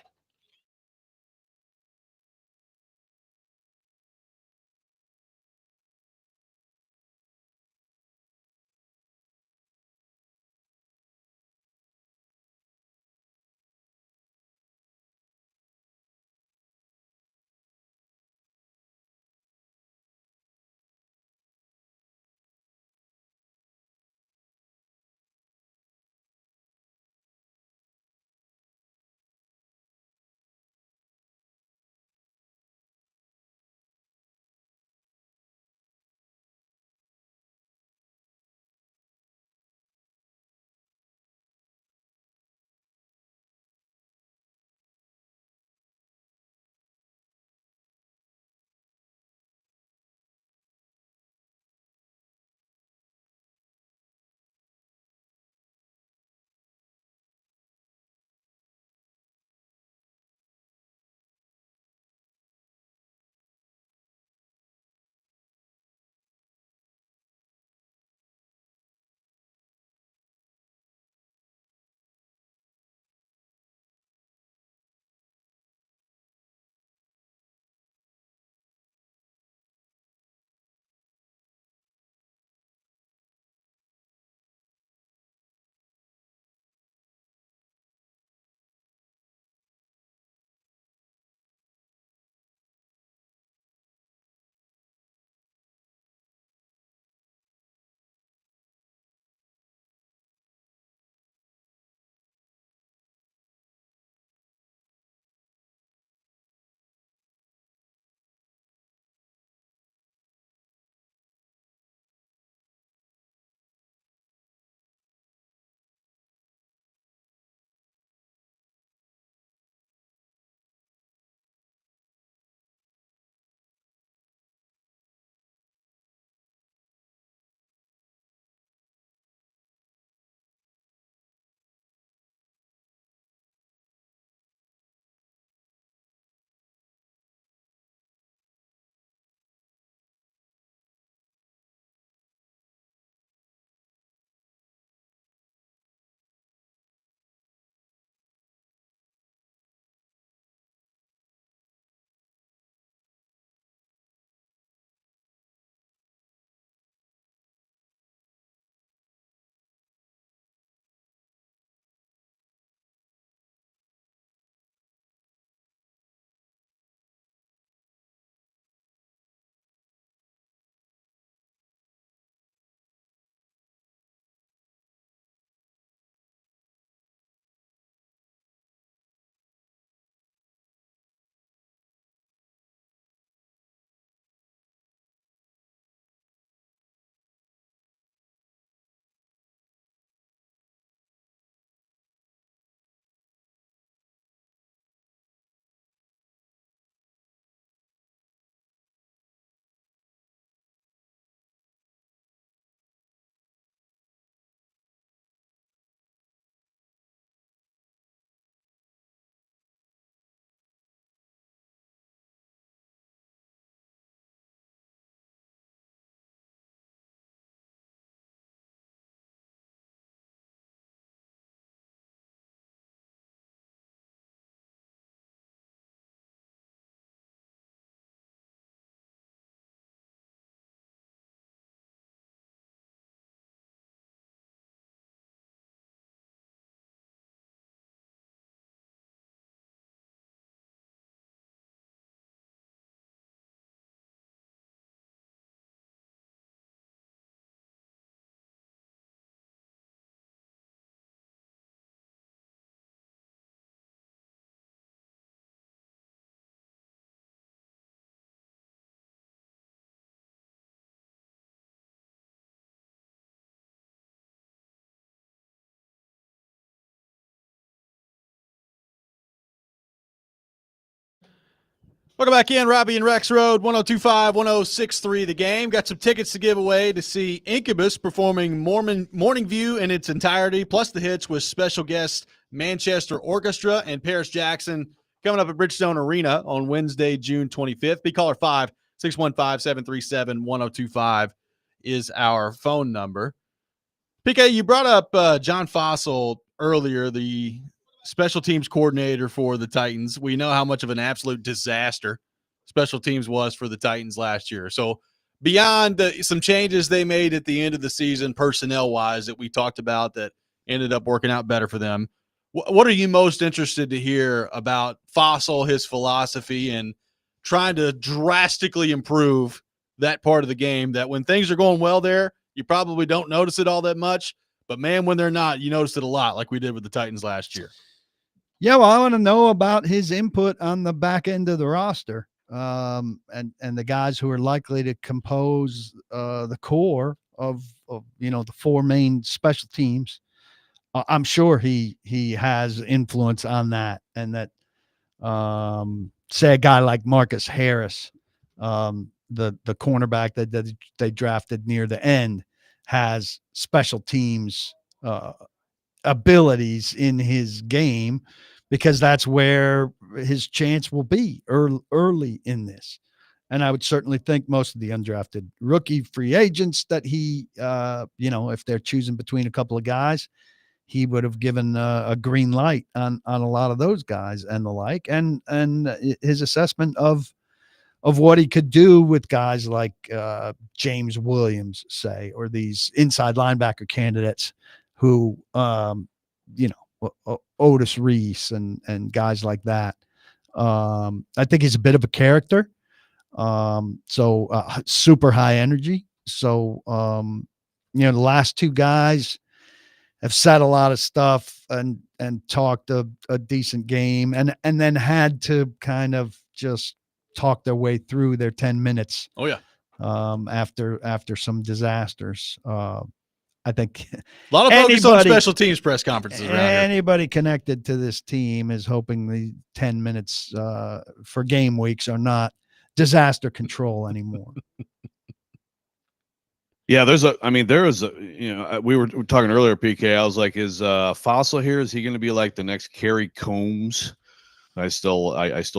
Welcome back in, Robby and Rexrode, 102.5, 106.3 The Game. Got some tickets to give away to see Incubus performing Morning View in its entirety, plus the hits with special guest Manchester Orchestra and Paris Jackson coming up at Bridgestone Arena on Wednesday, June 25th. Be caller 5-615-737-1025 is our phone number. PK, you brought up John Fossil earlier, the special teams coordinator for the Titans. We know how much of an absolute disaster special teams was for the Titans last year. So beyond some changes they made at the end of the season personnel-wise that we talked about that ended up working out better for them, what are you most interested to hear about Fossil, his philosophy, and trying to drastically improve that part of the game that when things are going well there, you probably don't notice it all that much, but man, when they're not, you notice it a lot like we did with the Titans last year. Yeah, well, I want to know about his input on the back end of the roster, and the guys who are likely to compose the core of the four main special teams. I'm sure he has influence on that, and that say a guy like Marcus Harris, the cornerback that they drafted near the end, has special teams abilities in his game, because that's where his chance will be early in this. And I would certainly think most of the undrafted rookie free agents that he, if they're choosing between a couple of guys, he would have given a green light on a lot of those guys and the like. And his assessment of what he could do with guys like James Williams, say, or these inside linebacker candidates who, Otis Reese and guys like that. I think he's a bit of a character. Super high energy. So, the last two guys have said a lot of stuff and talked a decent game and then had to kind of just talk their way through their 10 minutes. Oh yeah. After some disasters. I think a lot of focus on special teams press conferences around anybody connected to this team is hoping the 10 minutes for game weeks are not disaster control anymore. Yeah, we were talking earlier, PK. I was like, is Fossil here? Is he going to be like the next Kerry Coombs? I still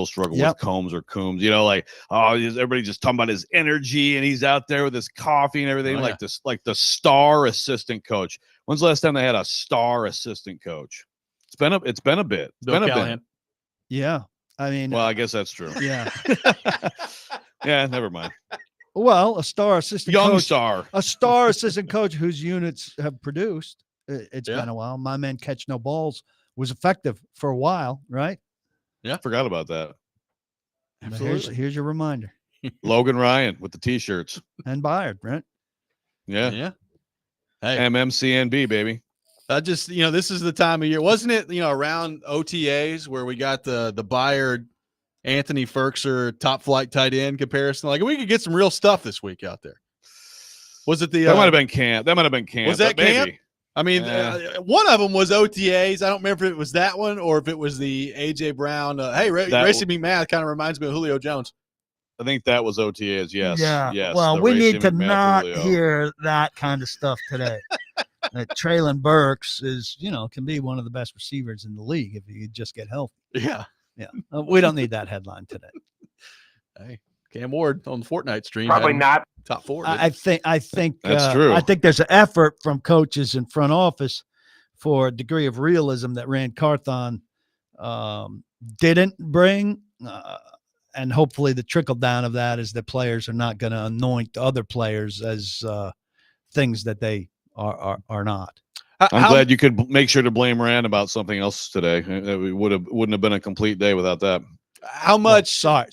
struggle with Combs or Coombs. Is everybody just talking about his energy and he's out there with his coffee and everything, like the star assistant coach. When's the last time they had a star assistant coach? It's been a bit. It's been a bit. Yeah, I mean, well, I guess that's true. Yeah. Yeah, never mind. Well, a star assistant a star assistant coach whose units have produced. It's been a while. My man Catch No Balls was effective for a while, right? Yeah, forgot about that. Absolutely. Here's your reminder. Logan Ryan with the T-shirts and Byard, right? Yeah. Hey, MMCNB, baby. This is the time of year, wasn't it? Around OTAs where we got the Byard Anthony Ferkser top flight tight end comparison. Like, we could get some real stuff this week out there. Was it the? That might have been camp. Was that camp? I mean, one of them was OTAs. I don't remember if it was that one or if it was the AJ Brown. Racing Me Math kind of reminds me of Julio Jones. I think that was OTAs. Yes. Yeah. Yes. Well, we need to not hear that kind of stuff today. Traylon Burks can be one of the best receivers in the league if he could just get healthy. Yeah. Yeah. We don't need that headline today. Hey, Cam Ward on the Fortnite stream. Probably not top four. I think that's true. I think there's an effort from coaches in front office for a degree of realism that Rand Carthon didn't bring. And hopefully the trickle down of that is that players are not going to anoint other players as things that they are not. I'm glad you could make sure to blame Rand about something else today. It wouldn't have been a complete day without that. How much? Sorry.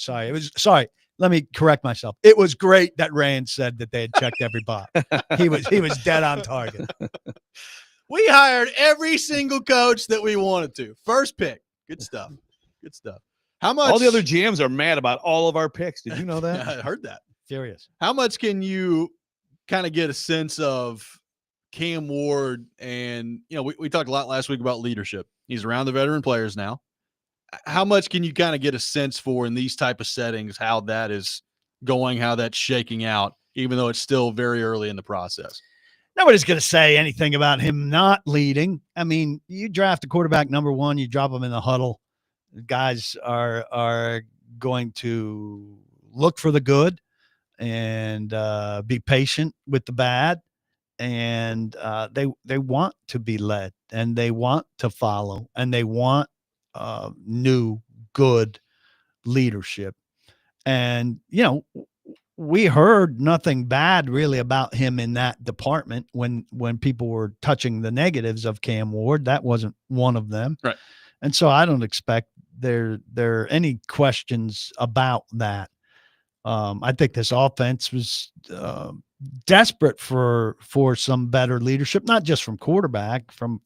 Let me correct myself. It was great that Rand said that they had checked every box. He was dead on target. We hired every single coach that we wanted to. First pick. Good stuff. Good stuff. How much? All the other GMs are mad about all of our picks. Did you know that? I heard that. Furious. How much can you kind of get a sense of Cam Ward? And, we talked a lot last week about leadership. He's around the veteran players now. how much can you kind of get a sense for in these type of settings, how that is going, how that's shaking out, even though it's still very early in the process? Nobody's going to say anything about him not leading. I mean, you draft a quarterback number one, you drop him in the huddle. Guys are going to look for the good and be patient with the bad. And they want to be led, and they want to follow, and they want new, good leadership. And, we heard nothing bad really about him in that department when people were touching the negatives of Cam Ward. That wasn't one of them. Right. And so I don't expect there are any questions about that. I think this offense was desperate for some better leadership, not just from quarterback, from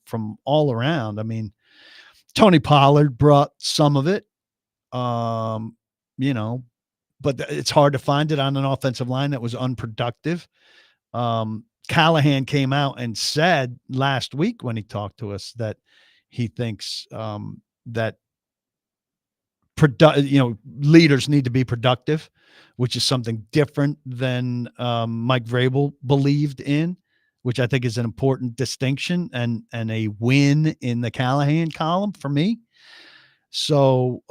all around. I mean, Tony Pollard brought some of it, but it's hard to find it on an offensive line that was unproductive. Callahan came out and said last week when he talked to us that he thinks that leaders need to be productive, which is something different than Mike Vrabel believed in, which I think is an important distinction and a win in the Callahan column for me. So,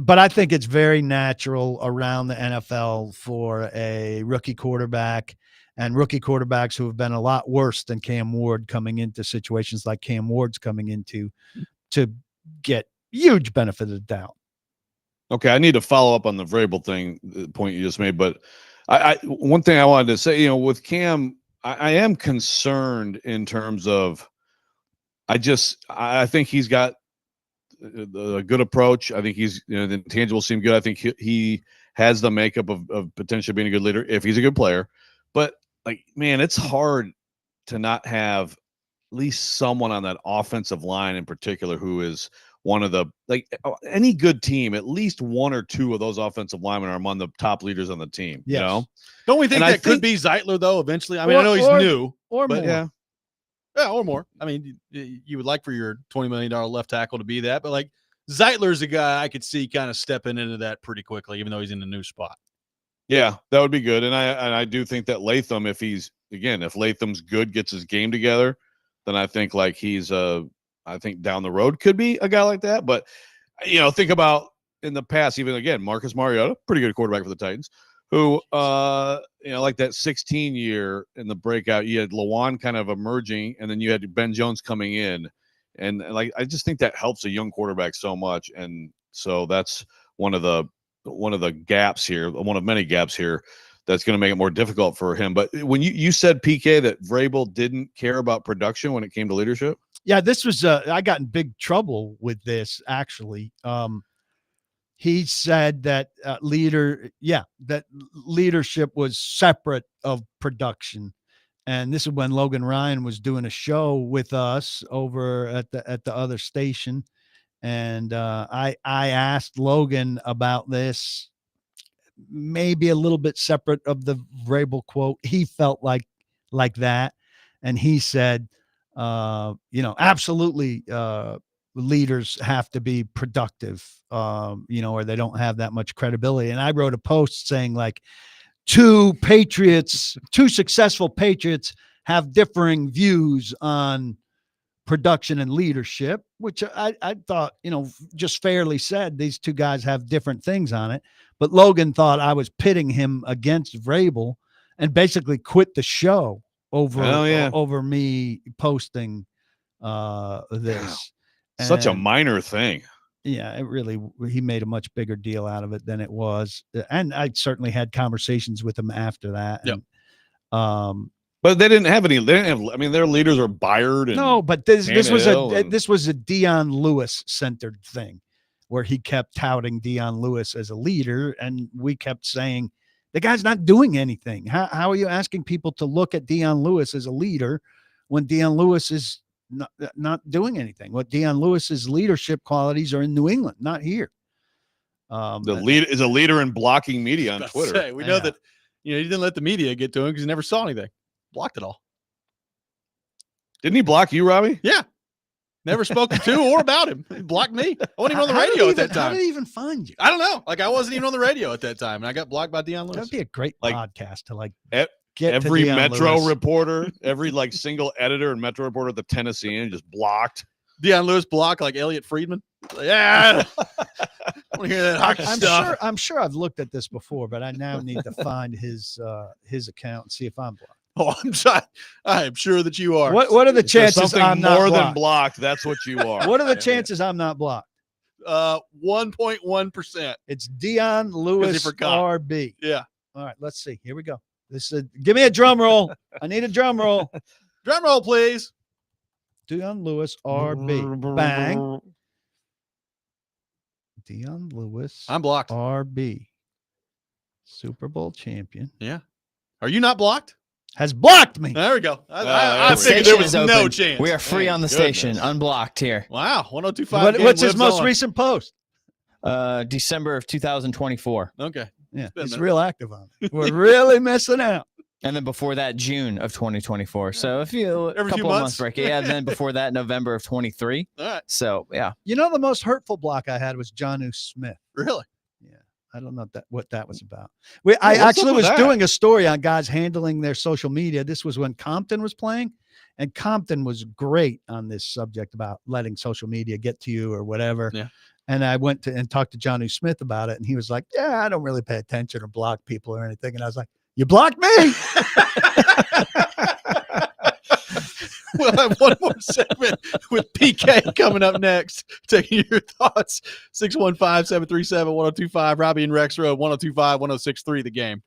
but I think it's very natural around the NFL for a rookie quarterback and rookie quarterbacks who have been a lot worse than Cam Ward coming into situations like Cam Ward's coming into to get huge benefit of the doubt. Okay, I need to follow up on the Vrabel thing, the point you just made. But I one thing I wanted to say, with Cam, I am concerned in terms of I think he's got a good approach. I think he's the intangibles seem good. I think he has the makeup of potentially being a good leader if he's a good player. But man, it's hard to not have at least someone on that offensive line in particular who is one of the any good team, at least one or two of those offensive linemen are among the top leaders on the team. Yes. Don't we think that could be Zeitler though? Eventually, I mean, I know he's new, or but more. Yeah, or more. I mean, you would like for your $20 million left tackle to be that, but Zeitler's a guy I could see kind of stepping into that pretty quickly, even though he's in a new spot. Yeah, that would be good. And I do think that Latham, if Latham's good, gets his game together, then I think he's I think down the road could be a guy like that. But, think about in the past, even again, Marcus Mariota, pretty good quarterback for the Titans, who, that 16 year in the breakout, you had Lawan kind of emerging, and then you had Ben Jones coming in. And I just think that helps a young quarterback so much. And so that's one of the gaps here, one of many gaps here that's going to make it more difficult for him. But when you said, PK, that Vrabel didn't care about production when it came to leadership. Yeah, this was I got in big trouble with this actually. He said that that leadership was separate of production. And this is when Logan Ryan was doing a show with us over at the other station. And I asked Logan about this, maybe a little bit separate of the Vrabel quote. He felt like that. And he said, absolutely, leaders have to be productive, or they don't have that much credibility. And I wrote a post saying two successful Patriots have differing views on production and leadership, which I thought, just fairly said these two guys have different things on it. But Logan thought I was pitting him against Vrabel and basically quit the show over me posting this. Such a minor thing. Yeah, he made a much bigger deal out of it than it was. And I certainly had conversations with him after that. Yep. And, but they didn't have any. Their leaders are Byard. And no, but this was a Deion Lewis centered thing where he kept touting Deion Lewis as a leader. And we kept saying, the guy's not doing anything. How are you asking people to look at Deion Lewis as a leader when Deion Lewis is not doing anything? What Deion Lewis's leadership qualities are in New England, not here. Lead is a leader in blocking media on Twitter. We know that he didn't let the media get to him because he never saw anything. Blocked it all. Didn't he block you, Robby? Yeah. Never spoken to or about him. He blocked me. I wasn't even on the radio at that How time. did he even find you? I don't know. Like I wasn't even on the radio at that time, and I got blocked by Deion Lewis. That'd be a great Like, podcast to get every to Deion Metro Lewis. reporter, every single editor and Metro reporter at the Tennessean just blocked. Deion Lewis blocked like Elliot Friedman. Yeah, I want to hear that hockey stuff. I'm sure I've looked at this before, but I now need to find his account and see if I'm blocked. Oh, I'm sorry. I am sure that you are. What are the If there's chances something I'm not more blocked? than blocked? That's what you are. What are the chances I'm not blocked? 1.1%. It's Deion Lewis forgot. RB. Yeah. All right, let's see. Here we go. This is give me a drum roll. I need a drum roll. Drum roll, please. Deion Lewis RB. Bang. Deion Lewis. I'm blocked. RB. Super Bowl champion. Yeah. Are you not blocked? Has blocked me. There we go. I The figured there station was is no open. chance. We are free on the goodness. station, unblocked here. Wow. 102.5. What's his lives most on. recent post? December of 2024. Okay. Yeah, been a he's minute. real active on it. We're really missing out. And then before that, June of 2024. So if you Every few couple of months. months break. Yeah, and then before that, November of 23. All right. So yeah. You know, the most hurtful block I had was Jonnu Smith. Really? Yeah. I don't know what that was about. I what's up actually with was that? doing a story on guys handling their social media. This was when Compton was playing, and Compton was great on this subject about letting social media get to you or whatever. Yeah. And I went to and talked to Jonnu Smith about it, and he was like, "Yeah, I don't really pay attention or block people or anything." And I was like, "You blocked me." We'll have one more segment with PK coming up next. Taking your thoughts. 615-737-1025. Robby and Rexrode, 1025-1063 The Game.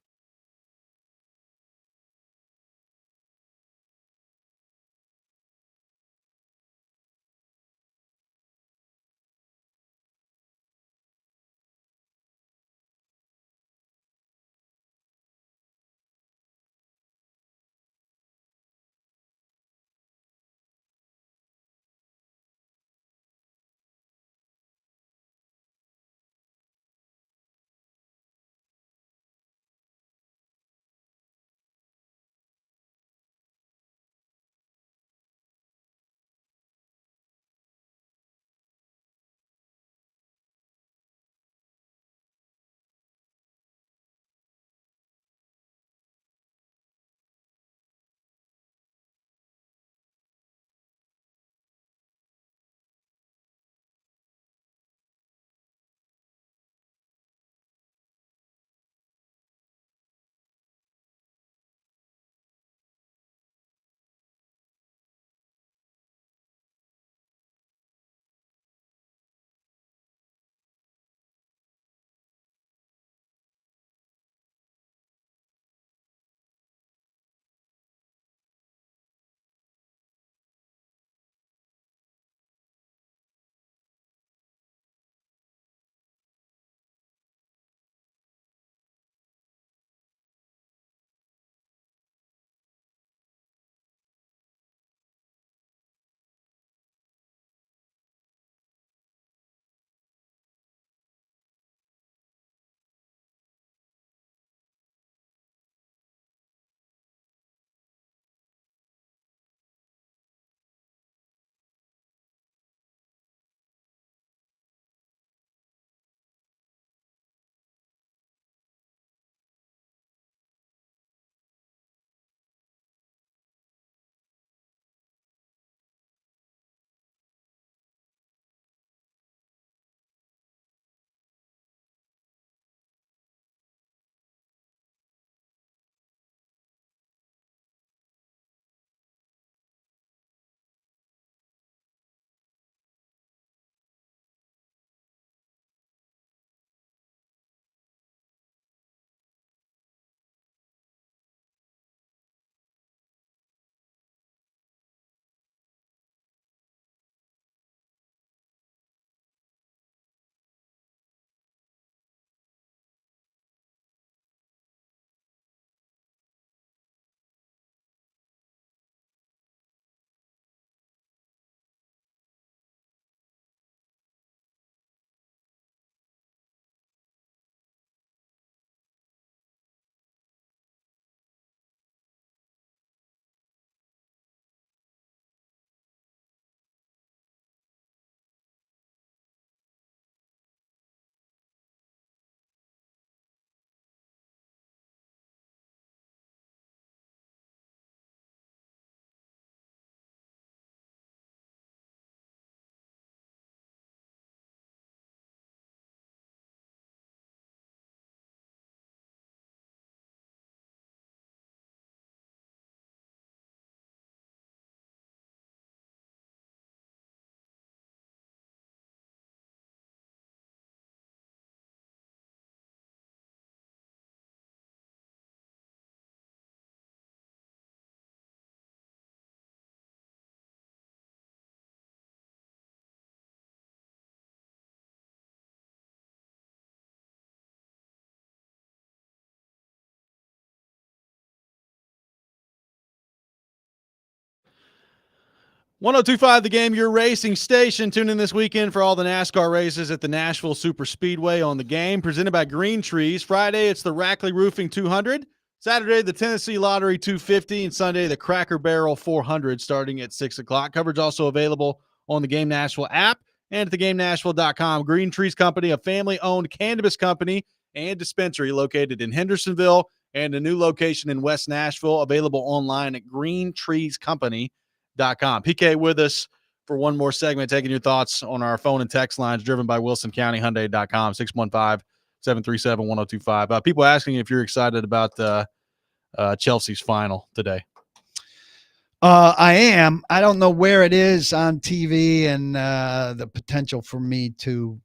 1025 The Game, your racing station. Tune in this weekend for all the NASCAR races at the Nashville Super Speedway on The Game, presented by Green Trees. Friday, it's the Rackley Roofing 200. Saturday, the Tennessee Lottery 250. And Sunday, the Cracker Barrel 400 starting at 6 o'clock. Coverage also available on the Game Nashville app and at theGameNashville.com. Green Trees Company, a family-owned cannabis company and dispensary located in Hendersonville and a new location in West Nashville, available online at greentreescompany.com. PK with us for one more segment, taking your thoughts on our phone and text lines driven by WilsonCountyHyundai.com, 615-737-1025. People asking if you're excited about Chelsea's final today. I am. I don't know where it is on TV and the potential for me to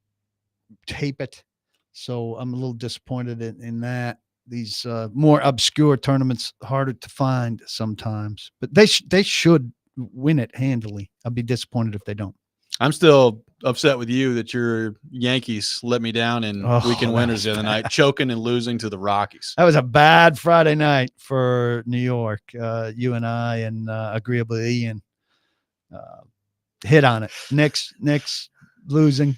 tape it. So I'm a little disappointed in that. These more obscure tournaments, harder to find sometimes, but they should win it handily. I'll be disappointed if they don't. I'm still upset with you that your Yankees let me down in weekend winners the other night, choking and losing to the Rockies. That was a bad Friday night for New York. You and I and Agreeable Ian hit on it. Knicks losing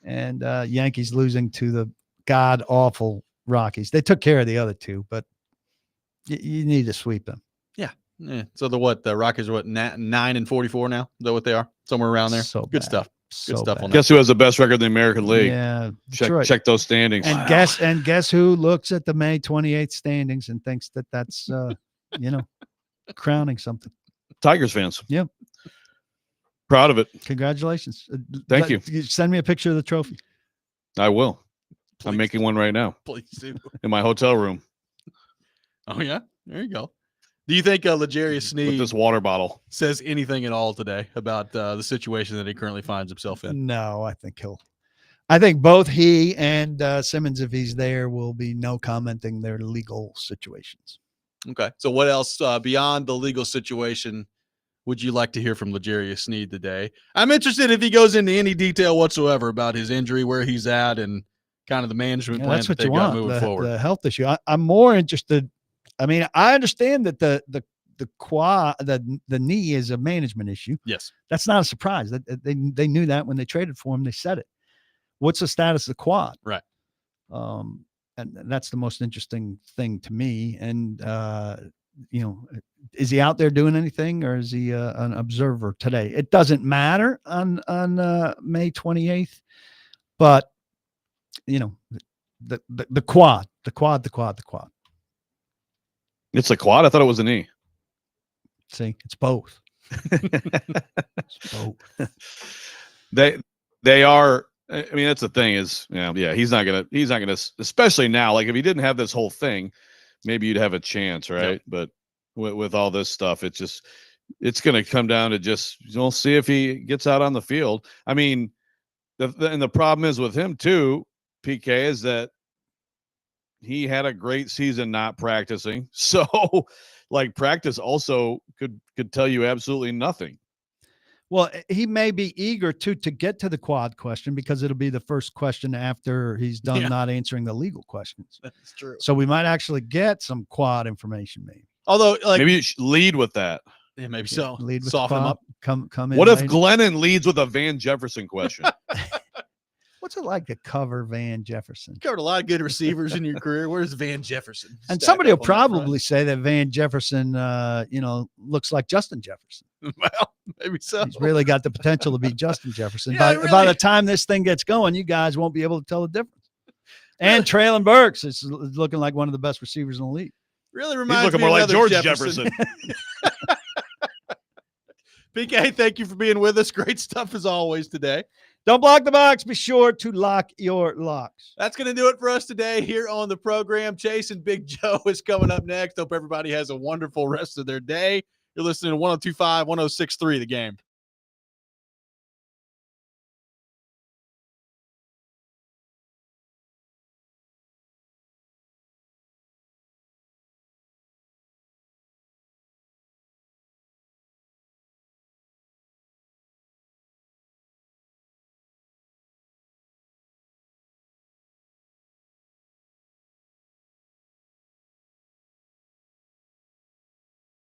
and Yankees losing to the god-awful Rockies. They took care of the other two, but you need to sweep them. Yeah. So the Rockies are what, 9-44 now? Is that what they are? Somewhere around there. So good bad. stuff. Good stuff. On Guess who has the best record in the American League? Yeah. Check those standings. And guess who looks at the May 28th standings and thinks that that's crowning something. Tigers fans. Yep. Proud of it. Congratulations. Thank you. Send me a picture of the trophy. I will. Please I'm making one right now. Please do. In my hotel room. Oh, yeah? There you go. Do you think L'Jarius Sneed with this water bottle says anything at all today about the situation that he currently finds himself in? No, I think both he and Simmons, if he's there, will be no commenting their legal situations. Okay. So what else beyond the legal situation would you like to hear from L'Jarius Sneed today? I'm interested if he goes into any detail whatsoever about his injury, where he's at, and kind of the management plan that's that what they you got want, moving forward. The health issue. I'm more interested. I mean, I understand that the quad, the knee is a management issue. Yes. That's not a surprise. They knew that when they traded for him. They said it. What's the status of the quad? Right. And that's the most interesting thing to me. And is he out there doing anything, or is he an observer today? It doesn't matter on May 28th, but the quad. It's a quad. I thought it was a knee. See, it's both. It's both. They are. I mean, that's the thing is, he's not gonna, especially now. Like if he didn't have this whole thing, maybe you'd have a chance, right? Yep. But with all this stuff, it's gonna come down to just we'll see if he gets out on the field. I mean, the problem is with him too, PK, is that he had a great season not practicing. So like practice also could tell you absolutely nothing. Well, he may be eager to get to the quad question because it'll be the first question after he's done not answering the legal questions. That's true. So we might actually get some quad information maybe. Although maybe you should lead with that. Yeah, maybe so. Lead with soften him up. Come in. What if Glennon leads with a Van Jefferson question? What's it like to cover Van Jefferson? You covered a lot of good receivers in your career. Where's Van Jefferson? And somebody will probably say that Van Jefferson, looks like Justin Jefferson. Well, maybe so. He's really got the potential to be Justin Jefferson. Yeah, By the time this thing gets going, you guys won't be able to tell the difference. And Traylon Burks is looking like one of the best receivers in the league. Really reminds He's looking me more of like George Jefferson. PK, thank you for being with us. Great stuff as always today. Don't block the box. Be sure to lock your locks. That's going to do it for us today here on the program. Chase and Big Joe is coming up next. Hope everybody has a wonderful rest of their day. You're listening to 102.5, 106.3 The Game.